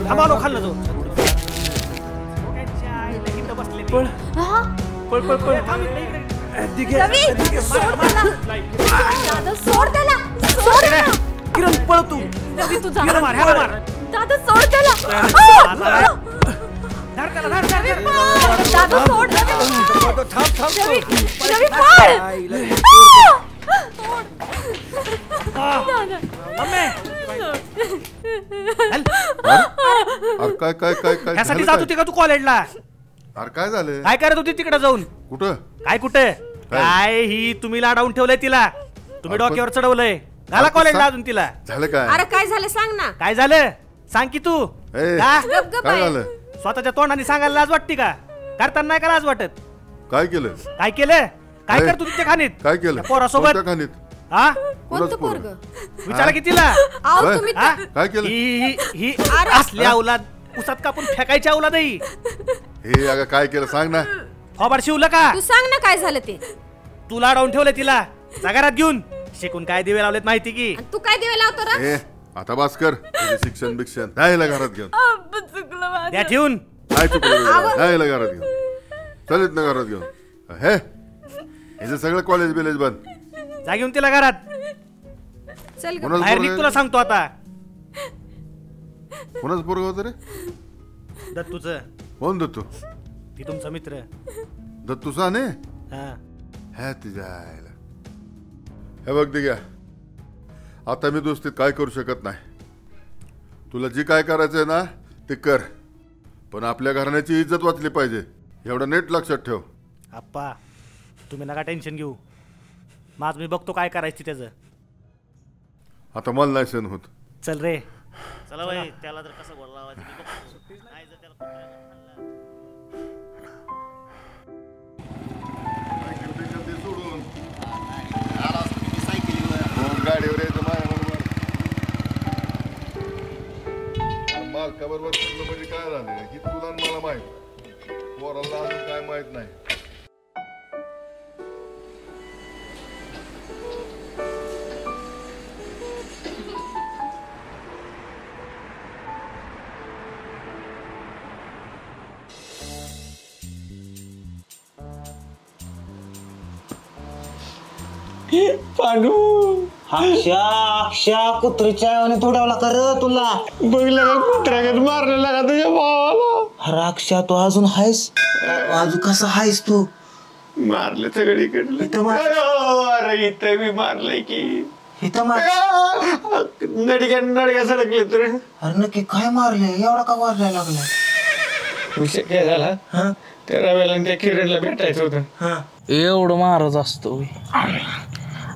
Speaker 9: थांबा खाल्लं तो.
Speaker 3: पळ पळ पळ पळ.
Speaker 2: सोड त्याला.
Speaker 9: किरण पळ तू.
Speaker 2: रवी तुझा
Speaker 9: मार.
Speaker 2: दादा सोड त्याला. दादा सोड. रवी
Speaker 21: काय काय काय काय
Speaker 9: ह्यासाठी जात होती का तू कॉलेजला?
Speaker 21: अरे काय झालं?
Speaker 9: काय करत होती तिकडे जाऊन?
Speaker 21: कुठं?
Speaker 9: काय कुठे? काय ही तुम्ही लाडावून ठेवलंय तिला, तुम्ही डोक्यावर चढवलंय. घाला कॉलेजला अजून तिला.
Speaker 21: झालं काय?
Speaker 19: अरे काय झालं सांग ना.
Speaker 9: काय झालं सांग की तू.
Speaker 21: काय झालं?
Speaker 9: स्वतःच्या तोंडाने सांगायला लाज वाटते का? करताना नाही का लाज वाटत?
Speaker 21: काय केलं?
Speaker 9: काय केलं? काय करतो तुझ्या खाणीत?
Speaker 21: काय केलं?
Speaker 9: पोरासोबत
Speaker 21: खाणीत?
Speaker 9: हा
Speaker 19: कोणतं पोरग?
Speaker 9: विचारा की तिला.
Speaker 21: काय केलं?
Speaker 9: ही असली औलाद उसात कापून फेकायची औलाद आहे.
Speaker 21: हे अगं काय केलं सांग ना.
Speaker 9: फॉबार शिवलं का?
Speaker 19: तू सांग ना काय झालं ते.
Speaker 9: तू लाडावून ठेवलं तिला घरात घेऊन. शिकून काय दिवे लावलेत माहिती की?
Speaker 19: तू काय दिवे लावतो रे?
Speaker 21: आता बस कर. शिक्षण बिक्षण नाही घरात घेऊन.
Speaker 9: द्या ठेवून.
Speaker 21: नाही चुकलं नाही घरात घेऊन. चलित ना घरात घेऊन. हे हे सगळं कॉलेज बिलेज बंद.
Speaker 9: जा घेऊन तिला घरात.
Speaker 19: चल
Speaker 9: बाहेर निघ तुला सांगतो आता.
Speaker 21: कोणाच पोरग होतं रे?
Speaker 9: दत्तूचं.
Speaker 21: कोण दत्तू?
Speaker 9: ती तुमचा मित्र.
Speaker 21: दत्तू साने?
Speaker 9: हा
Speaker 21: तुझ्या आईला. हे बघ दिग्या, आता मी दोस्तीत काय करू शकत नाही. तुला जी काय करायचंय ना ते कर, पण आपल्या घराण्याची इज्जत वाचली पाहिजे एवढं नेट लक्षात ठेव.
Speaker 9: आप्पा तुम्ही नका टेन्शन घेऊ. माझ मी बघतो काय करायचं त्याचं.
Speaker 21: आता मला नाही सहन होत.
Speaker 9: चल रे. चला बाई, त्याला तर कसं बोलावं लावायचं.
Speaker 21: गाडीवर यायचं माझ्या मालकाबरोबर म्हणजे काय झाले की तुला आणि मला माहित, पोराला अजून काय माहित नाही.
Speaker 15: अक्षा कुत्रीच्या आणि तोडावला कर तुला
Speaker 20: बघला का कुत्र्यागत मारलेला का तुझ्या भावाला.
Speaker 15: अरे अक्षा तू अजून हायस, अजून कसा हायस तू.
Speaker 20: मारलं सगळीकडलं. अरे इथं मी मारलंय की
Speaker 15: इथं मार.
Speaker 20: नडक्या सडकले तर.
Speaker 15: अरे नक्की काय मारले, एवढा का मारायला लागला.
Speaker 20: विषय काय झाला, त्या रव्याला त्या किरणला भेटायचं होतं.
Speaker 7: एवढं महाराज असतो.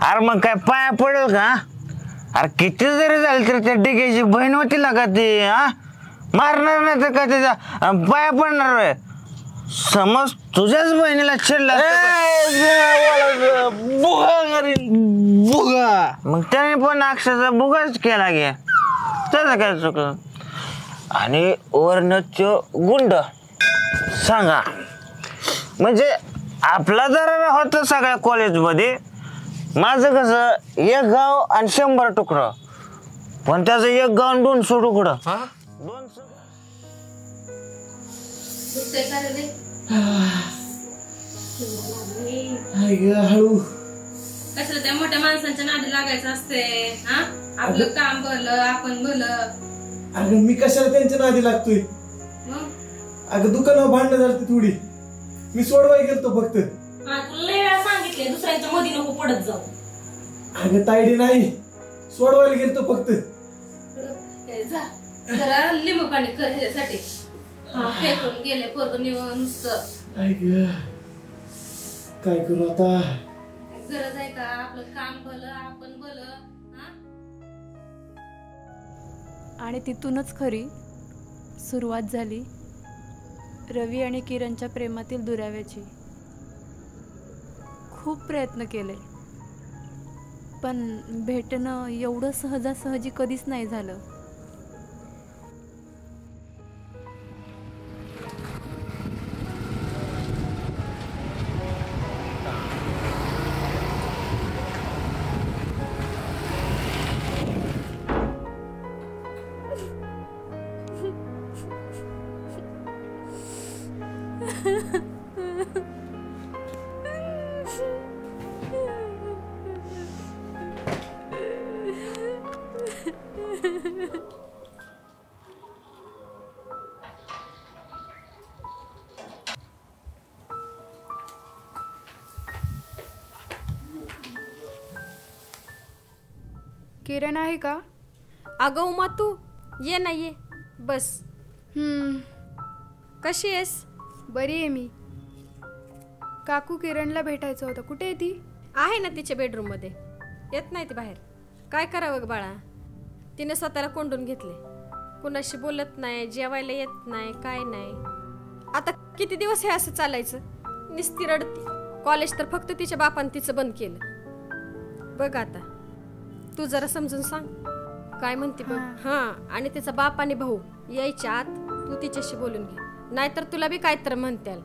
Speaker 15: अरे मग काय पाया पडेल का. अरे किती जरी झालं तरी त्या डिगेची बहीण होती ना का ती. मारणार नाही तर का त्याच्या पाया पडणार आहे. समज तुझ्याच बहिणीला चिडला बुगा, मग त्याने पण अक्षरचा बुगाच केला गे. त्याचं काय चुकलं. आणि वरनच गुंड सांगा म्हणजे आपला जर होतं सगळ्या कॉलेजमध्ये. माझं कसं 1 गाव आणि 100 तुकडं, पण त्याचं 1 गाव आणि 200 तुकडं.
Speaker 22: हळू कशाला त्या मोठ्या माणसांच्या नादी लागायचं असते. आपलं काम भलं आपण भलं.
Speaker 4: अगं मी कशाला त्यांच्या नादी लागतोय. अगं दुकानावर भांडणं झाली थोडी, मी सोडवाय गेलतो फक्त.
Speaker 22: तुला लय वेळा सांगितले दुसऱ्यांच्या मध्ये नको पडत जाऊ.
Speaker 4: अगं तायडी नाही, सोडवायला गेलतो फक्त.
Speaker 22: जरा लिंबू पाणी कर ह्याच्यासाठी. फेकून गेले पोरग निवडून नुसतं.
Speaker 4: काय करू आता.
Speaker 22: गरज आहे का. आपलं काम भलं आपण भलं.
Speaker 2: आणि तिथूनच खरी सुरुवात झाली रवी आणि किरणच्या प्रेमातील दुराव्याची. खूप प्रयत्न केले पण भेटणं एवढं सहजासहजी कधीच नाही झालं.
Speaker 10: किरण आहे का.
Speaker 19: अगं उमा तू ये ना ये बस. कशी आहेस.
Speaker 10: बरी आहे मी. काकू किरणला भेटायचं होतं, कुठे आहे ती.
Speaker 19: आहे ना तिच्या बेडरूम मध्ये, येत नाही ती बाहेर. काय करावं बाळा, तिने स्वतःला कोंडून घेतले. कुणाशी बोलत नाही, जेवायला येत नाही, काय नाही. आता किती दिवस हे असं चालायचं. निस्ती रडती. कॉलेज तर फक्त तिच्या बापाने तिचं बंद केलं. बघ आता तू जरा समजून सांग काय म्हणते बघ. आणि तिचा बाप आणि भाऊ यायच्या आत तू तिच्याशी बोलून घे, नाहीतर तुला बी काय तर म्हणत्याल.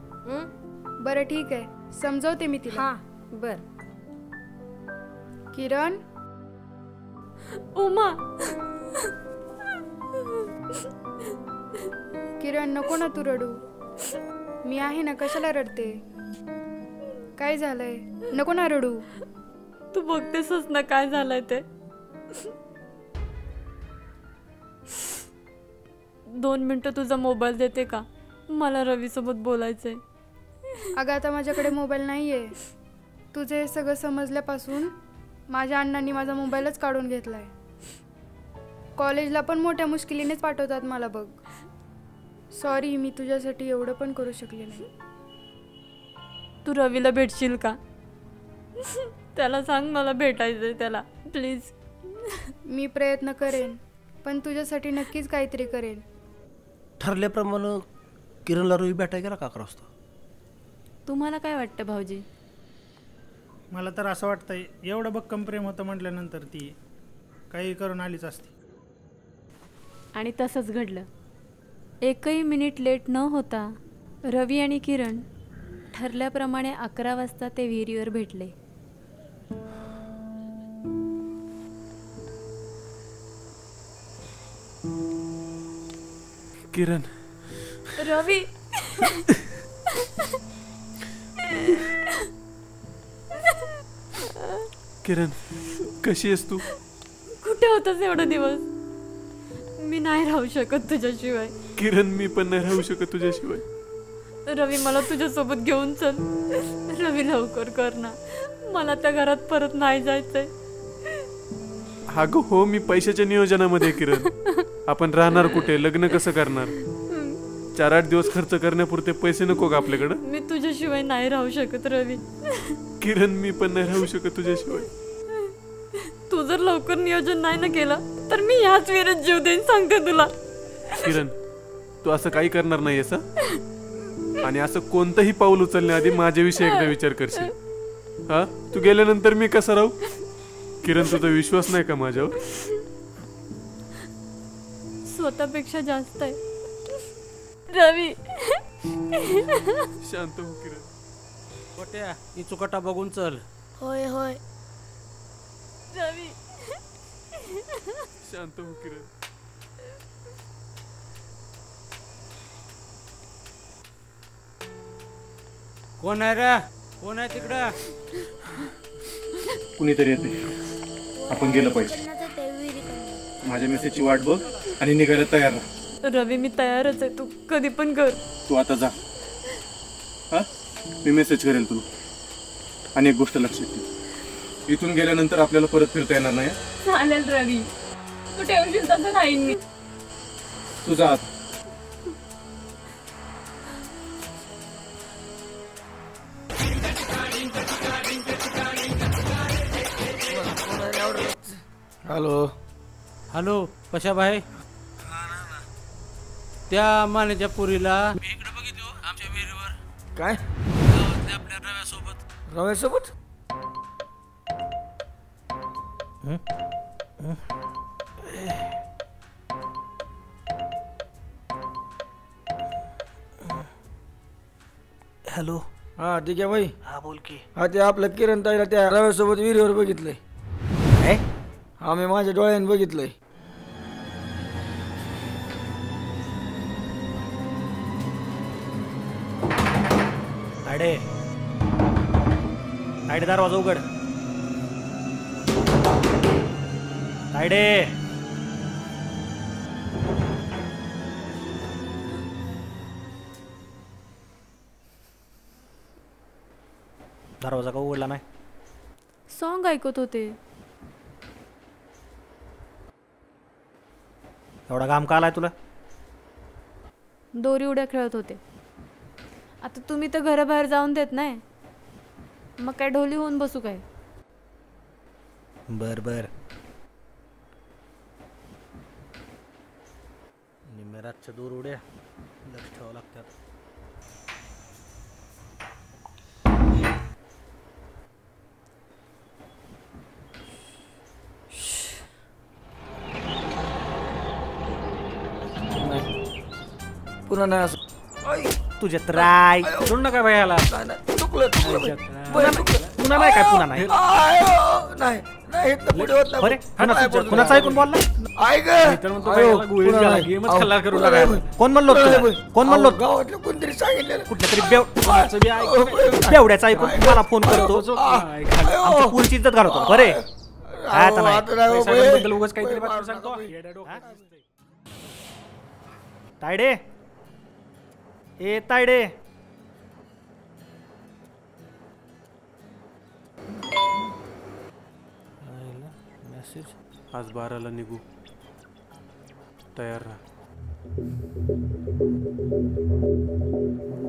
Speaker 10: बरं ठीक आहे, समजवते मी तिला.
Speaker 19: बर.
Speaker 10: किरण.
Speaker 2: उमा.
Speaker 10: किरण नको ना तू रडू. मी आहे ना, कशाला रडते. काय झालंय, नको ना रडू.
Speaker 2: तू बघतेसच ना काय झालंय ते. 2 मिनिटं तुझा मोबाईल देते का, मला रवी सोबत बोलायचंय.
Speaker 10: अगं आता माझ्याकडे मोबाईल नाहीये. तुझे हे सगळं समजल्यापासून माझ्या अण्णांनी माझा मोबाईलच काढून घेतलाय. कॉलेजला पण मोठ्या मुश्किलीनेच पाठवतात मला बघ. सॉरी, मी तुझ्यासाठी एवढं पण करू शकले नाही.
Speaker 2: तू रवीला भेटशील का. त्याला सांग मला भेटायचंय त्याला, प्लीज.
Speaker 10: मी प्रयत्न करेन, पण तुझ्यासाठी नक्कीच काहीतरी करेन.
Speaker 5: ठरल्याप्रमाणे किरणला रवी भेटायला गेला का 11 वाजता.
Speaker 2: तुम्हाला काय वाटतं भाऊजी.
Speaker 13: मला तर असं वाटतंय एवढं भक्कम प्रेम होतं म्हटल्यानंतर ती काही करून आलीच असती.
Speaker 2: आणि तसंच घडलं. एकही मिनिट लेट न होता रवी आणि किरण ठरल्याप्रमाणे 11 वाजता ते विहिरीवर भेटले.
Speaker 17: किरण,
Speaker 2: रवी
Speaker 17: किरण कशी आहेस तू?
Speaker 2: कुठे होतास एवढा दिवस? मी नाही राहू शकत तुझ्याशिवाय.
Speaker 17: किरण मी पण नाही राहू शकत तुझ्याशिवाय.
Speaker 2: रवी मला तुझ्यासोबत घेऊन चल. रवी लवकर कर ना, मला त्या घरात परत नाही जायचंय.
Speaker 17: अगं हो, मी पैशाच्या नियोजनामध्ये आहे किरण. आपण राहणार कुठे, लग्न कसं करणार? 4-8 दिवस खर्च करण्यापुरते पैसे नको का आपल्याकडं?
Speaker 2: मी तुझ्याशिवाय नाही राहू शकत रवी.
Speaker 17: किरण मी पण नाही राहू शकत तुझ्याशिवाय.
Speaker 2: तू जर लवकर नियोजन नाही ना केलं तर मी ह्याच विहिरीत जीव देईन, सांगते तुला.
Speaker 17: किरण तू असं काही करणार नाहीयेस आणि असं कोणतंही पाऊल उचलण्याआधी माझ्याविषयी एकदा विचार करशील. हा, तू गेल्यानंतर मी कसा राहू? किरण तुझा विश्वास नाही का माझ्यावर?
Speaker 2: स्वतःपेक्षा जास्त आहे रवी.
Speaker 17: शांत हो किरण.
Speaker 9: कोट्या ही चुकटा बघून चल.
Speaker 2: होय होय रवी.
Speaker 17: शांत हो किरण.
Speaker 9: कोण आहे रे? कोण आहे तिकडं?
Speaker 6: कुणीतरी येते, आपण गेलं पाहिजे. माझ्या मेसेजची वाट बघ आणि निघायला तयार राहा.
Speaker 2: रवी मी तयारच आहे, तू कधी पण कर.
Speaker 6: तू आता जा. हा, मी मेसेज करेल तुला. आणि एक गोष्ट लक्षात ठेव, इथून गेल्यानंतर आपल्याला परत फिरता येणार नाही.
Speaker 2: चालेल रवी, तू ठेवशील तसं नाही मी.
Speaker 6: तू जा आता.
Speaker 9: हॅलो हॅलो, कशा भाई? त्या मानेच्या पुरीला मी इकडे बघितलो आमच्या विहिरीवर.
Speaker 5: काय?
Speaker 9: आपल्या रव्यासोबत.
Speaker 5: रव्यासोबत?
Speaker 9: हॅलो.
Speaker 5: हा ठीक आहे भाई.
Speaker 9: हा बोल की.
Speaker 5: हा, ते आपलं किरण ताईला त्या रव्यासोबत विहिरीवर बघितलंय. हा, मी माझ्या डोळ्याने बघितलंय.
Speaker 9: तायडे, तायडे दरवाजा उघड. तायडे. दरवाजा का उघडला नाही?
Speaker 2: सॉन्ग ऐकत होते.
Speaker 9: एवढा घाम का आलाय तुला?
Speaker 2: दोरी उड्या खेळत होते. आता तुम्ही तर घराबाहेर जाऊन देत नाही, मग काय ढोली होऊन बसू काय?
Speaker 9: बर बर. निम्म्या रातच्या दूर उड्या लक्ष ठेवावं लागतात.
Speaker 5: पुन्हा नाही असं.
Speaker 9: तुझ्या त्राय सोड नका भयाला.
Speaker 5: चुकलं
Speaker 9: पुन्हा नाही काय? पुन्हा नाही.
Speaker 5: नाही नाही, इथनं पुढे होत नाही.
Speaker 9: अरे कुणाचं ऐकून बोलला? कोण म्हणलो? कोण म्हणलो?
Speaker 5: गावातलं कोणतरी सांगितलं.
Speaker 9: कुठल्या तरी बेवड्याचा ऐकून मला फोन करतो. आमच्या पुरीची इज्जत घालतो. बरे आता नाही उगाच काहीतरी बातमी सांगतो. तायडे, ए तायडे.
Speaker 17: मेसेज. आज 12ला निघू, तयार राहा.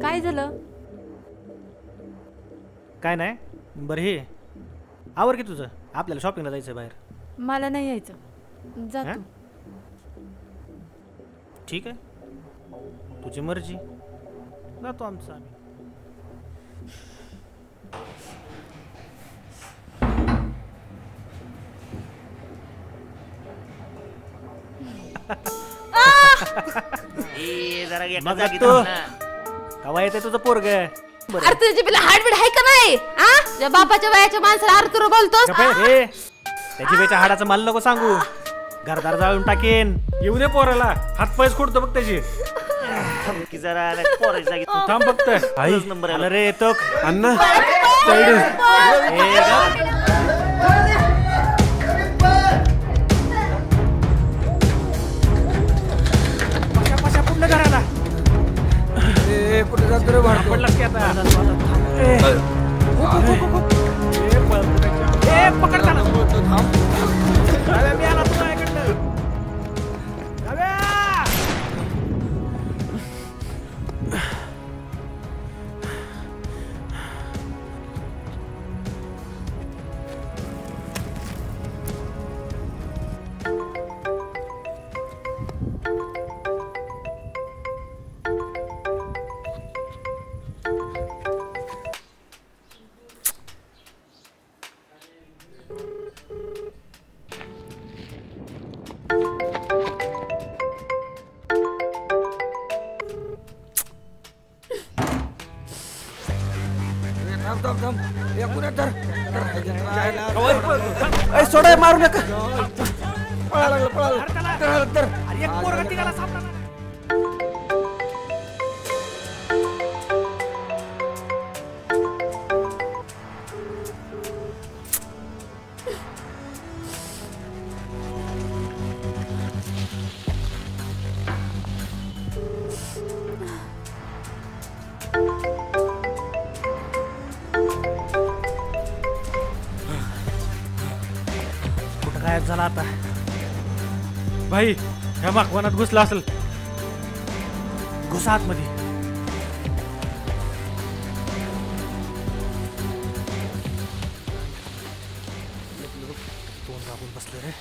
Speaker 2: काय झालं?
Speaker 9: काय नाही. बरं हे आवर की तुझं, आपल्याला शॉपिंगला जायचं बाहेर.
Speaker 2: मला नाही यायचं, जा तू.
Speaker 9: ठीक आहे, तुझी मर्जी. जातो आमचं आम्ही.
Speaker 5: जरा एका
Speaker 9: मग
Speaker 5: जागी
Speaker 9: तू
Speaker 5: थांब ना.
Speaker 9: कवा येते तुझं पोरग
Speaker 19: अरे तुझी बिला हाडबीड आहे का नाही हा बापाच्या वयाच्या माणसाला अर्थ बोलतोस
Speaker 9: त्याची बेच्या हाडाचं मला नको सांगू घरदार जाळून टाकेन.
Speaker 3: येऊ दे पोराला हातपायच खोडतो बघ त्याची.
Speaker 5: की जरा पोराची जागी
Speaker 3: तू थांब फक्त.
Speaker 5: आई नंबर
Speaker 9: आला रे येतो
Speaker 17: अण्णा
Speaker 9: कुठलं घराला
Speaker 7: कुठे जातो रे भाड
Speaker 9: पडलास की आता पकडताना मी आला तुला ऐकडलं
Speaker 7: सोडा मारू नका.
Speaker 9: गायब झाला आता. भाई ह्या मागवानात घुसला असेल. घुसा आतमध्ये. तोंड दाबून बसले रे.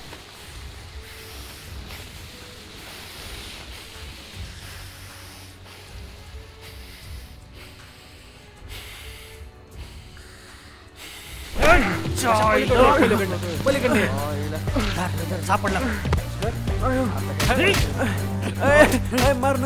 Speaker 9: सापडला
Speaker 7: मार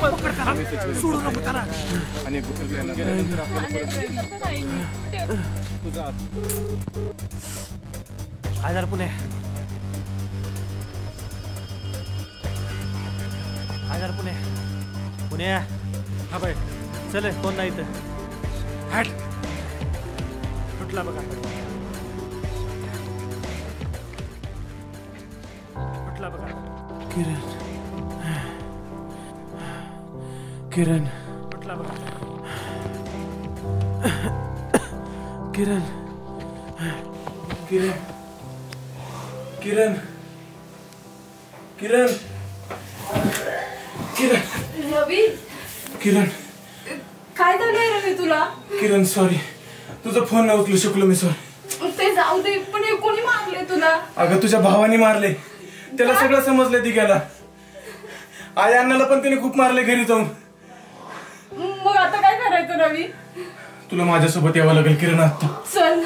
Speaker 9: सोडू नको त्याला. काय झालं पुणे? काय झालं पुणे? पुणे हा बाई चल कोण नाही इथं. हट कुठला बघा कुठला बघा.
Speaker 17: किरण किरण
Speaker 9: कुठला बघा.
Speaker 17: किरण किरण किरण किरण किरण
Speaker 2: रवी
Speaker 17: किरण
Speaker 2: काय झालंय रवी तुला?
Speaker 17: किरण सॉरी तुझा फोन नाही उचलू शकलो मी. सॉरी
Speaker 2: ते जाऊ दे पण हे कोणी मारले तुला?
Speaker 17: अगं तुझ्या भावाने मारले. त्याला सगळं समजलं दिग्याला. आई अण्णाला पण त्याने खूप मारले घरी जाऊन.
Speaker 2: मग आता काय करायचं रवी?
Speaker 17: तुला माझ्यासोबत यावं लागेल किरण आता.
Speaker 2: चल.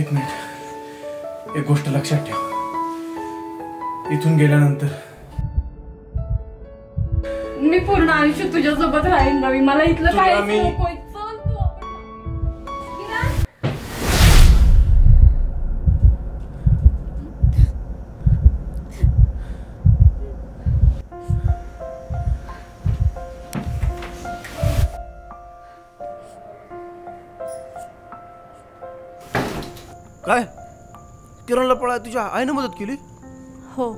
Speaker 17: एक मिनिट. एक गोष्ट लक्षात ठेव. इथून गेल्यानंतर
Speaker 2: मी पूर्ण आयुष्य तुझ्यासोबत राहीन रवी. मला इथलं
Speaker 17: तुला
Speaker 2: काय
Speaker 17: मी-
Speaker 2: नकोय.
Speaker 5: काय किरणला पळा तुझ्या आईने मदत केली?
Speaker 2: हो.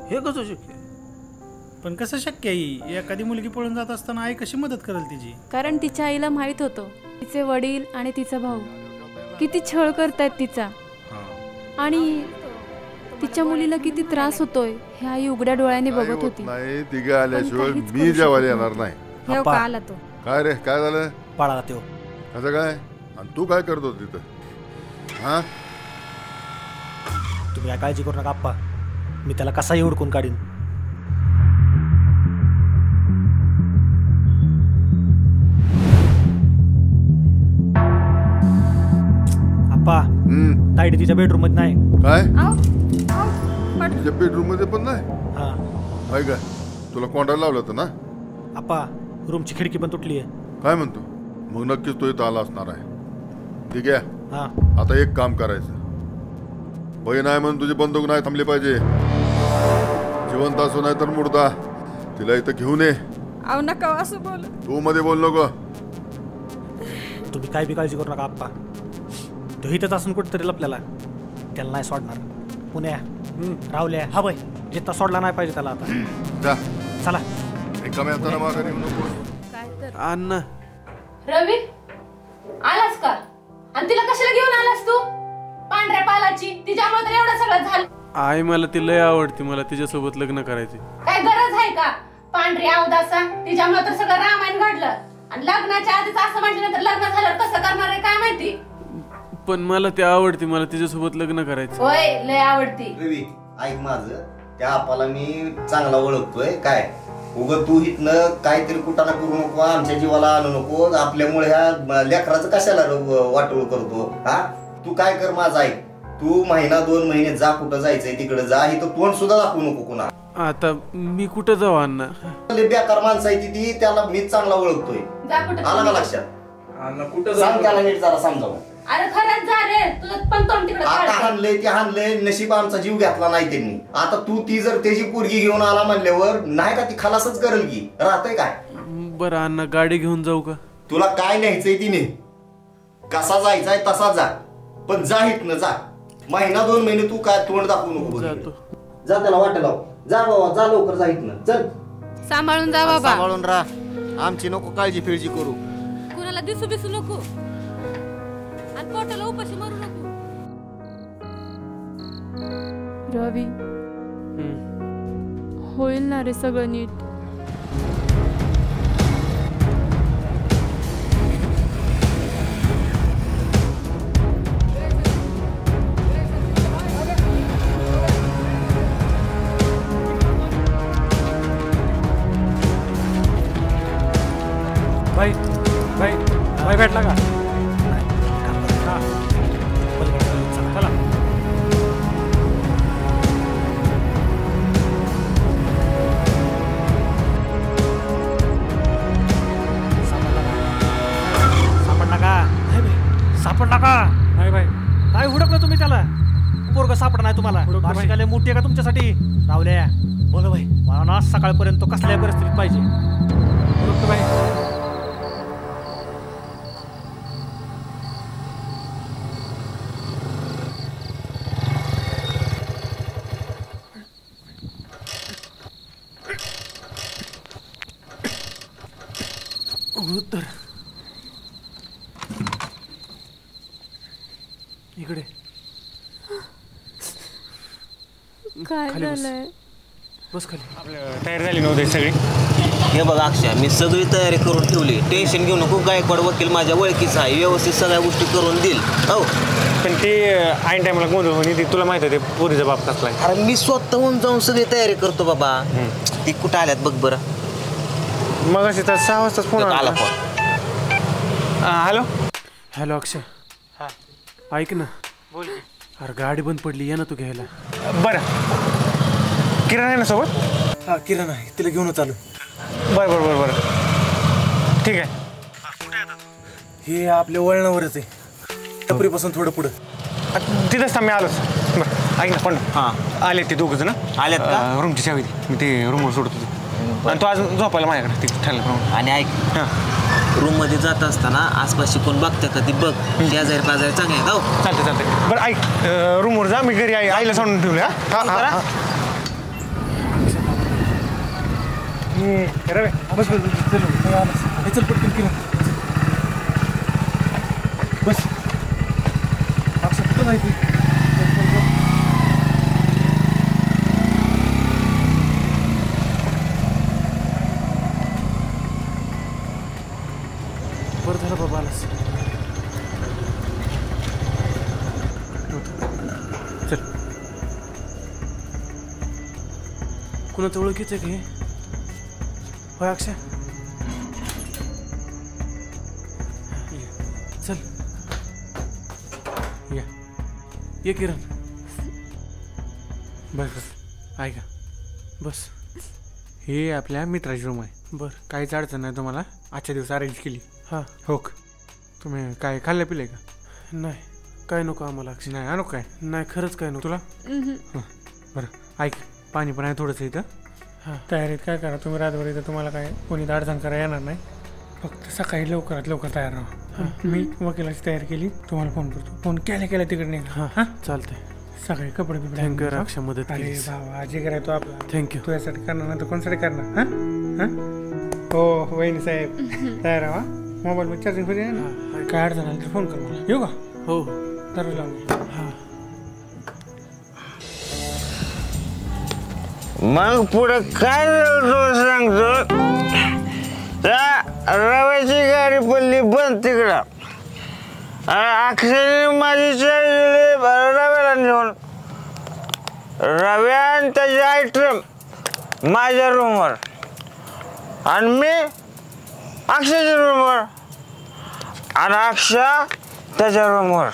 Speaker 5: हे कसं शक्य?
Speaker 13: पण कसं शक्य आहे? एखादी मुलगी पळून जात असताना आई कशी मदत करेल तिची?
Speaker 2: कारण तिच्या आईला माहित होतं तिचे वडील आणि तिचा भाऊ किती छळ करतायत तिचा आणि तिच्या मुलीला किती त्रास होतोय हे आई उघड्या डोळ्याने बघत होती.
Speaker 21: नाही तिघे आल्याशिवाय मी जेवायला येणार नाही.
Speaker 19: येऊ का आला तो?
Speaker 21: काय रे काय झालं?
Speaker 9: पाळाला तो.
Speaker 21: कसं काय? आणि तू काय करतो तिथं? हा
Speaker 9: तुम्ही काय काळजी करू नका आप्पा. मी त्याला कसाही हुडकून काढीन. ताईडी तिच्या बेडरूम मध्ये नाही.
Speaker 21: काय तिच्या बेडरूम मध्ये पण नाही? काय काय तुला कोंडायला लावलं होतं ना?
Speaker 9: आप्पा रूमची खिडकी पण तुटली आहे.
Speaker 21: काय म्हणतो? मग नक्कीच तो इथं आला असणार आहे. ठीक आहे, आता एक काम करायचं. बहीण आहे म्हणून तुझी बंदूक नाही थांबली पाहिजे. जिवंत असो नाही तर मुर्दा, तिला इथं घेऊन ये.
Speaker 19: अहो नका असं बोल.
Speaker 21: तू मध्ये बोल नको.
Speaker 9: तुम्ही काय बी काळजी करू नका आप्पा. तो इथंच असून कुठेतरी लपल्याला, त्याला नाही सोडणार. पुण्या राहुल्या हा बाई जिथं सोडला नाही पाहिजे त्याला. आता
Speaker 21: जा
Speaker 9: चला.
Speaker 21: एका येताना माघारी येऊ नको.
Speaker 7: अण्णा
Speaker 22: रवी आलास का? आणि तिला कशाला घेऊन आलास तू? पांढऱ्या पालाची तिच्यामुळे तर एवढं सगळं झालं.
Speaker 17: आई मला ती लय आवडते, मला तिच्यासोबत लग्न करायचे.
Speaker 22: काय गरज आहे का? पांढरी अवदासा तिच्यामुळे तर सगळं रामायण घडलं. आणि लग्नाच्या आधीच असं म्हटलं तर लग्न झालं कसं करणार आहे काय माहिती.
Speaker 17: पण मला ती आवडते, मला तिच्यासोबत लग्न करायचं.
Speaker 22: होय लय आवडती.
Speaker 5: रवी ऐक माझं, त्या आपाला मी चांगला ओळखतोय. काय उगं तू इथनं काहीतरी कुटाणा करू नको, आमच्या जीवाला आणू नको. आपल्यामुळे ह्या लेकराचं कशाला वाटोळ करतो? हा तू काय कर माझं ऐक. तू महिना 2 महिने जा, कुठं जायचंय तिकडे जा. इथं तोंड सुद्धा दाखवू नको कुणा.
Speaker 17: आता मी कुठं जाऊ अण्णा?
Speaker 5: बेकार माणसं आहे ती, त्याला मीच चांगला ओळखतोय. आला का लक्षात? सांग त्याला नीट जरा समजावं.
Speaker 22: अरे खरंच जा रे, तुझं पण तोंड तिकडे.
Speaker 5: आता हाणलंय ते हाणलंय, नशीब आमचा जीव घेतला नाही त्यांनी. आता तू ती जर त्याची पोरगी घेऊन आला म्हणल्यावर नाही का ती खलासच करेल की? राहतंय काय?
Speaker 17: बरं अण्णा गाडी घेऊन जाऊ का?
Speaker 5: तुला काय न्यायचंय तिने, कसा जायचाय तसा जा, पण जा इथनं जा. महिना 2 महिने तू काय तोंड दाखवू नको. जा त्याला वाट लाव. जा बाबा जा लवकर जा इथनं. चल
Speaker 12: सांभाळून जा बाबा.
Speaker 5: सांभाळून राहा. आमची नको काळजी फिळजी करू.
Speaker 12: कुणाला दिसू बिसू नको आणि पोटाला उपाशी मारू नको.
Speaker 2: रवी होईल ना रे सगळं नीट.
Speaker 9: भाई भाई भाई भेटला का? चला सापडला का? सापडला का? नाही भाई काय हुडकलं तुम्ही त्याला? पोरग सापडा नाही तुम्हाला? भाषिकाले मोठी आहे का तुमच्यासाठी? रावल्या बोल भाई, मला ना सकाळपर्यंत तो कसल्या परिस्थितीत पाहिजे. हुडकतो भाई.
Speaker 17: उत्तर इकडे
Speaker 2: काय
Speaker 17: खाली बस.
Speaker 2: झालंय?
Speaker 17: बस खाली.
Speaker 3: तयारी झाली नव्हती सगळी?
Speaker 15: हे बघ अक्षय, मी सगळी तयारी करून ठेवली. टेन्शन घेऊ नको. गायकवाड वकील माझ्या ओळखीचा आहे, व्यवस्थित सगळ्या गोष्टी करून देईल. हो
Speaker 3: पण ते ऐन टायमाला गोंधळ होणी ती तुला माहिती आहे ते पोरीचा बाप कसला आहे.
Speaker 15: अरे मी स्वतःहून जाऊन सगळी तयारी करतो बाबा. ती कुठं आल्यात बघ बरं.
Speaker 3: मग अशी तर 6 वाजताच फोन
Speaker 15: आला फोन.
Speaker 3: हॅलो
Speaker 17: हॅलो अक्षय, ऐक ना.
Speaker 3: बोल.
Speaker 17: अरे गाडी बंद पडली, ये ना तू घ्यायला.
Speaker 3: बरं किरण आहे ना सोबत?
Speaker 4: हा किरण आहे, तिला घेऊनच आलो.
Speaker 3: बरं बरं बरं बरं ठीक आहे.
Speaker 4: हे आपल्या वळणावरच आहे, टपरीपासून थोडं पुढं.
Speaker 3: तिथंच थांब, मी आलोच. बरं ऐक ना पण आले ते 2 जण
Speaker 15: आलेत का?
Speaker 3: रूमची चावी मी ते रूमवर सोडतो. आणि तो आज झोपायला माझ्याकडे तिथे ठरलं.
Speaker 15: आणि ऐक, रूम मध्ये जात असताना आसपास कोण बघतं का ती बघ. शेजारी पाजारी चांगले आहेत. हो
Speaker 3: चालते चालते. बरं ऐक, रूमवर जा, मी घरी आईला सांगून ठेवले. हा रवे बस
Speaker 4: चल पटकन किरण बस. कुठं जायचं?
Speaker 17: बरं झालं बाबा आलास. चल. कुणाचं ओळखीचं आहे का हे? होय अक्षय, चल. या
Speaker 3: ये किरण. बस बस ऐका बस. हे आपल्या मित्राची रूम आहे. बरं काहीच अडचण नाही तुम्हाला. आजच्या दिवस अरेंज केली. हां हो. तुम्ही काय खाल्लं पिले का? नाही काय नको आम्हाला. नाही आणू काय? नाही खरंच काय नको तुला. बरं ऐक पाणी पण आहे थोडंसं इथं. हां तयारीत काय करा तुम्ही रातभर इथं. तुम्हाला काय कोणी अडचण करा येणार नाही. फक्त सकाळी लवकरात लवकर तयार राहा. मी वकिलाची तयारी केली. तुम्हाला फोन करतो. फोन केल्या तिकडे नाही. हां हां चालतंय. सकाळी कपडे बिपडे. थँक्यू रक्षा मदत केली. अरे बाबा आजी करायचो आपला. थँक्यू. तुझ्यासाठी करणार नाही तर कोणासाठी करणार. हां हां हो वहिनी साहेब तयार राहा. मोबाईलमध्ये चार्जिंग फ्री आहे ना. काय अडचण आली तर फोन कर मला. येऊ का? हो दररोज लावून. हां
Speaker 15: मग पुढे काय सांगतो. त्या रव्याची गाडी पडली बंद तिकडं. अक्षरने माझी रव्याला नेऊन रव्या आणि त्याचे आयटम माझ्या रूमवर आणि मी अक्षयच्या रूमवर आणि अक्षा त्याच्या रूमवर.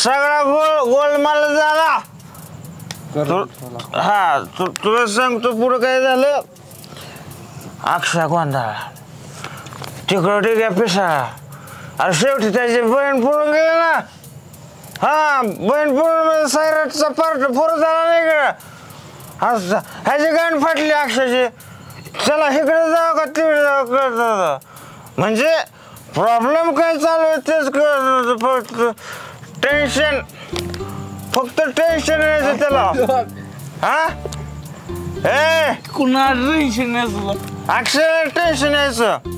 Speaker 15: सगळा गोलमाल झाला. हा तुला सांगतो पुढं काय झालं. अक्षा गोंधळा तिकडं टिक्या पिसाळा. अरे शेवटी त्याची बहीण पळून गेली ना. हा बहीण पळून सायराटचा पार्ट फोर झाला नाही का. ह्याची गाण फाटली अक्षाची. चला इकडे जाऊ का तिकडे जाऊ कळत नव्हतं. म्हणजे प्रॉब्लेम काय चालू आहे तेच कळत नव्हतं. फक्त टेन्शन फक्त टेन्शन यायचं त्याला. हा ए कुणा टेन्शन यायचं. अक्षय टेन्शन यायचं.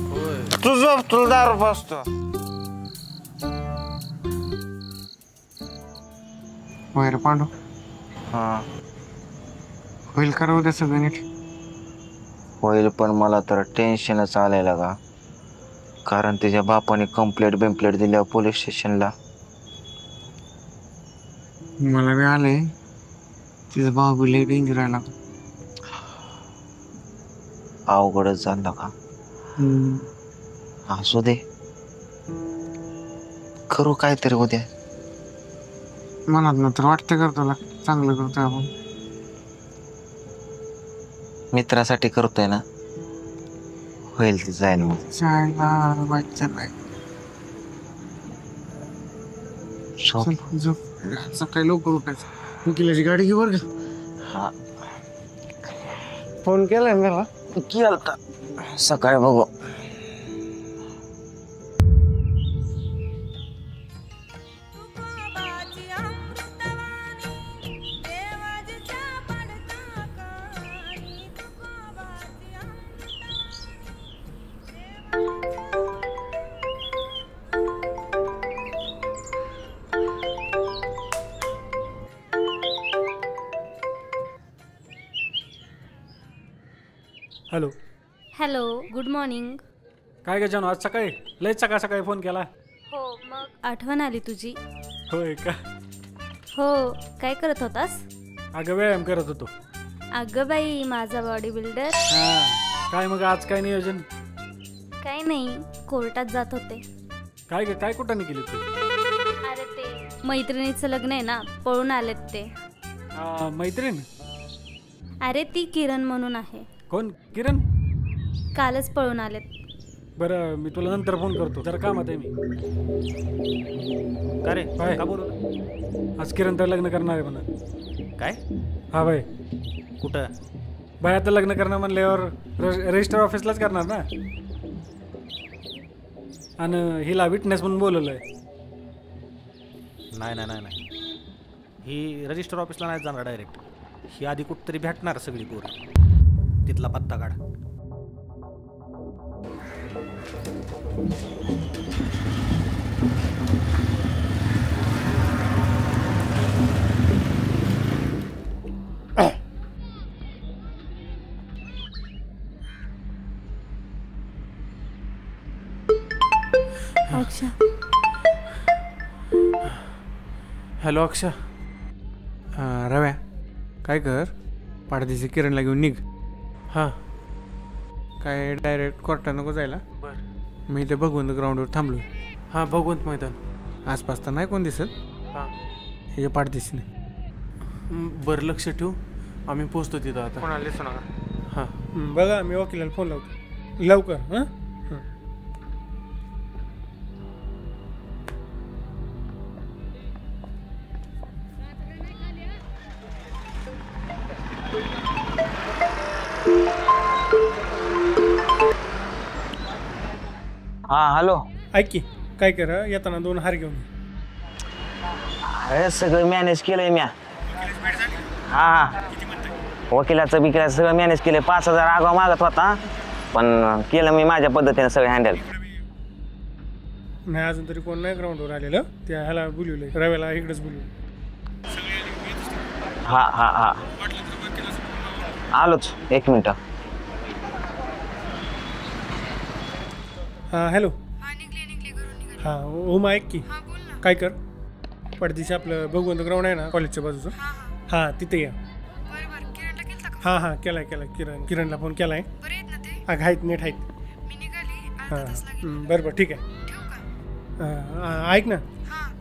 Speaker 15: तू झोप तुला दारू पाजतो.
Speaker 3: वैर पांडू.
Speaker 15: हा
Speaker 3: होईल का उद्या सगळं नीट.
Speaker 15: होईल पण मला तर टेन्शनच आलेलं का. कारण तिच्या बापाने कंप्लेंट दिल्या पोलीस स्टेशनला.
Speaker 3: मला बी आलंय. तिचा भाऊ बी लय डेंजर राहिला.
Speaker 15: अवघडच झालं का. असू दे करू काहीतरी उद्या.
Speaker 3: मनात ना तर वाटतं करतो चांगलं करतोय आपण.
Speaker 15: मित्रासाठी करतोय ना. होईल ती जाईल मग.
Speaker 3: सकाळी लवकर उठायचं. वकिलाची गाडी घेऊ बरं का.
Speaker 15: हा
Speaker 3: फोन केलाय मला.
Speaker 15: केलता सकाळी बघू.
Speaker 9: हॅलो.
Speaker 16: Hello good morning.
Speaker 9: काय ग जानू आज सकाळी लय सकाळ सकाळी फोन केला.
Speaker 16: हो मग आठवण आली तुझी.
Speaker 9: होय का.
Speaker 16: हो काय करत होतास.
Speaker 9: अगं व्यायाम करत होतो.
Speaker 16: अगं बाई माझा बॉडी बिल्डर.
Speaker 9: काय मग आज काय नियोजन.
Speaker 16: काय नाही कोर्टात जात होते.
Speaker 9: काय ग काय कुठं केली तू.
Speaker 16: अरे ते मैत्रिणीचं लग्न आहे ना पळून आलेत ते.
Speaker 9: मैत्रीण.
Speaker 16: अरे ती किरण म्हणून आहे.
Speaker 9: कोण किरण.
Speaker 16: कालच पळून आलेत.
Speaker 9: बरं मी तुला नंतर फोन करतो जरा कामात आहे मी. का रे काय का बोलू. आज किरण तर लग्न करणार आहे म्हणा. काय. हा भाई
Speaker 20: कुठं.
Speaker 9: बाई आता लग्न करणार म्हणल्यावर रजिस्टर ऑफिसलाच करणार ना. आणि हिला विटनेस म्हणून बोलवलंय.
Speaker 20: नाही नाही नाही नाही ही रजिस्टर ऑफिसला नाही जाणार डायरेक्ट. ही आधी कुठंतरी भेटणार सगळी पोरं. तिथला पत्ता काढ.
Speaker 2: अक्षा.
Speaker 3: हॅलो अक्षा. रव्या काय कर पाडदिवशी किरणला घेऊन निघ. हां काय डायरेक्ट कोर्टात नको जायला. बरं मी इथे भगवंत ग्राउंडवर थांबलो. हां भगवंत मैदान आसपास तर नाही कोण दिसत. हां हे पाठदिशीने.
Speaker 17: बरं लक्ष ठेवू, आम्ही पोचतो तिथं आता.
Speaker 3: कोणाला दिसू नका.
Speaker 17: हां
Speaker 3: बघा मी वकिलाला फोन लावतो लवकर. हां
Speaker 15: हा हॅलो.
Speaker 3: ऐक की काय करा येताना 2 हार घेऊन ये.
Speaker 15: अरे सगळं मॅनेज केलंय म्या. हा वकिलाचं बिकिलाचं सगळं मॅनेज केलंय. 5,000 आगाव मागत होता पण केलं मी माझ्या पद्धतीने सगळं हँडल.
Speaker 3: नाही अजून तरी कोण नाही ग्राउंडवर आलेलं. त्या ह्याला बोलवलंय रव्याला इकडेच बोलवलं.
Speaker 15: हा हा हा आलोच 1 मिनिट.
Speaker 3: हां हॅलो. हां ओम ऐक की काय कर पडदिशी आपलं भगवंत ग्राउंड आहे ना कॉलेजच्या बाजूचं. हां तिथे या. हां केलाय किरणला फोन केलाय. अगं आहेत नीट आहेत. हां बरं ठीक आहे. ऐक ना.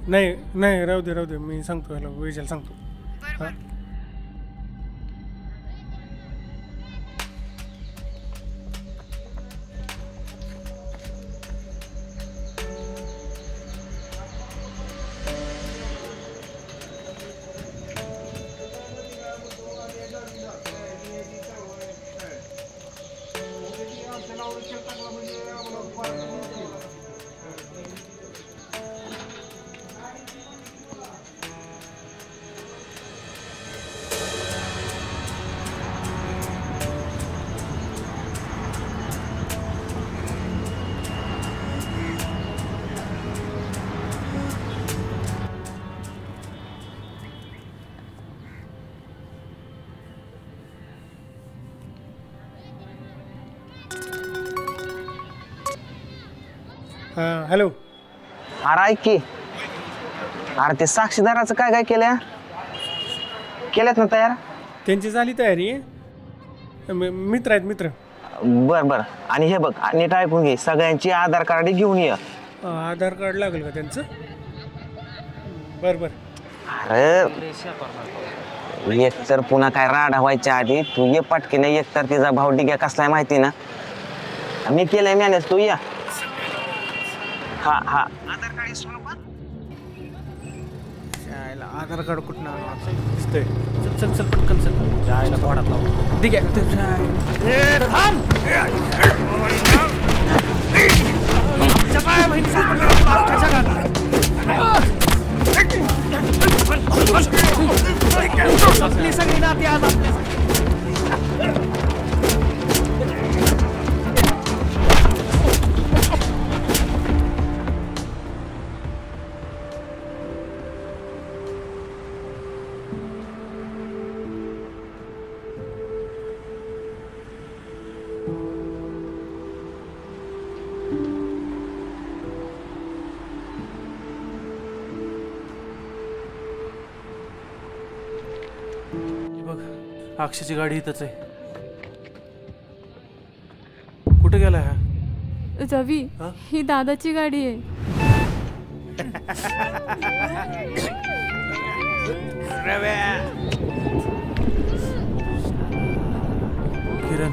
Speaker 3: नाही राहू दे मी सांगतो ह्याला विजयला सांगतो. हां हॅलो.
Speaker 15: अरे ऐक की. अरे ते साक्षीदाराचं काय केल्यात ना तयार.
Speaker 3: त्यांची झाली तयारी. मित्र आहेत मित्र.
Speaker 15: बर आणि हे बघ नीट ऐकून घे सगळ्यांची आधार कार्ड घेऊन ये.
Speaker 3: आधार कार्ड लागेल का त्यांचं. बर
Speaker 15: अरे एक तर पुन्हा काय राडा व्हायच्या आधी तू ये पटकीने. एक तर तिचा भाऊ डिग्या कसलाय माहिती ना. मी केलंय मॅनेज तू या. हा आधार
Speaker 3: कार्ड कुठं दिसतंय. चल पटकन चल. जायला तोडात लावू. ठीक
Speaker 17: अक्षयची गाडी इथंच आहे. कुठे गेला हा.
Speaker 2: रवी ही दादाची गाडी आहे.
Speaker 17: किरण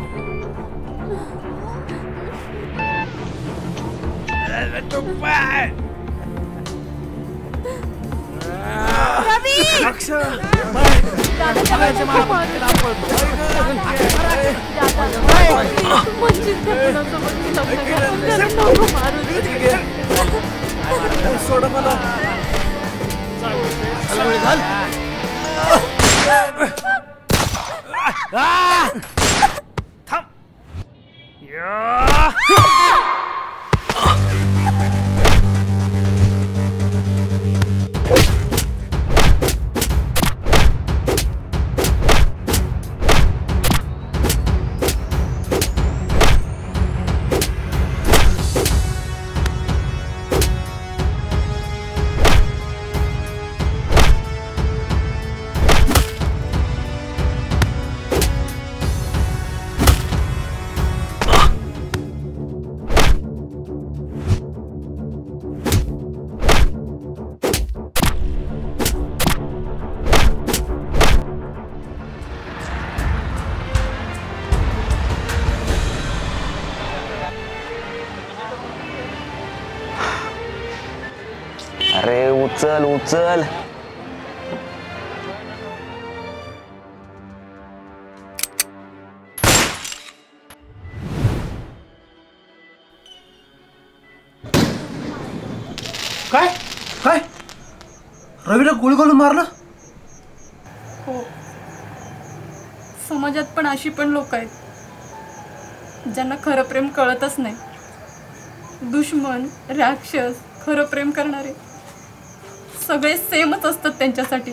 Speaker 15: उचल उचल.
Speaker 9: काय काय रवीला गोळी घालून मारलं?
Speaker 2: हो. समाजात पण अशी पण लोक आहेत ज्यांना खरं प्रेम कळतच नाही. दुश्मन, राक्षस, खरं प्रेम करणारे सगळे सेमच असतात त्यांच्यासाठी.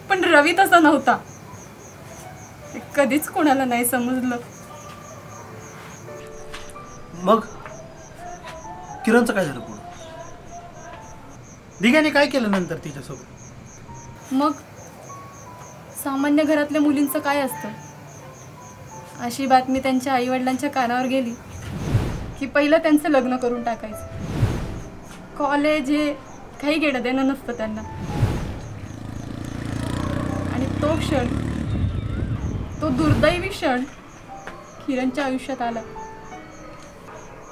Speaker 2: पण रवी तसा नव्हता. हे कधीच कोणाला नाही समजलं.
Speaker 9: मग किरणचं काय झालं पुढं? दिघ्याने काय केलं नंतर तिच्यासोबत?
Speaker 2: मग सामान्य घरातल्या मुलींचं काय असतं? अशी बातमी त्यांच्या आईवडिलांच्या कानावर गेली की पहिलं त्यांचं लग्न करून टाकायचं. कॉलेज हे काही घेणं देणं नसतं त्यांना. आणि तो क्षण, तो दुर्दैवी क्षण किरणच्या आयुष्यात आला.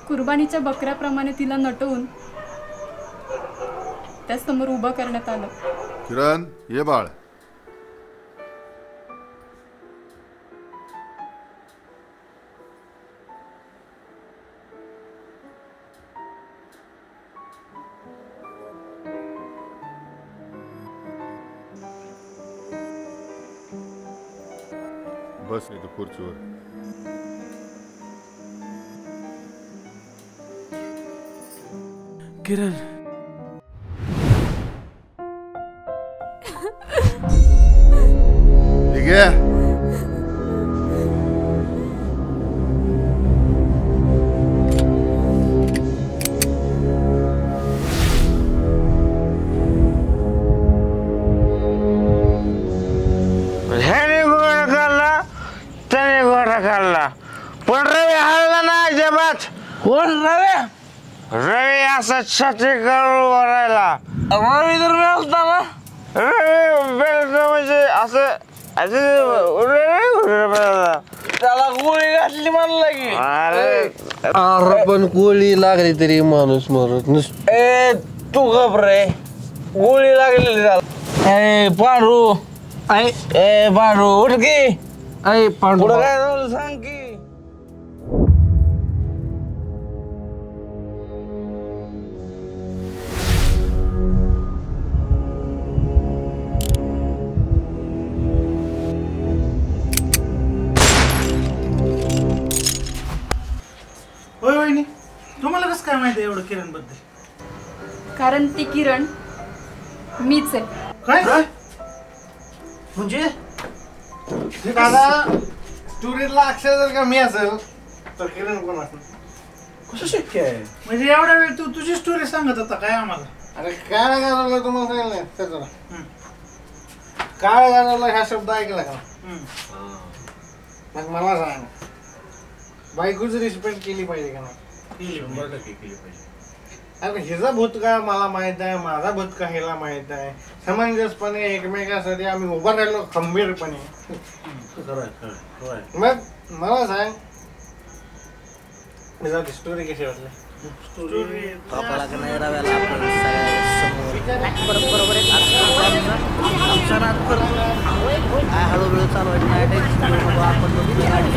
Speaker 2: कुर्बानीच्या बकऱ्याप्रमाणे तिला नटवून त्यासमोर उभं करण्यात आलं.
Speaker 21: किरण ये बाळ. बस इथं खुर्चीवर.
Speaker 17: किरण
Speaker 21: ठीक आहे.
Speaker 15: ह्याने घोडा खाल्ला त्याने घोडा खाल्ला पण रवी हल्ला ना अजिबात. कोण रवी? रवी असा छाती करून भरायला. रवी तर मिळता ना. रवी बेलचं म्हणजे असं त्याला गोळी घातली म्हणलं की.
Speaker 5: अरे पण गोळी लागली तरी माणूस मरत नसतो.
Speaker 15: ए तू घाबरे. गोळी लागलेली त्याला. ए पांडू. ए पांडू उठ की.
Speaker 5: पांडू
Speaker 15: काय झालं सांग की.
Speaker 9: होय वहिनी, तुम्हाला कसं काय माहिती एवढं किरण बद्दल?
Speaker 2: कारण ती किरण मीच आहे.
Speaker 9: काय म्हणजे?
Speaker 1: दादा स्टोरीला अक्षर जर का मी असेल तर किरण कोण असेल?
Speaker 9: कसं शक्य आहे? म्हणजे एवढ्या वेळ तू तुझी स्टोरी सांगत होता काय आम्हाला?
Speaker 1: अरे काळ गाजवला तुम्हाला सांगितलं नाही त्याचं. काळ गाजवला ह्या शब्द ऐकला का? मग मला सांग, बायकोची रिस्पेक्ट केली पाहिजे का नाही?
Speaker 9: 100% केली पाहिजे.
Speaker 1: अरे हिचा भूतकाळ मला माहित आहे, माझा भूतकाळ हिला माहित आहे. समंजसपणे एकमेकासाठी आम्ही उभा राहिलो खंबीरपणे. मग मला सांग स्टोरी कशी वाटली?
Speaker 5: बापाला का नाही रव्याला आपण बरोबर काय हळूहळू चालवायचं नाही. आपण गाडी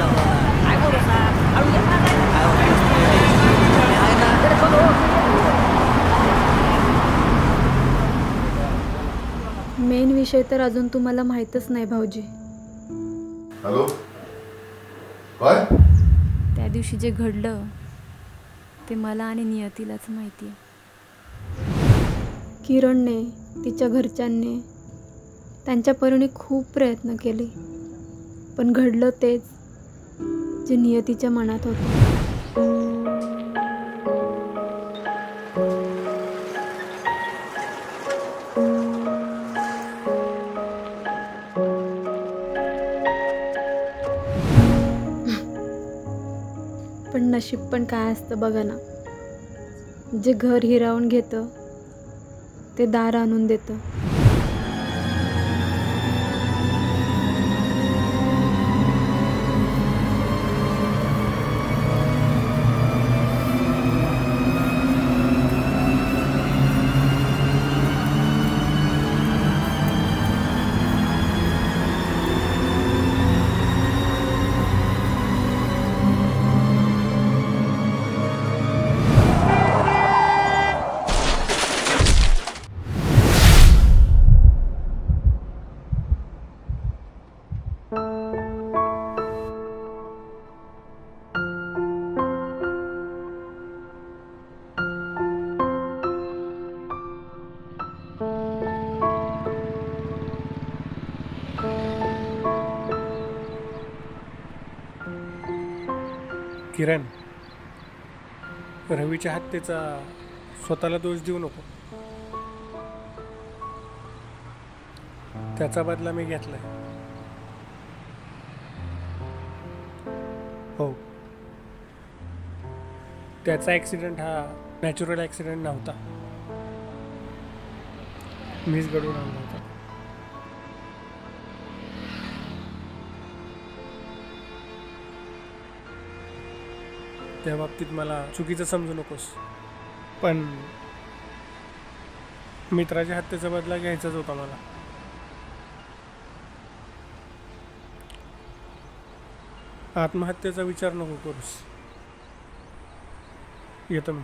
Speaker 2: मेन विषय तर अजून तुम्हाला माहीतच नाही भाऊजी.
Speaker 21: हॅलो काय?
Speaker 2: त्या दिवशी जे घडलं ते मला आणि नियतीलाच माहिती आहे. किरणने, तिच्या घरच्यांनी त्यांच्या परीने खूप प्रयत्न केले, पण घडलं तेच जे नियतीच्या मनात होतं. पण नशीब पण काय असतं बघा ना. जे घर हिरावून घेतं ते दार आणून देतं.
Speaker 3: किरण, रवीच्या हत्येचा स्वतःला दोष देऊ नको. त्याचा बदला मी घेतलाय. हो, त्याचा ॲक्सिडेंट हा नॅचरल ॲक्सिडेंट नव्हता, मीच घडवून आणला होता. त्या बाबतीत मला चुकीचं समजू नकोस, पण मित्राच्या हत्येचा बदला घ्यायचाच होता मला. आत्महत्येचा विचार नको करूस. येतो मी.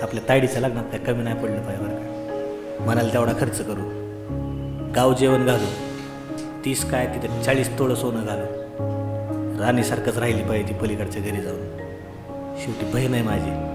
Speaker 9: आपल्या तायडीच्या लग्नात काय कमी नाही पडलं पाहिजे बरं का. म्हणाल तेवढा खर्च करू, गाव जेवण घालू, 30 काय तिथे 40 तोळं सोनं घालू, राणीसारखंच राहिली पाहिजे ती पलीकडच्या घरी जाऊन. शेवटी बहीण आहे माझी.